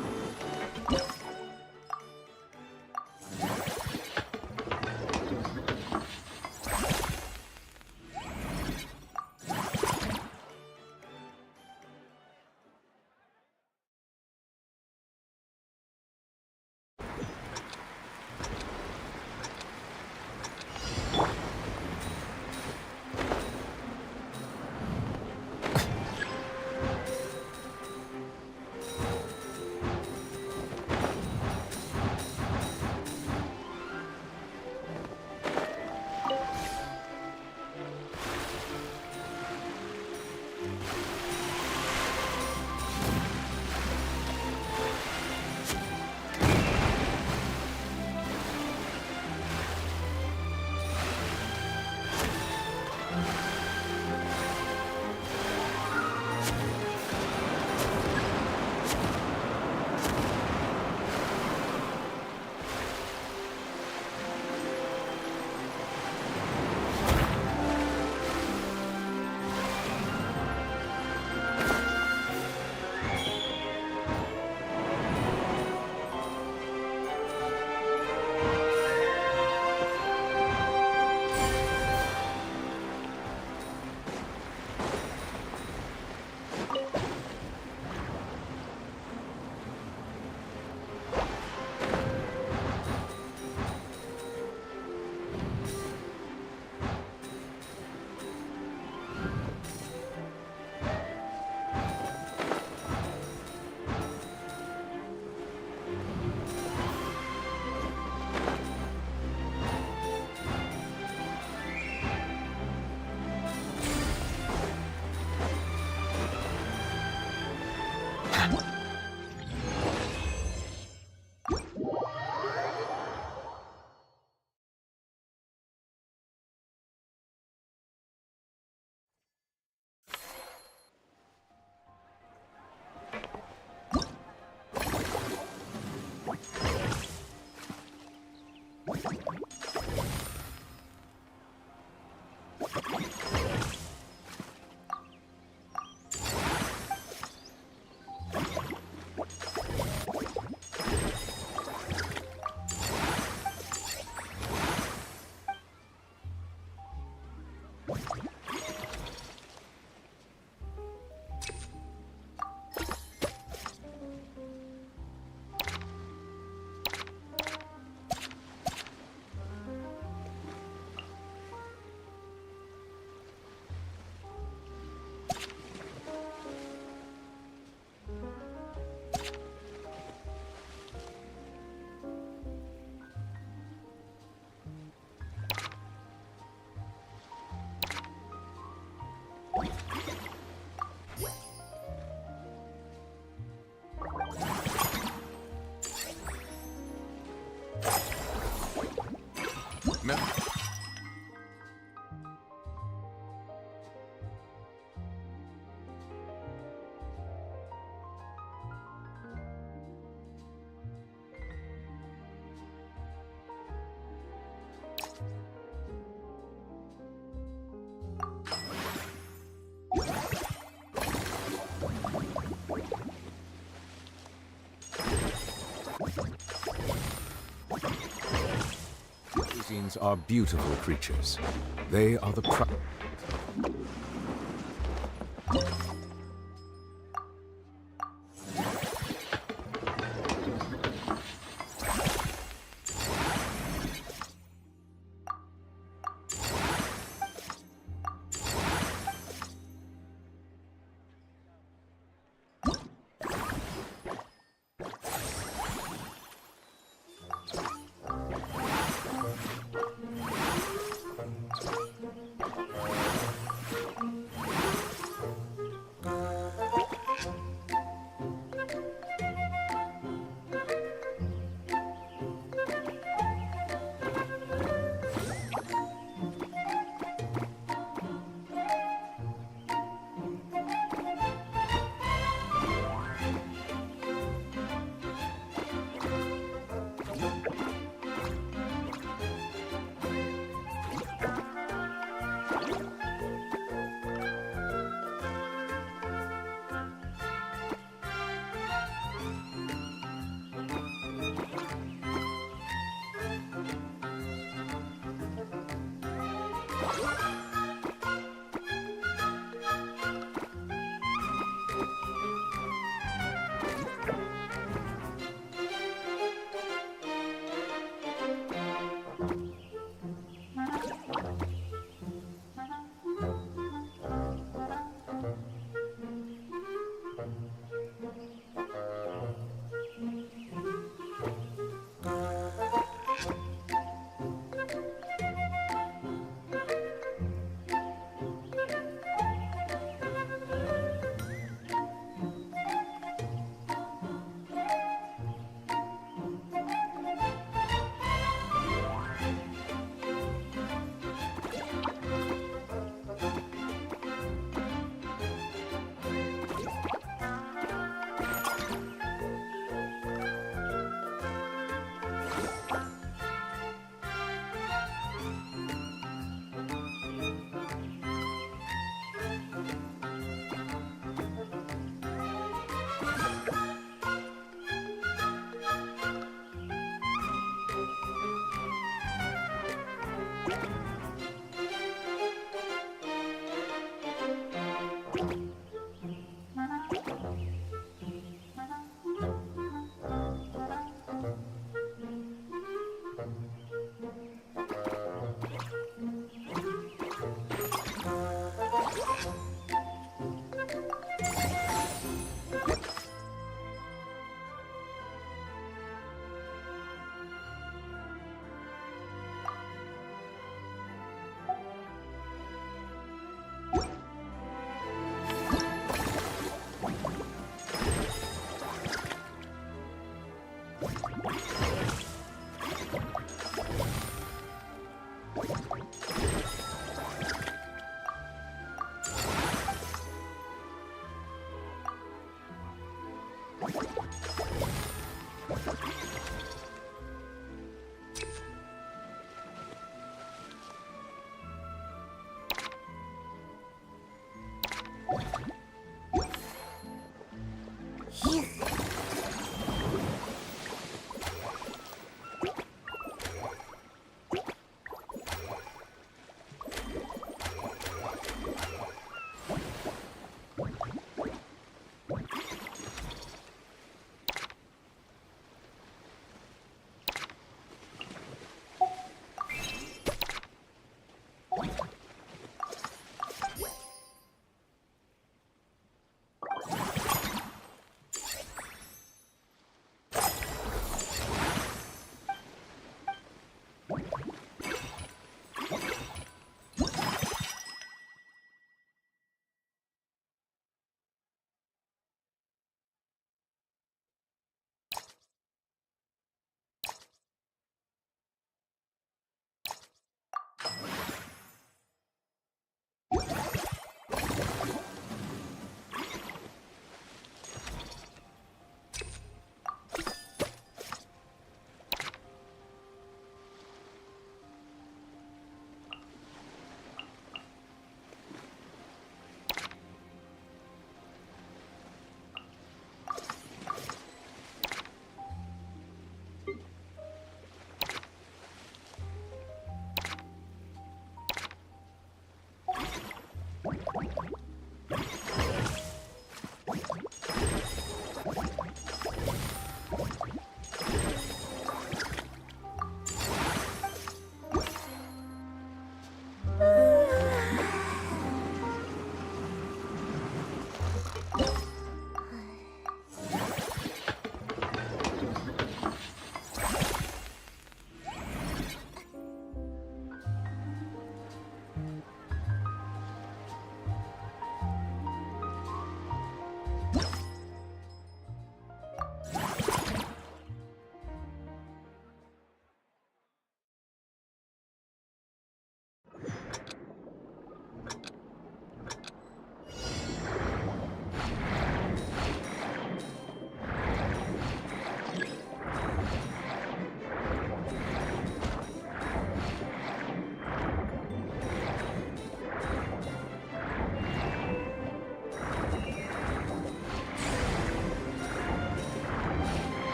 Dragons are beautiful creatures. They are the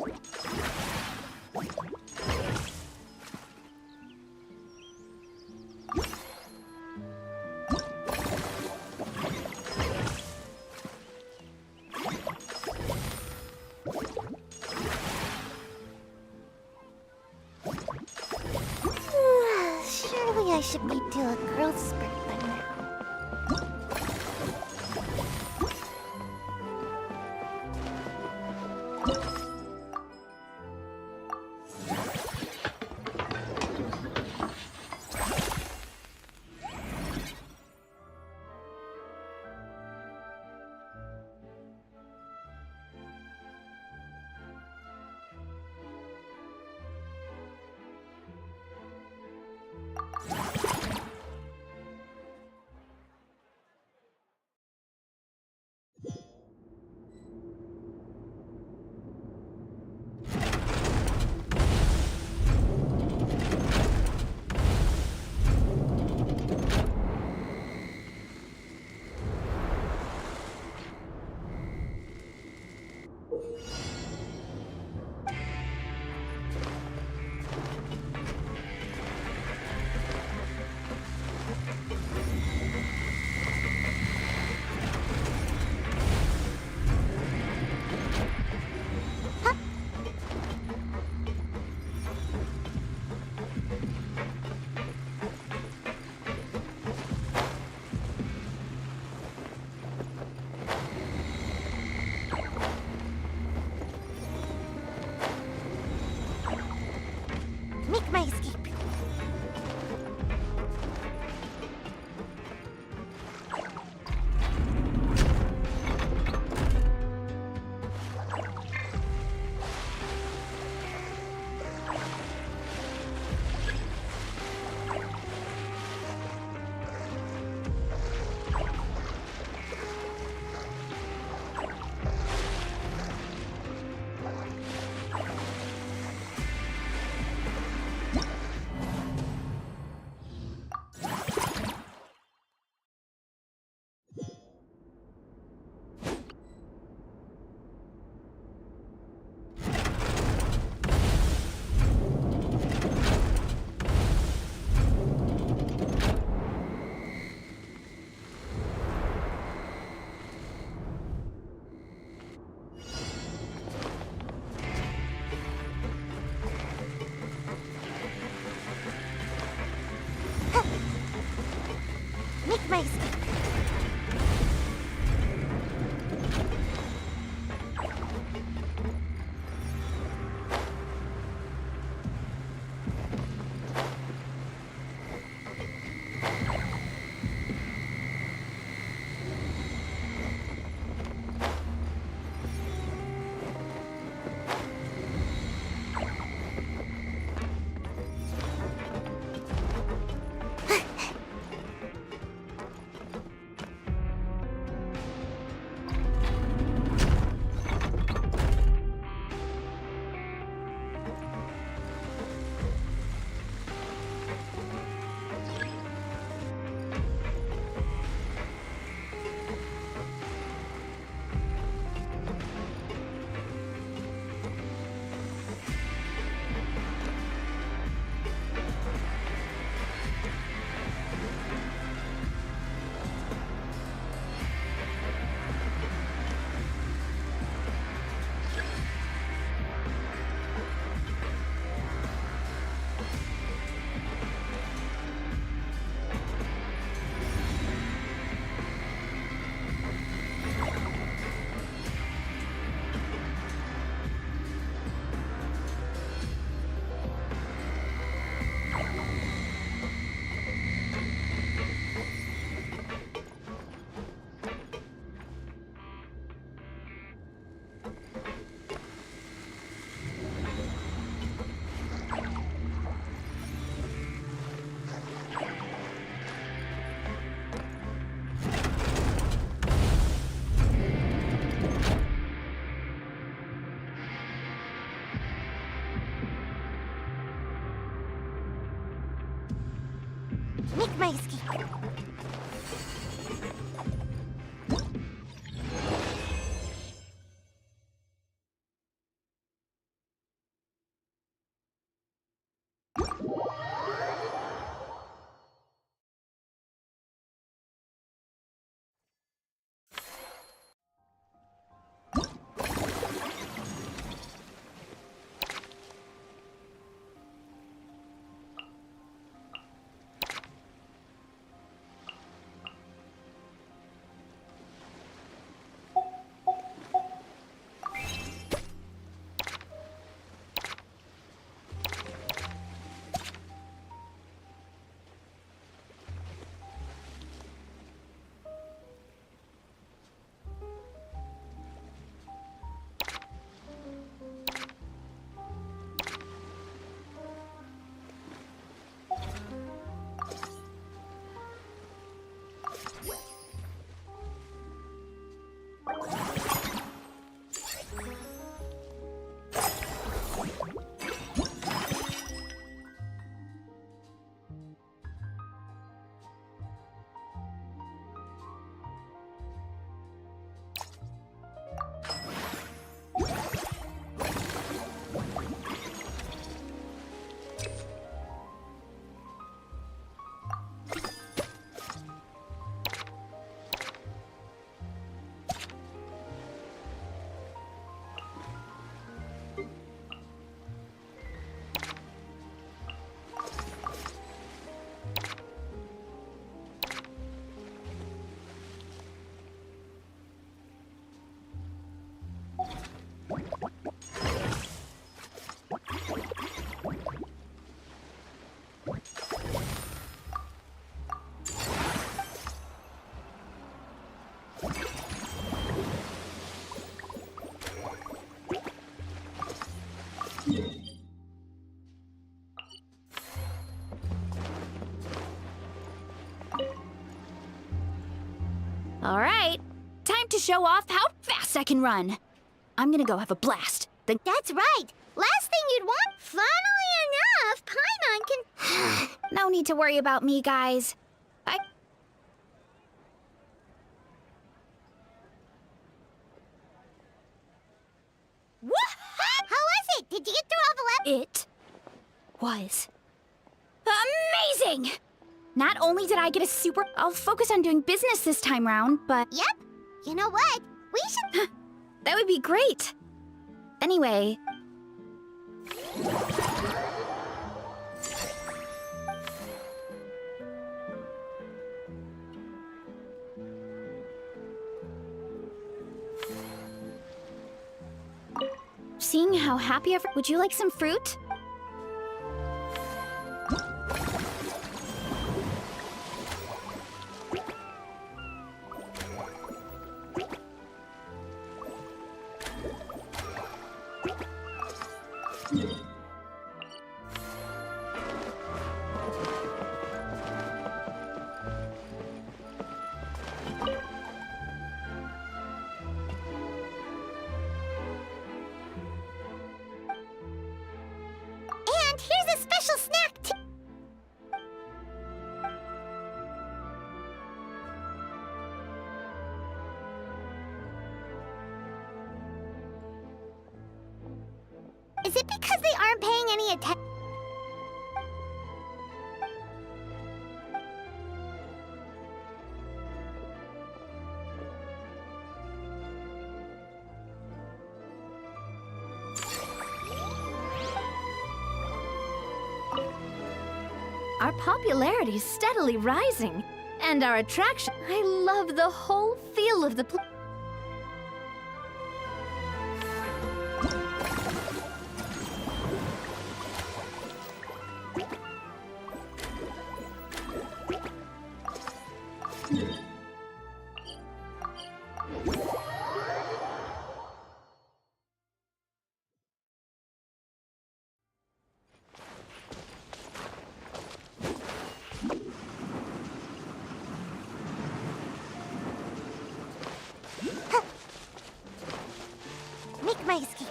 Surely I should be due a growth spurt by now. Make my escape. Make my escape. Make my escape. All right, time to show off how fast I can run. I'm gonna go have a blast. That's right. Last thing you'd want. Funnily enough, Paimon can... No need to worry about me, guys. How was it? Did you get through all the levels? It was amazing! Not only did I get a super... I'll focus on doing business this time round, but... Yep. You know what? We should... That would be great. Anyway... Seeing how happy would you like some fruit? And here's a special snack too. Is it because they aren't paying any attention? Our popularity is steadily rising, and our attraction. I love the whole feel of the place. Make my escape.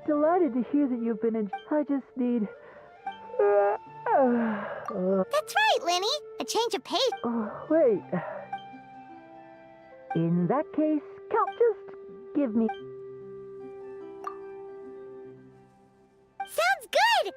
Delighted to hear that you've been in. I just need. That's right, Lenny. A change of pace. Wait. In that case, Cal, just give me. Sounds good!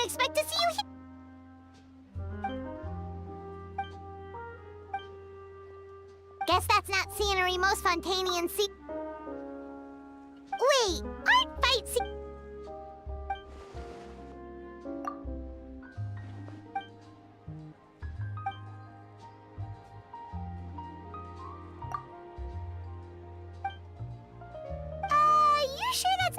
Expect to see you here. Guess that's not scenery most Fontanians see. Wait, aren't fight you sure that's...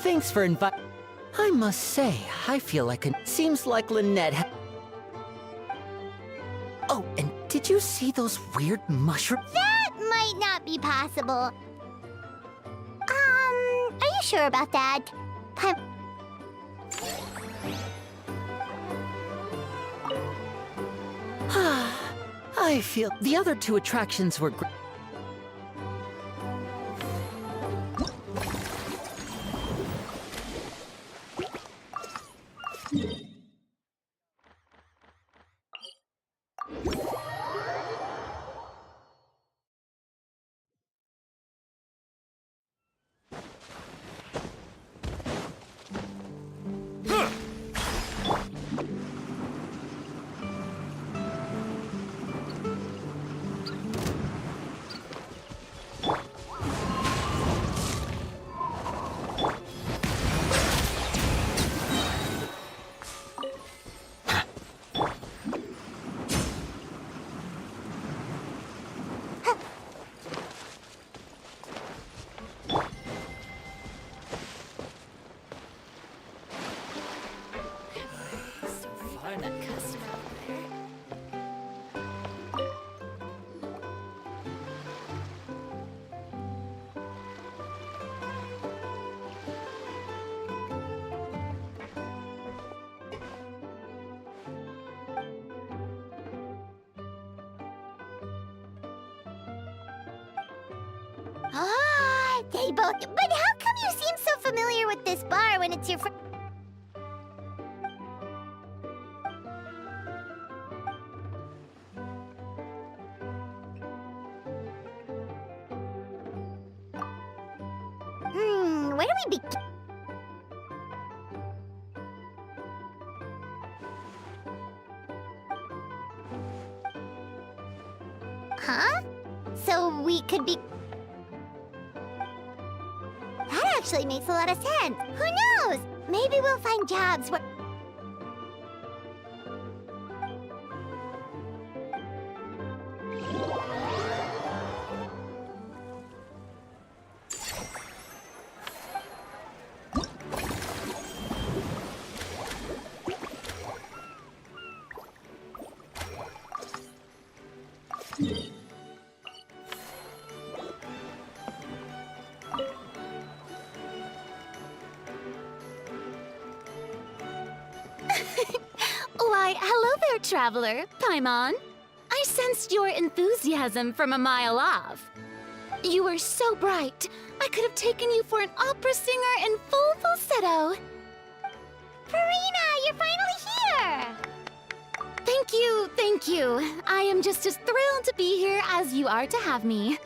Thanks for inviting. I must say, I feel like seems like Lynette Oh, and did you see those weird mushrooms? That might not be possible. Are you sure about that? I feel the other two attractions were great. They both. But how come you seem so familiar with this bar when it's your friend? Where do we begin? Huh? So we could be. That actually makes a lot of sense. Who knows? Maybe we'll find jobs where. Why, hello there, traveler. Paimon. I sensed your enthusiasm from a mile off. You were so bright, I could have taken you for an opera singer in full falsetto. Farina, you're finally here! Thank you, thank you. I am just as thrilled to be here as you are to have me.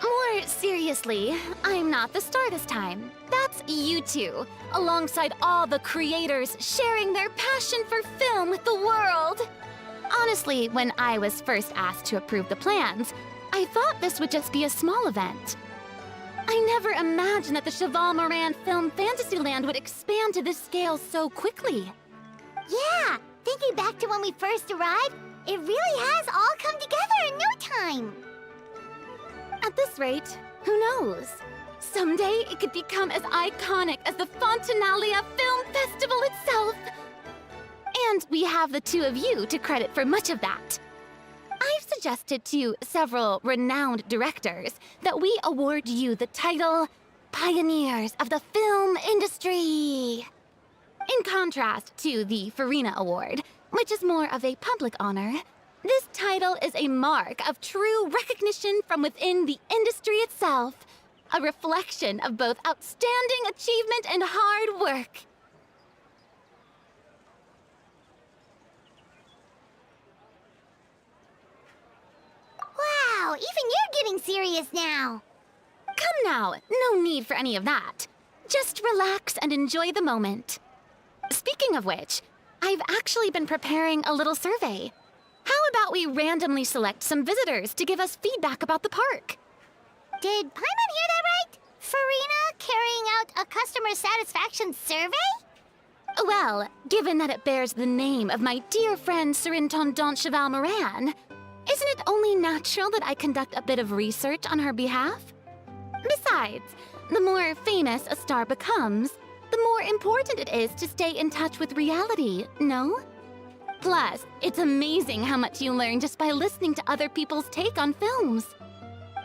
More seriously, I'm not the star this time. That's you two, alongside all the creators sharing their passion for film with the world. Honestly, when I was first asked to approve the plans, I thought this would just be a small event. I never imagined that the Cheval Moran Film Fantasyland would expand to this scale so quickly. Yeah, thinking back to when we first arrived, it really has all come together in no time. At this rate, who knows? Someday it could become as iconic as the Fontanalia Film Festival itself. And we have the two of you to credit for much of that. I've suggested to several renowned directors that we award you the title Pioneers of the Film Industry. In contrast to the Farina Award, which is more of a public honor, this title is a mark of true recognition from within the industry itself, a reflection of both outstanding achievement and hard work. Wow, even you're getting serious now. Come now, no need for any of that. Just relax and enjoy the moment. Speaking of which, I've actually been preparing a little survey. How about we randomly select some visitors to give us feedback about the park? Did Paimon hear that right? Farina carrying out a customer satisfaction survey? Well, given that it bears the name of my dear friend Surintendant Cheval Moran, isn't it only natural that I conduct a bit of research on her behalf? Besides, The more famous a star becomes, the more important it is to stay in touch with reality, no? Plus, it's amazing how much you learn just by listening to other people's take on films.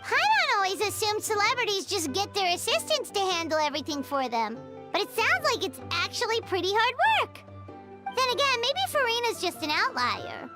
Paimon always assumed celebrities just get their assistants to handle everything for them. But it sounds like it's actually pretty hard work. Then again, maybe Farina's just an outlier.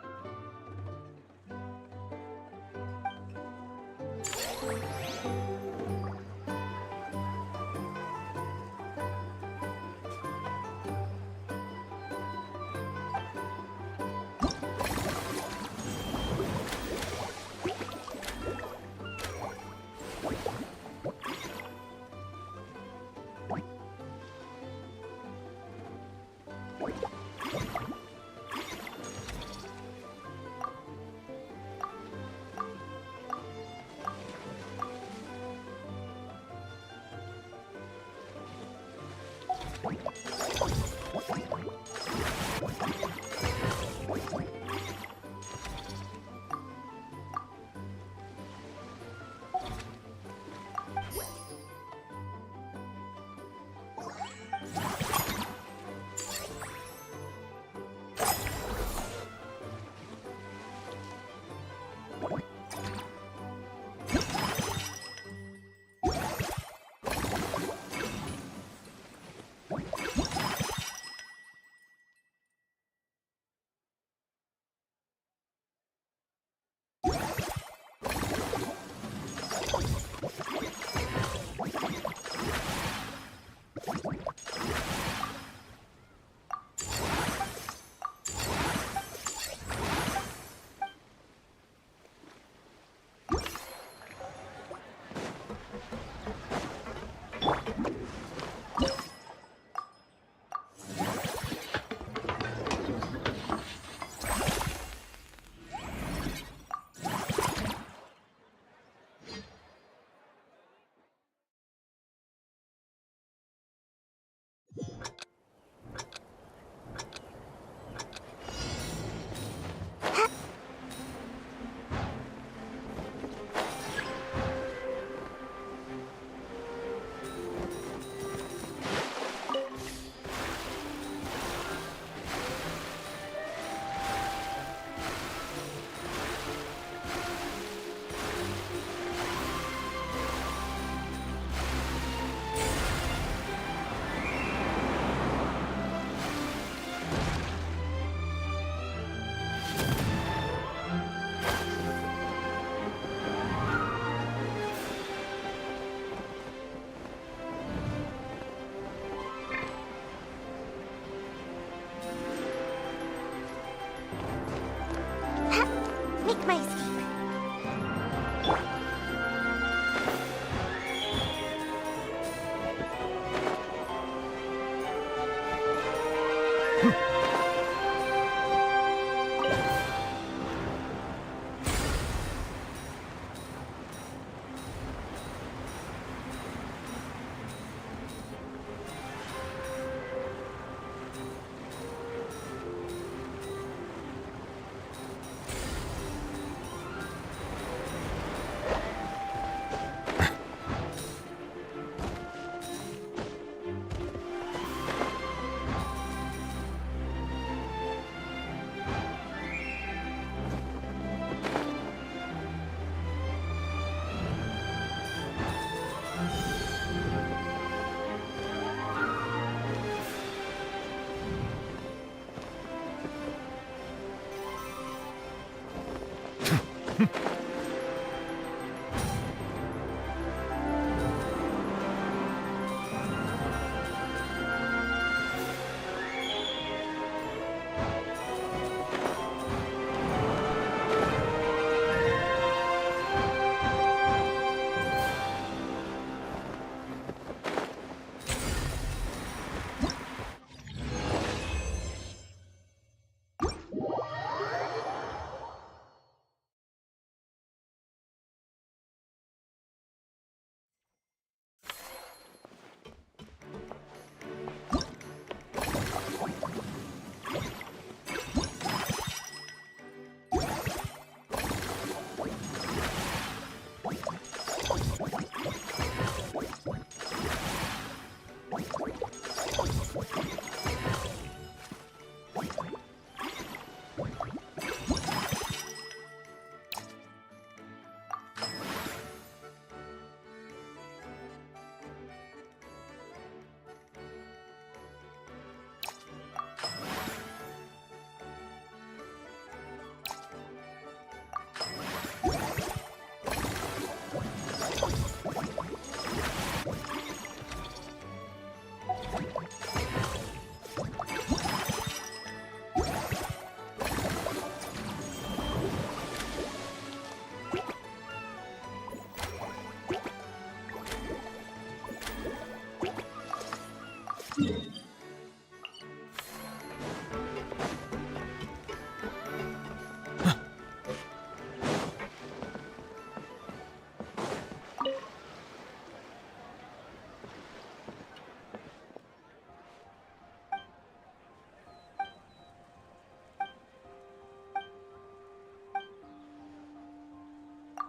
Make my escape.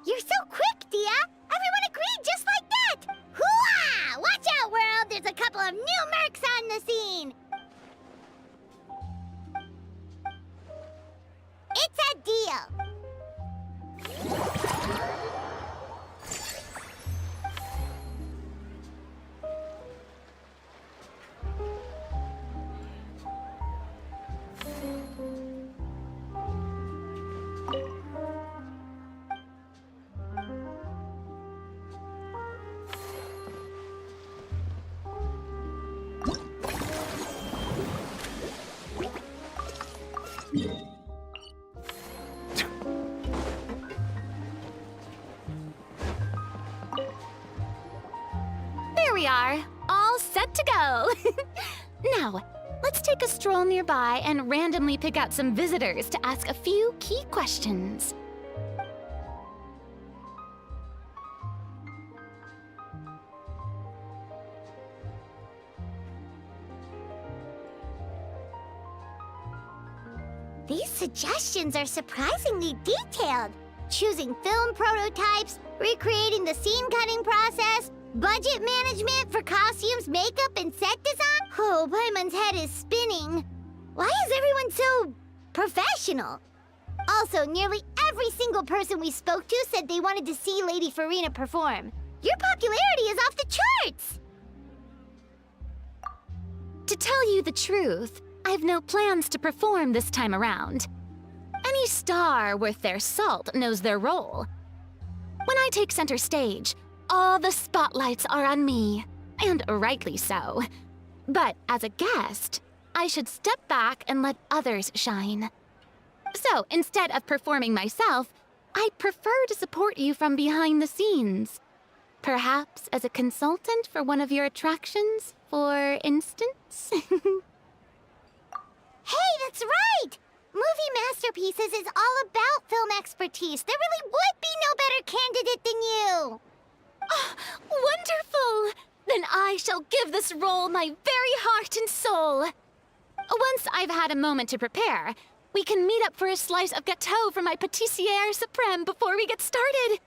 You're so quick, Dia! Everyone agreed just like that! Hooah! Watch out, world! There's a couple of new mercs on the scene! It's a deal! There we are, all set to go. Now, let's take a stroll nearby and randomly pick out some visitors to ask a few key questions. These suggestions are surprisingly detailed. Choosing film prototypes, recreating the scene cutting process, budget management for costumes, makeup, and set design? Oh, Paimon's head is spinning. Why is everyone so professional? Also, nearly every single person we spoke to said they wanted to see Lady Farina perform. Your popularity is off the charts! To tell you the truth, I've no plans to perform this time around. Any star worth their salt knows their role. When I take center stage, all the spotlights are on me, and rightly so. But as a guest, I should step back and let others shine. So instead of performing myself, I'd prefer to support you from behind the scenes. Perhaps as a consultant for one of your attractions, for instance? Hey, that's right! Movie masterpieces is all about film expertise. There really would be no better candidate than you! Oh, wonderful! Then I shall give this role my very heart and soul. Once I've had a moment to prepare, we can meet up for a slice of gâteau from my pâtissière suprême before we get started.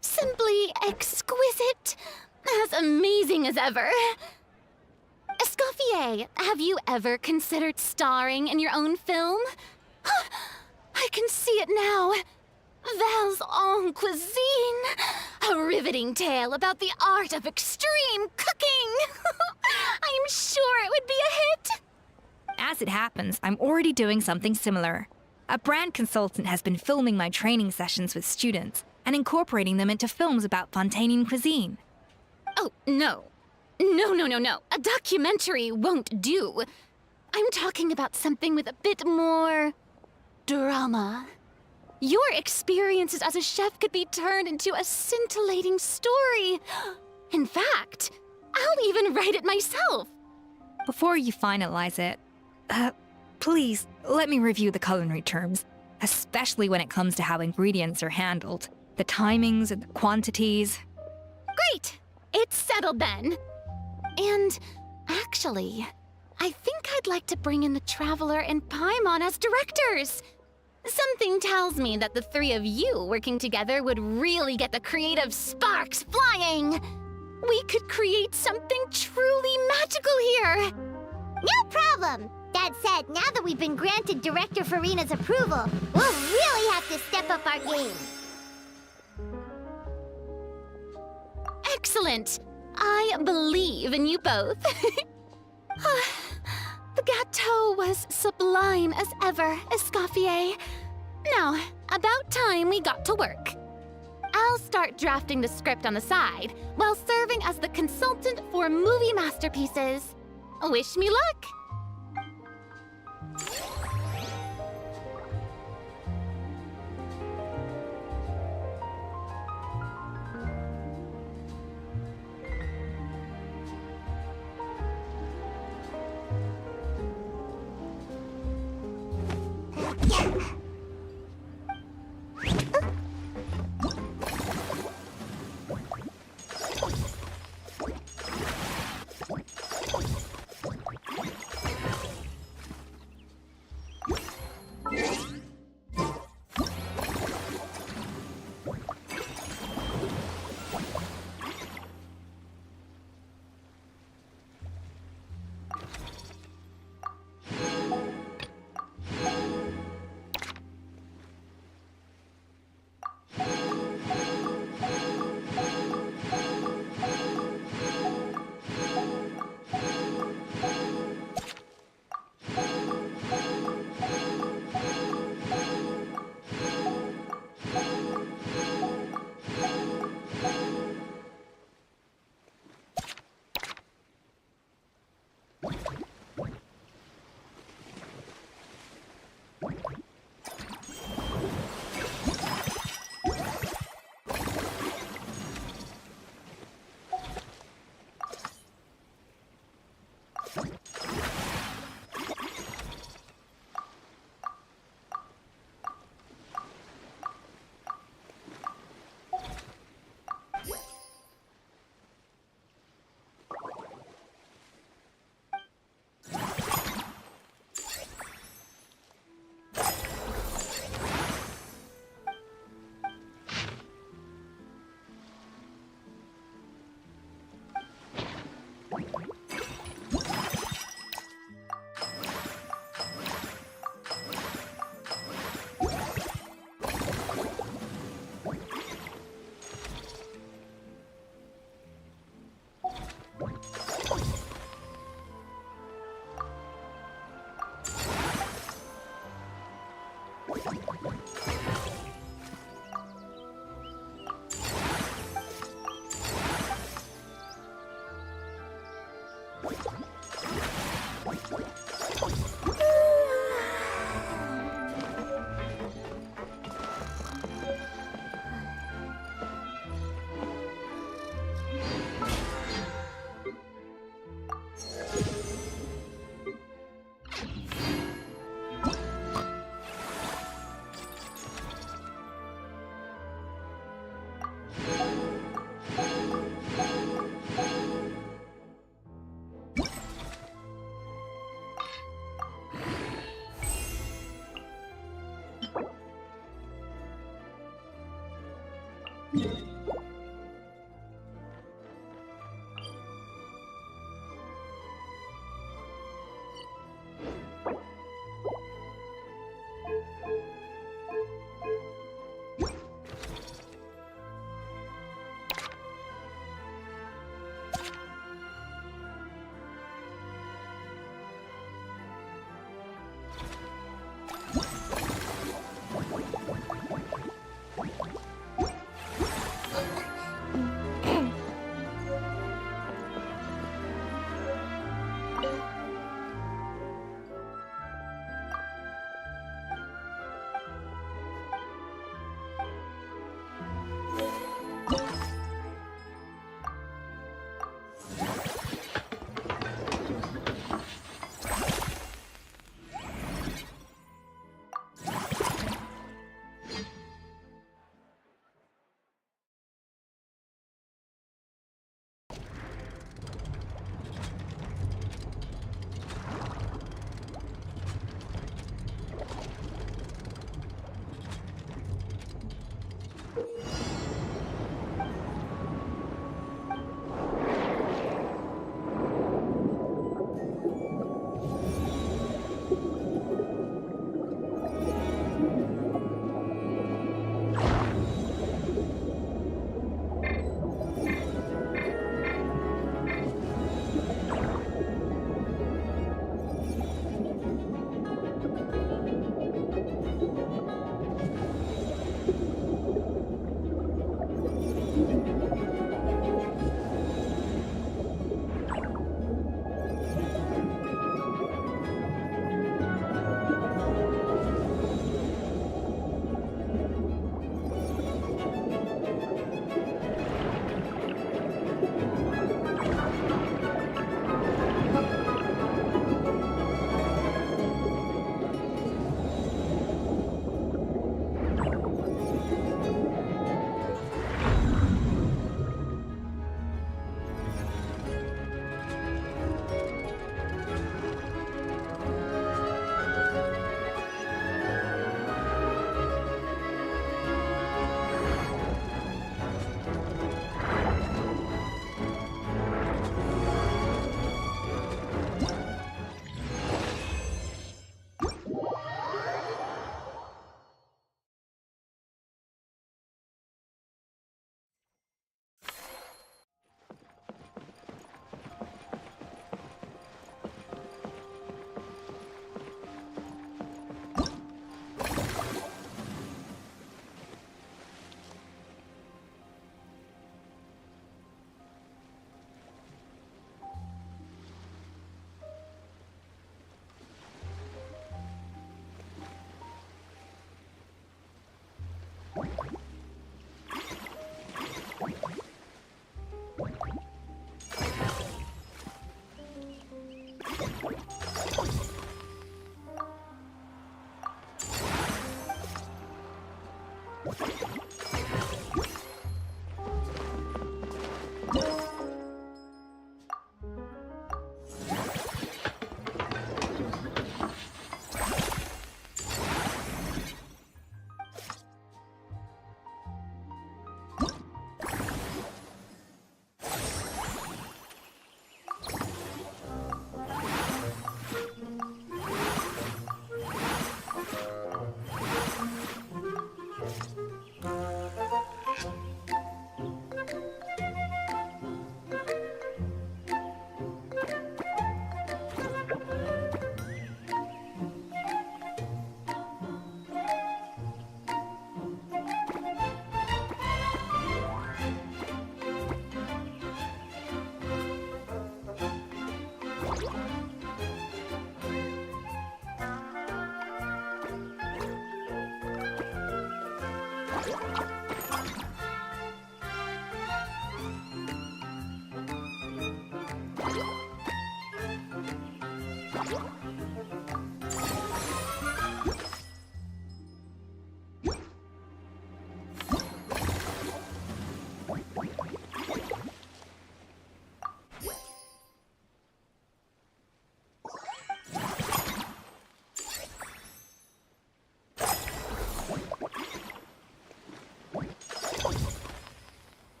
Simply exquisite. As amazing as ever. Escoffier, have you ever considered starring in your own film? I can see it now. Val's en cuisine. A riveting tale about the art of extreme cooking. I'm sure it would be a hit. As it happens, I'm already doing something similar. A brand consultant has been filming my training sessions with students and incorporating them into films about Fontanian cuisine. Oh, no. No. A documentary won't do. I'm talking about something with a bit more drama. Your experiences as a chef could be turned into a scintillating story. In fact, I'll even write it myself. Before you finalize it, please let me review the culinary terms, especially when it comes to how ingredients are handled, the timings and the quantities. Great! It's settled then. And actually, I think I'd like to bring in the Traveler and Paimon as directors. Something tells me that the three of you working together would really get the creative sparks flying. We could create something truly magical here. No problem. That said, now that we've been granted Director Farina's approval, we'll really have to step up our game. Excellent. I believe in you both. The gâteau was sublime as ever, Escoffier. Now, about time we got to work. I'll start drafting the script on the side, while serving as the consultant for movie masterpieces. Wish me luck!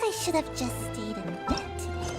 I should have just stayed in bed today.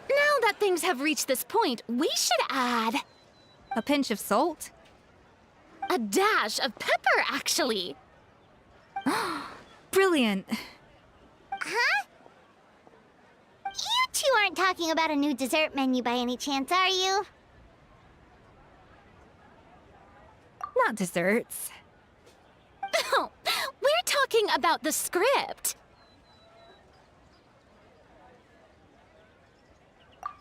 Now that things have reached this point, we should add A pinch of salt? a dash of pepper, actually. Brilliant. Huh? You two aren't talking about a new dessert menu by any chance, are you? Not desserts. No, we're talking about the script.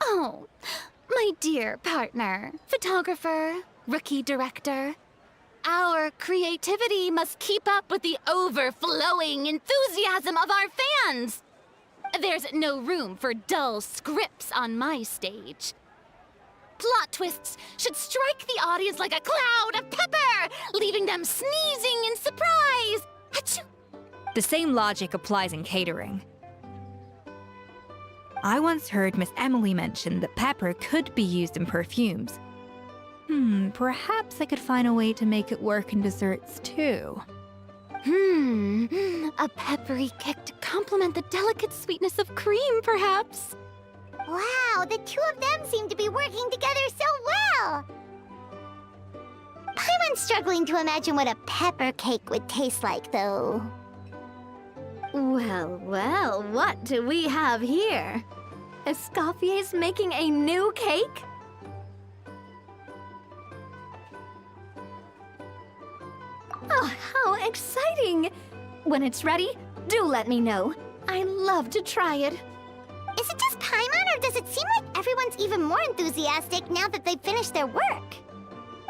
Oh, my dear partner, photographer, rookie director. Our creativity must keep up with the overflowing enthusiasm of our fans. There's no room for dull scripts on my stage. Plot twists should strike the audience like a cloud of pepper, leaving them sneezing in surprise. Achoo! The same logic applies in catering. I once heard Miss Emily mention that pepper could be used in perfumes. Perhaps I could find a way to make it work in desserts too. A peppery kick to complement the delicate sweetness of cream, perhaps. Wow, the two of them seem to be working together so well! Paimon's struggling to imagine what a pepper cake would taste like, though. Well, well, what do we have here? Escoffier's making a new cake? Oh, how exciting! When it's ready, do let me know. I love to try it. Is it just Paimon, or does it seem like everyone's even more enthusiastic now that they've finished their work?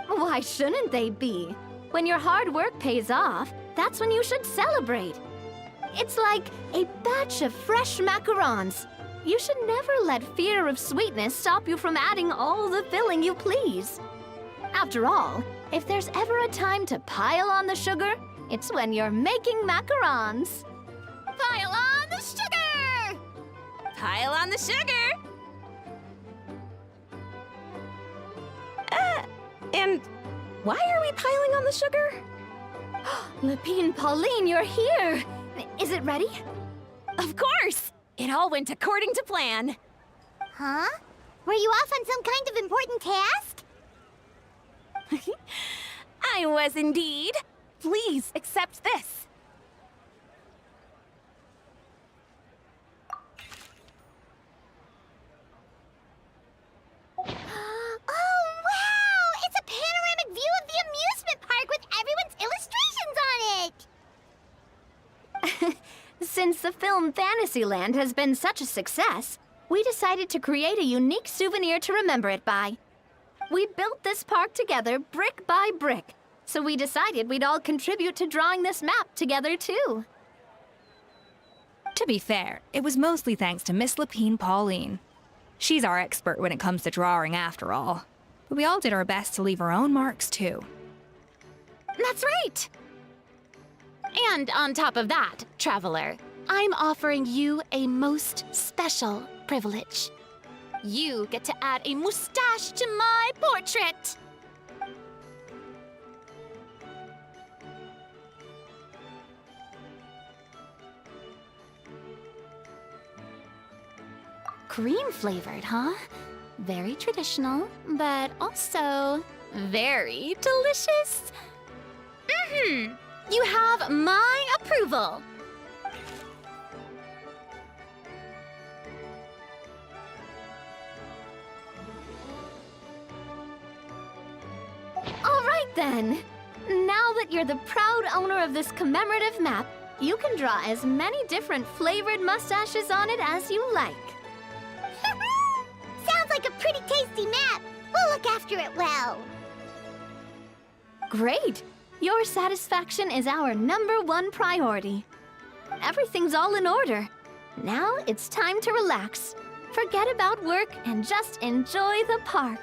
Why shouldn't they be? When your hard work pays off, that's when you should celebrate. It's like a batch of fresh macarons. You should never let fear of sweetness stop you from adding all the filling you please. After all, if there's ever a time to pile on the sugar, it's when you're making macarons. Pile on the sugar! Pile on the sugar! And why are we piling on the sugar? Lepine Pauline, you're here! Is it ready? Of course! It all went according to plan. Huh? Were you off on some kind of important task? I was indeed. Please accept this. Oh, wow! It's a panoramic view of the amusement park with everyone's illustrations on it! Since the film Fantasyland has been such a success, we decided to create a unique souvenir to remember it by. We built this park together brick by brick, so we decided we'd all contribute to drawing this map together too. To be fair, it was mostly thanks to Miss Lepine Pauline. She's our expert when it comes to drawing after all. But we all did our best to leave our own marks too. That's right! And on top of that, traveler, I'm offering you a most special privilege. You get to add a mustache to my portrait! Cream flavored, huh? Very traditional, but also very delicious. You have my approval. All right then. Now that you're the proud owner of this commemorative map, you can draw as many different flavored mustaches on it as you like. Sounds like a pretty tasty map. We'll look after it well. Great! Your satisfaction is our #1 priority. Everything's all in order. Now it's time to relax. Forget about work and just enjoy the park.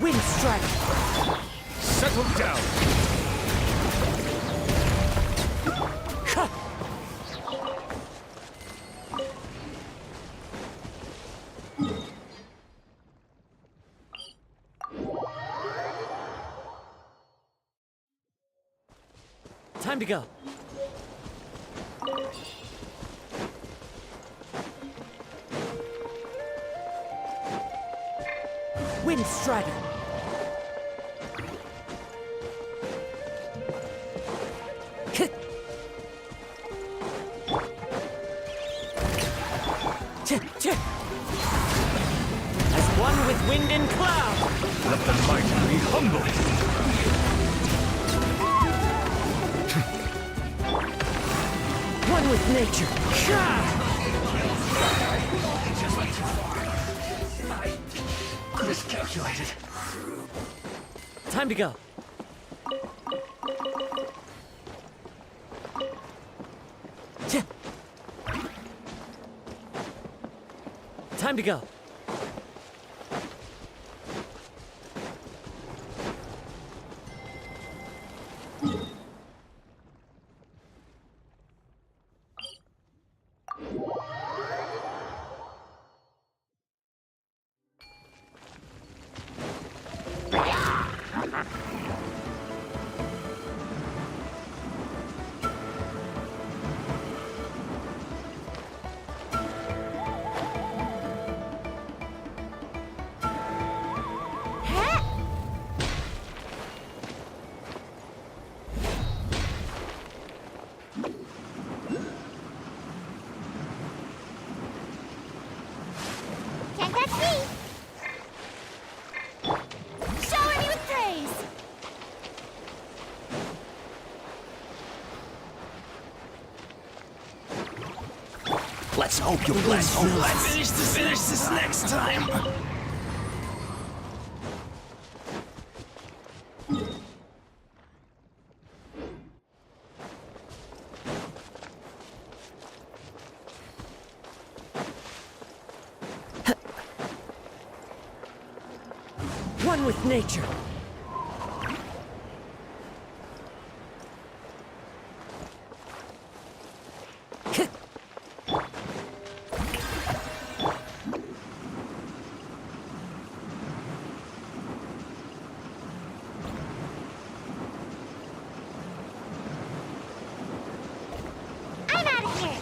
Wind strike! Settle down! Ha! Time to go. Wind Strider. As one with wind and cloud. Let the mighty be humble. One with nature. Miscalculated. Time to go. Time to go. Can't catch me! Shower me with praise! Let's hope you'll bless. Finish this next time. One with nature. I'm out of here!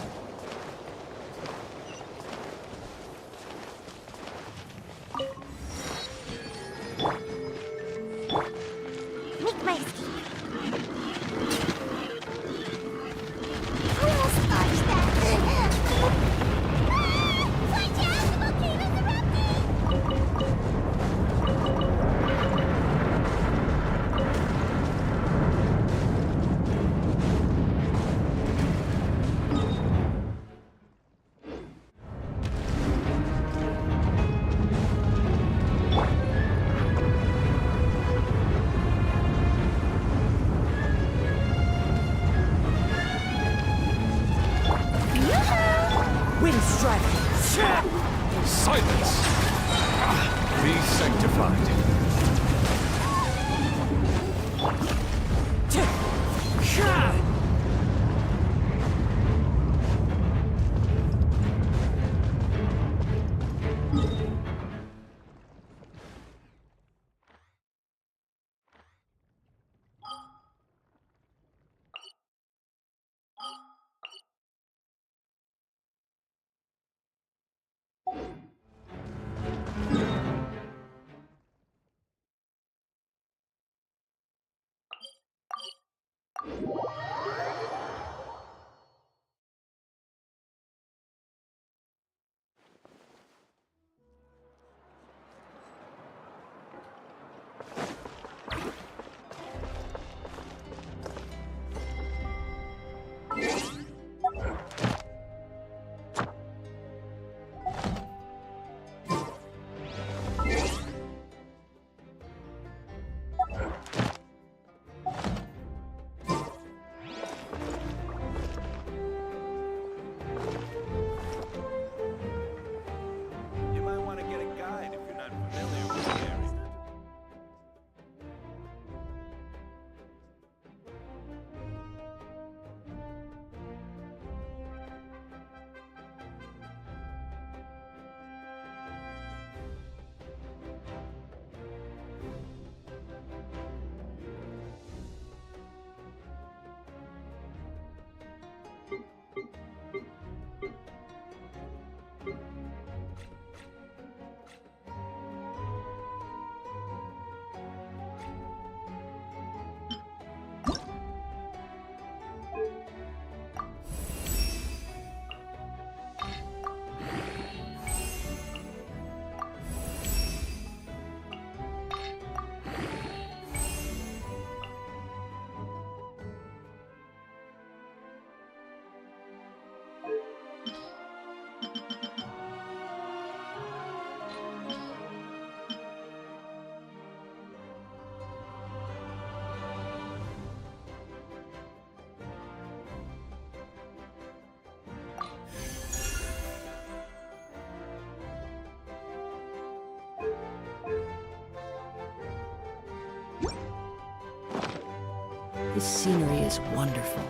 This scenery is wonderful.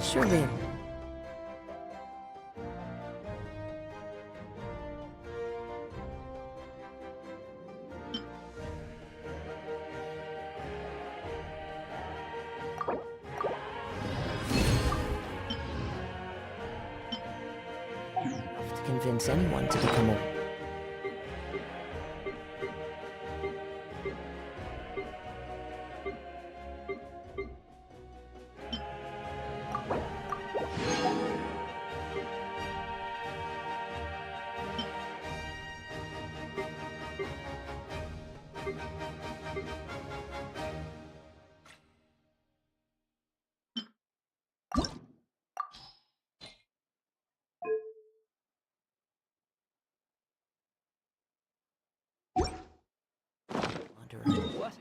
Surely... to convince anyone to become a... What?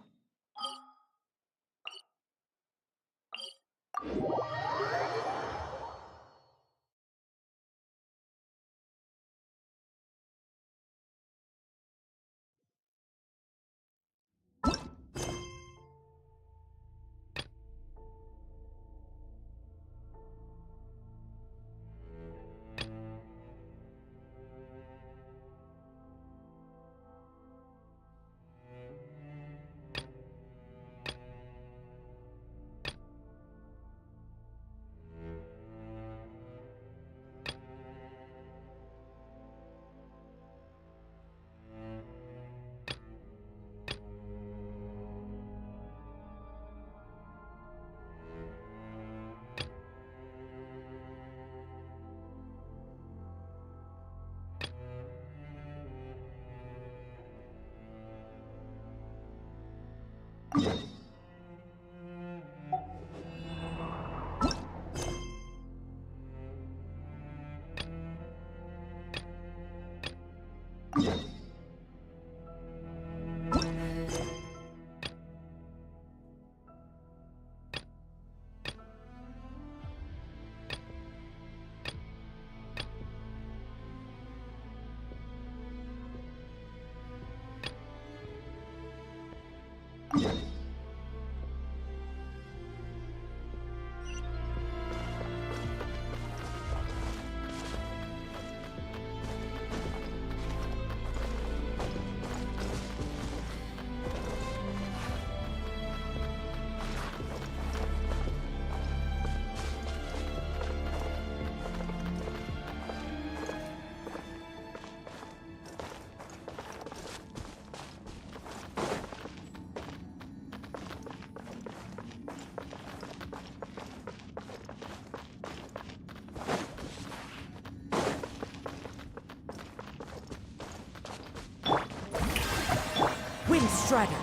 Strider.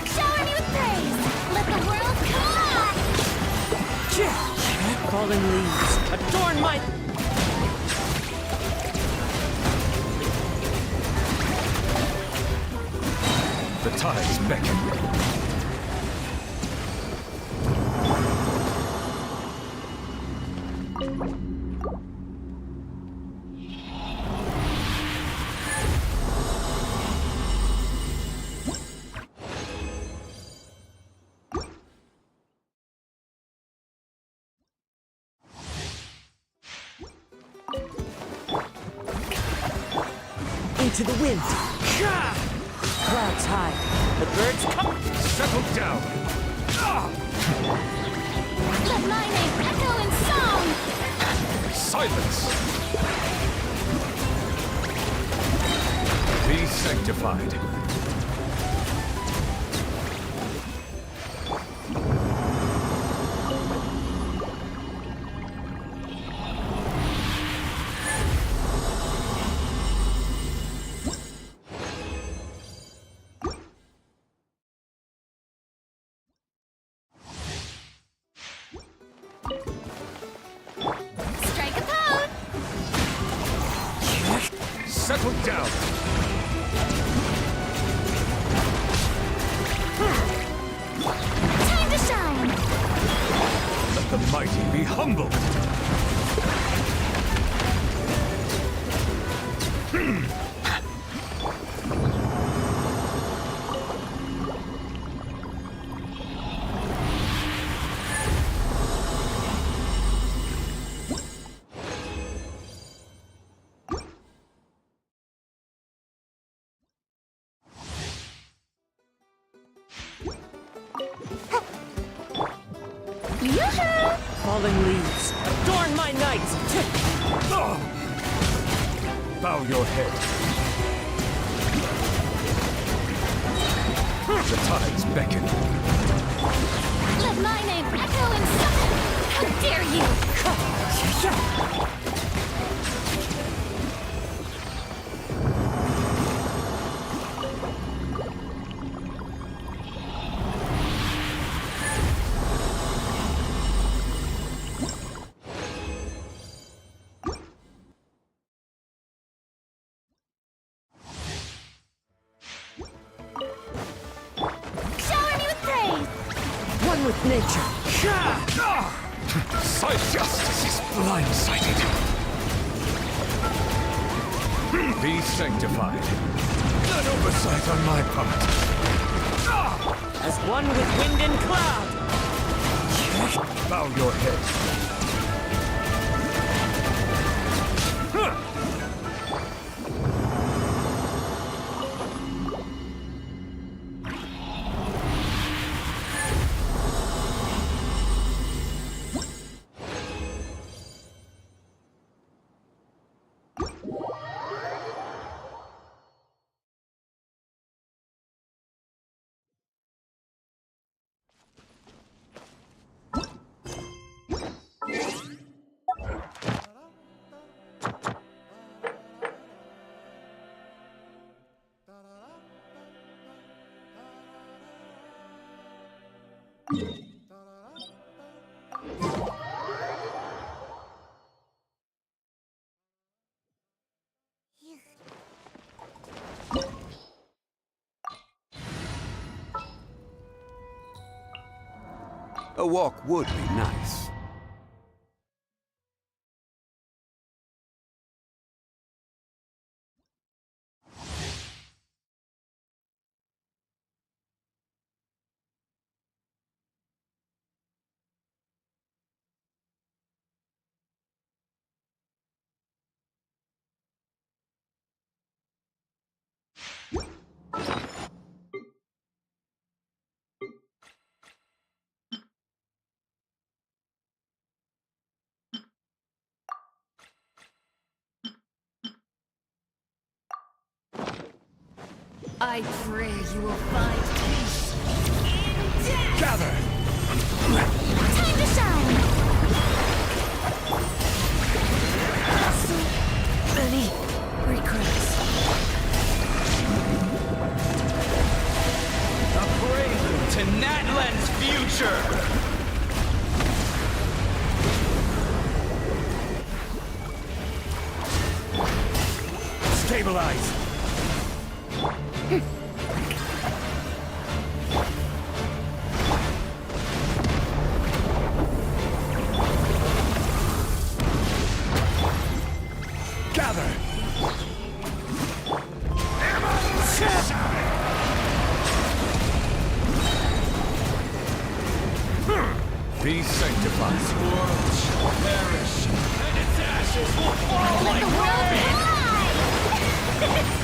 Shower me with praise! Let the world come on! Fallen leaves adorn my... The tides beckon. into the wind. Clouds high. The birds come. Settle down. Let my name echo in song! Silence. Be sanctified. Strike a pose! Settle down. Time to shine! Let the mighty be humbled. Yoo-hoo! Falling leaves. Adorn my night. Bow your head. The tides beckon. Let my name echo in song! How dare you! Shower me with praise! One with nature. Justice is blindsided. Be sanctified. An oversight on my part. As one with wind and cloud. Bow your head. A walk would be nice. I pray you will find peace in death! Gather! Time to shine! So many regrets. A prelude to Natlan's future! Stabilize! Gather! Be sanctified. This world shall perish, and its ashes will fall Let like the world rain! fly!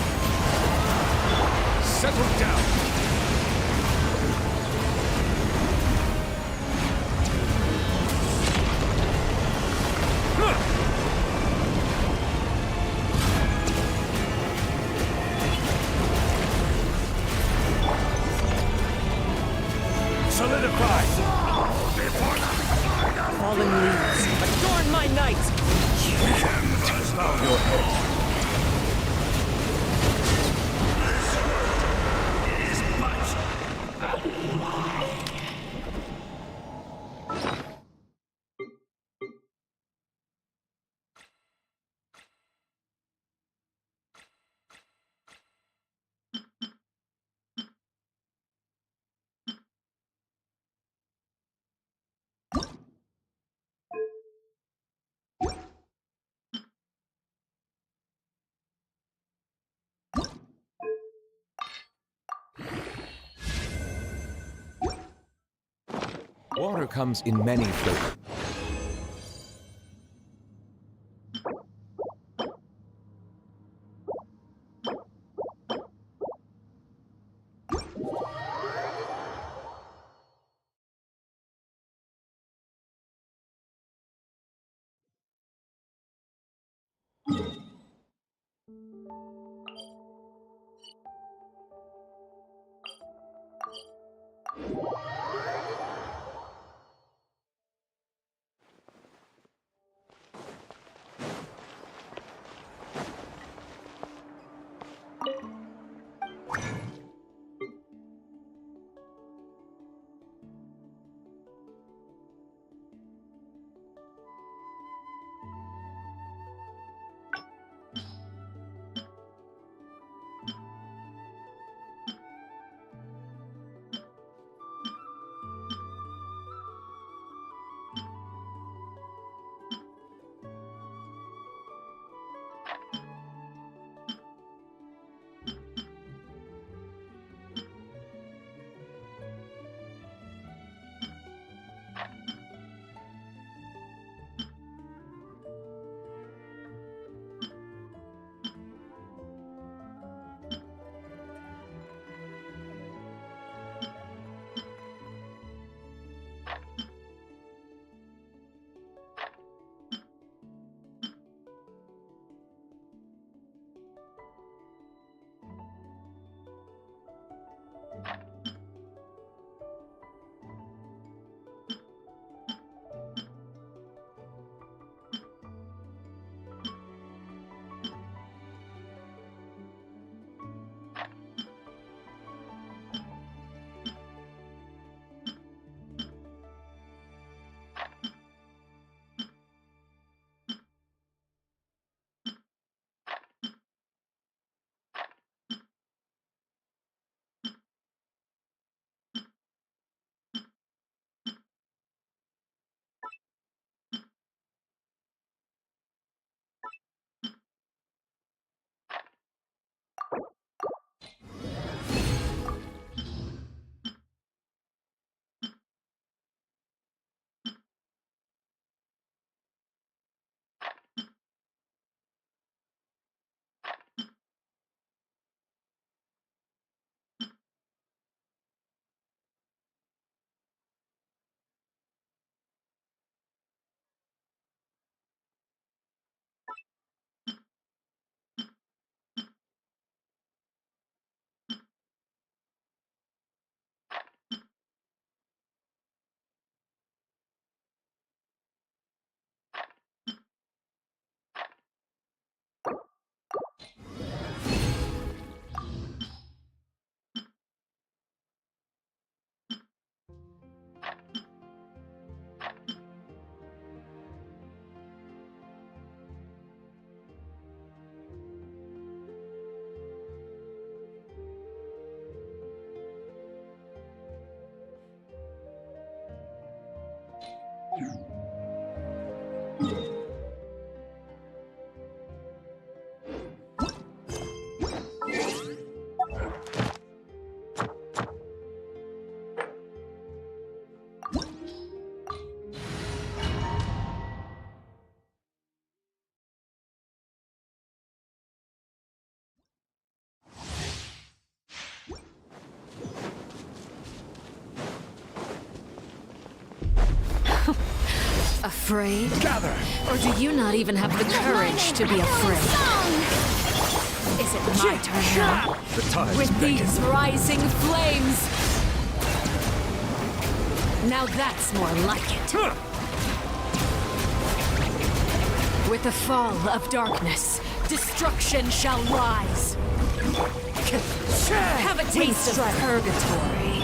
tight! Bow your head. Water comes in many flavors. Afraid? Gather! Or do you not even have the courage to be afraid? Is it my turn now? The tides With beckon. these rising flames! Now that's more like it. With the fall of darkness, destruction shall rise. Have a taste of purgatory.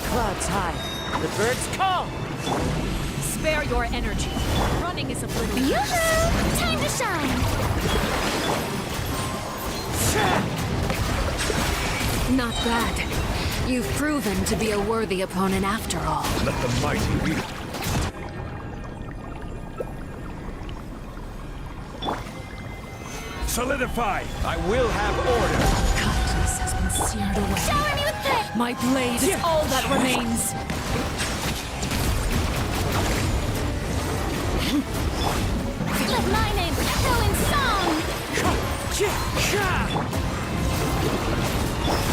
Clouds high, the birds call. Spare your energy. Running is obliterated. Yoo-hoo! Time to shine! Not bad. You've proven to be a worthy opponent after all. Let the mighty lead. Solidify! I will have order! Kindness has been seared away. Shower me with this! My blade is all that remains. Let my name echo in song!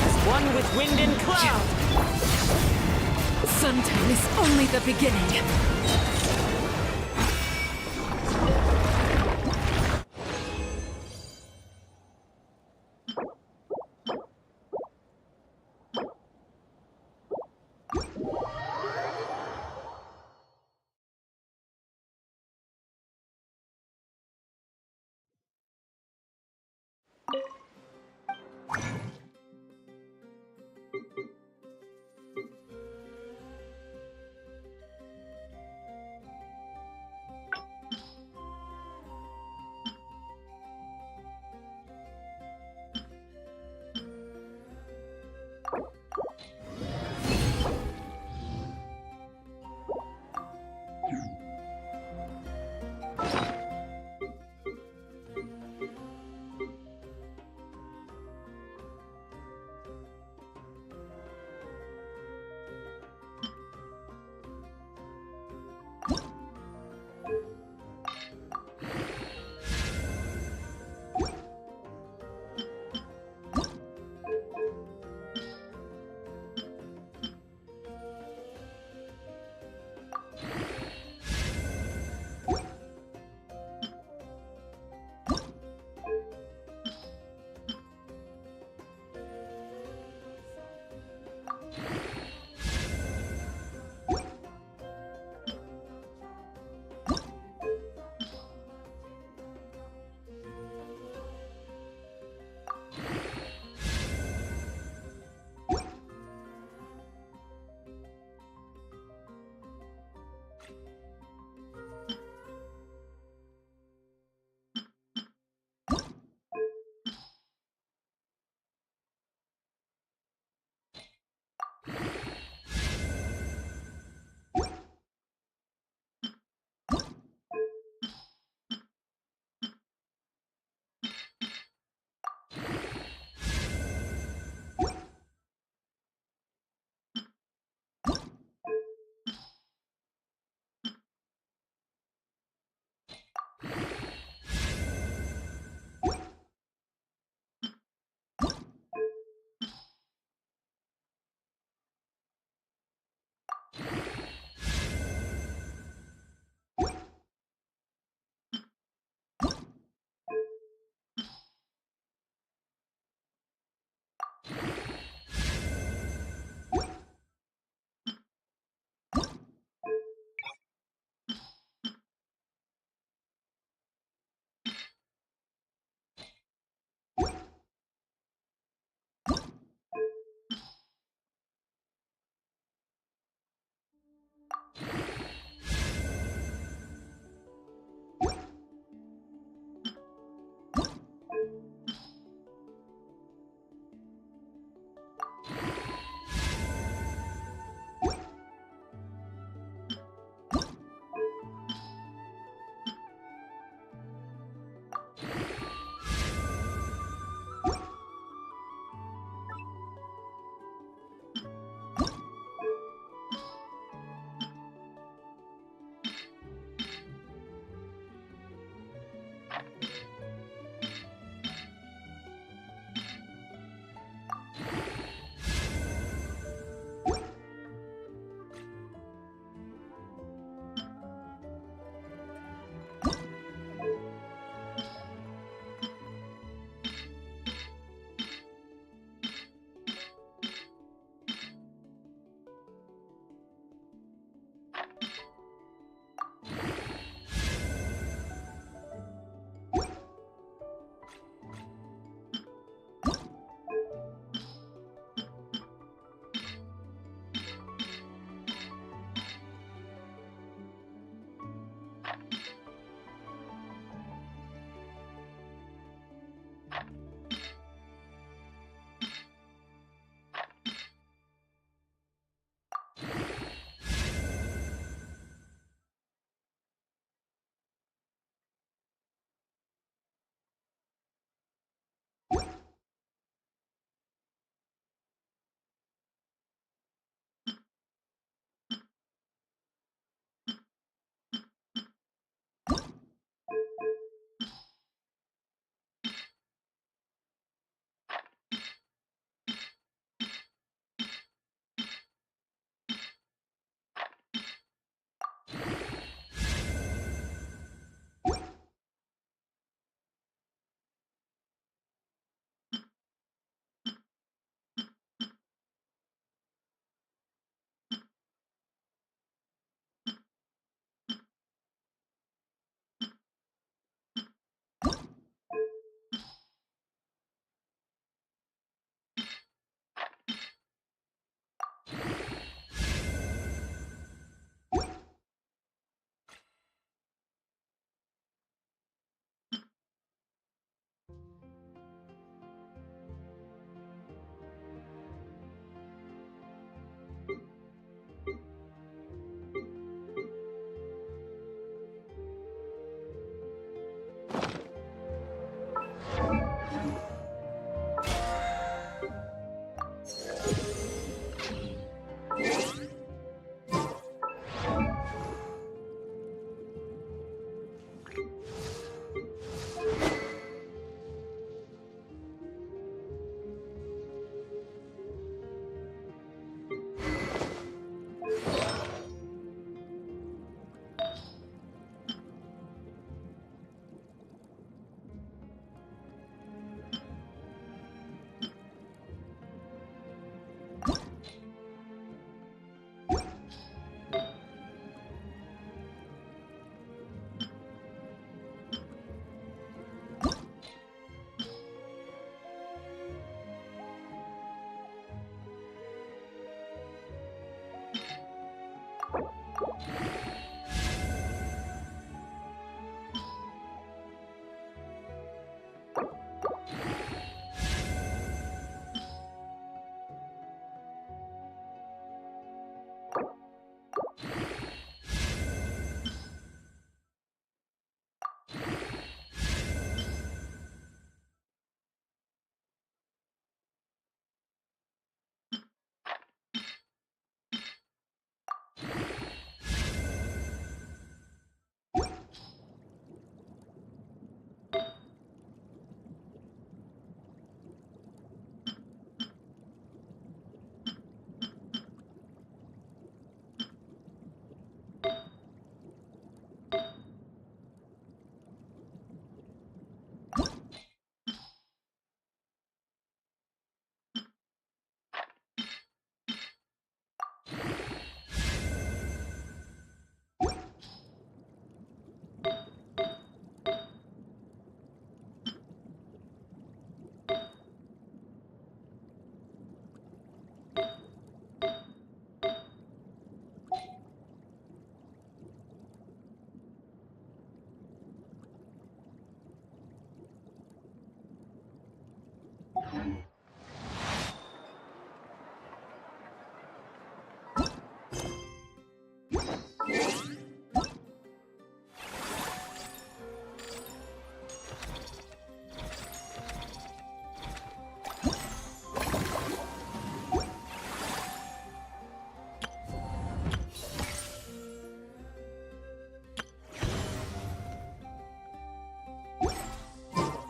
As one with wind and cloud. Sometime is only the beginning.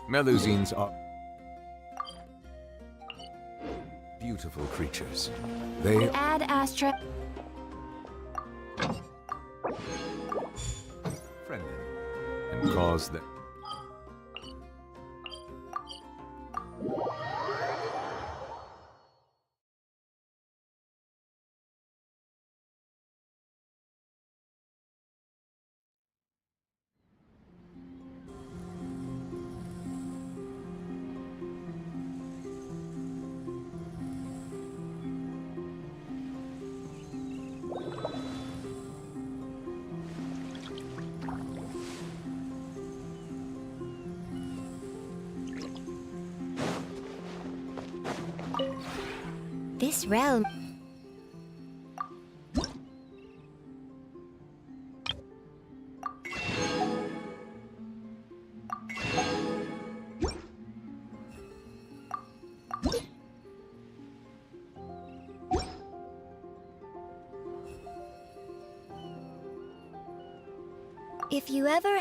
Melusines are beautiful creatures. They Ad Astra. friendly and cause the This realm. If you ever...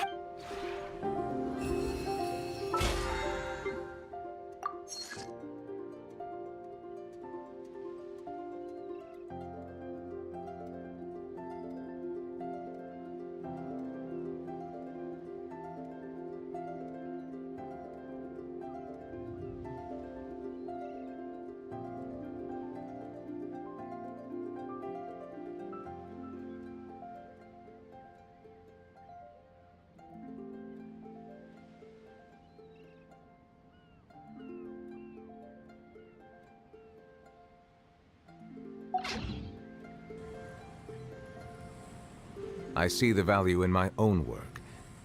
I see the value in my own work,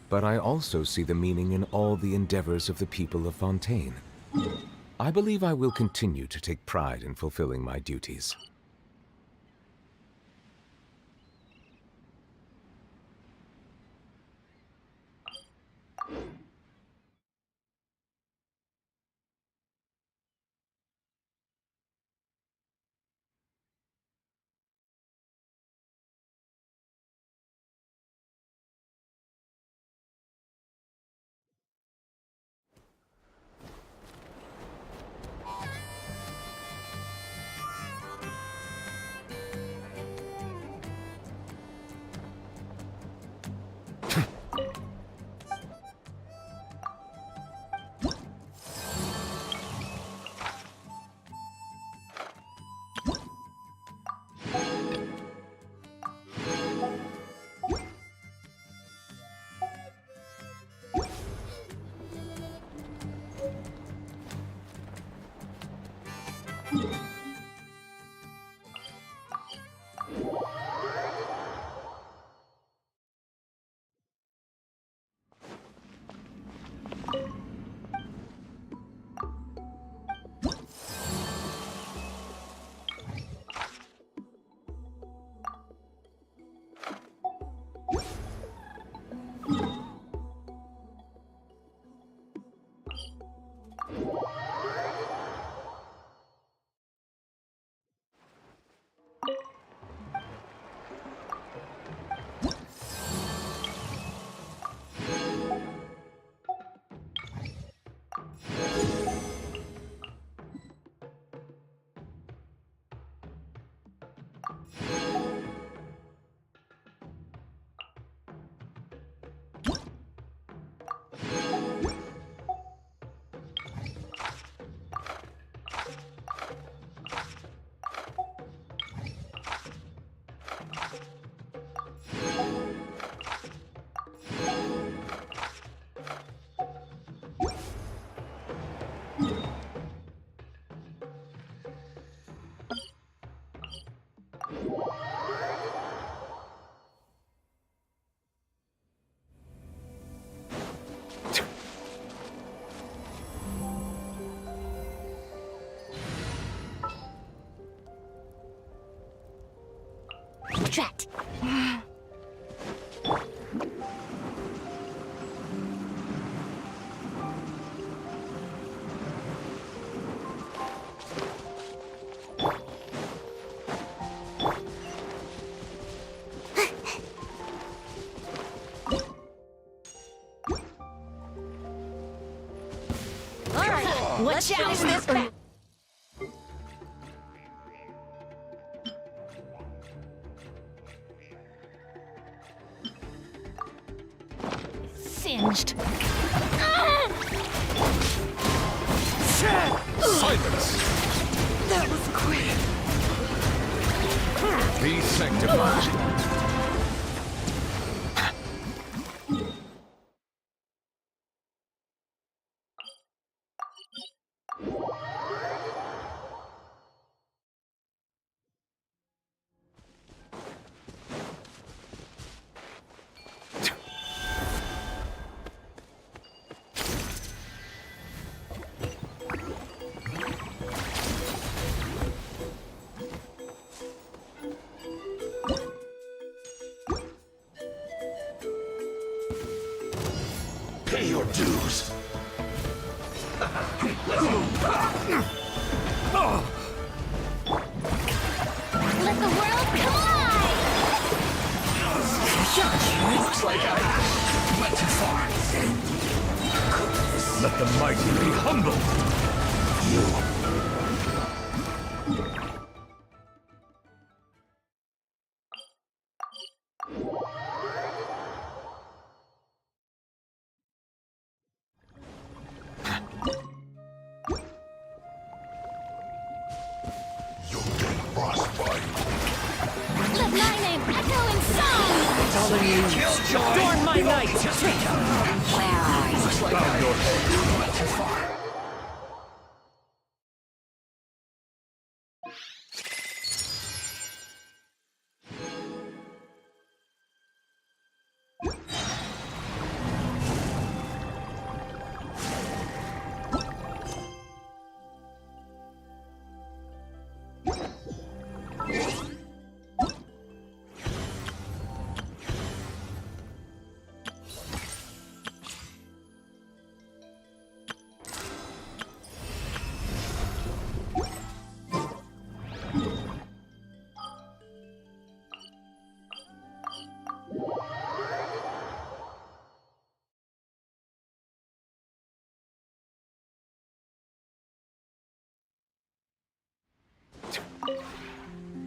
but I also see the meaning in all the endeavors of the people of Fontaine. I believe I will continue to take pride in fulfilling my duties. Drat. Let's finish this back. Singed. Silence! That was quick. Be sanctified. Pay your dues. Let the world collide! Looks like I went too far. Let the mighty be humble. Let my name echo in song! All of you, adorn my night! Where are you? Looks like I went too far.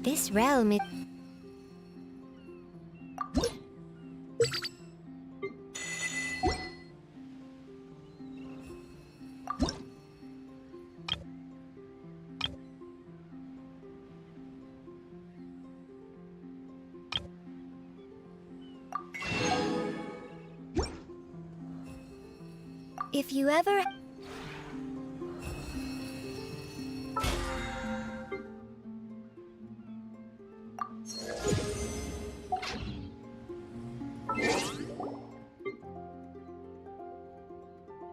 This realm is... If you ever...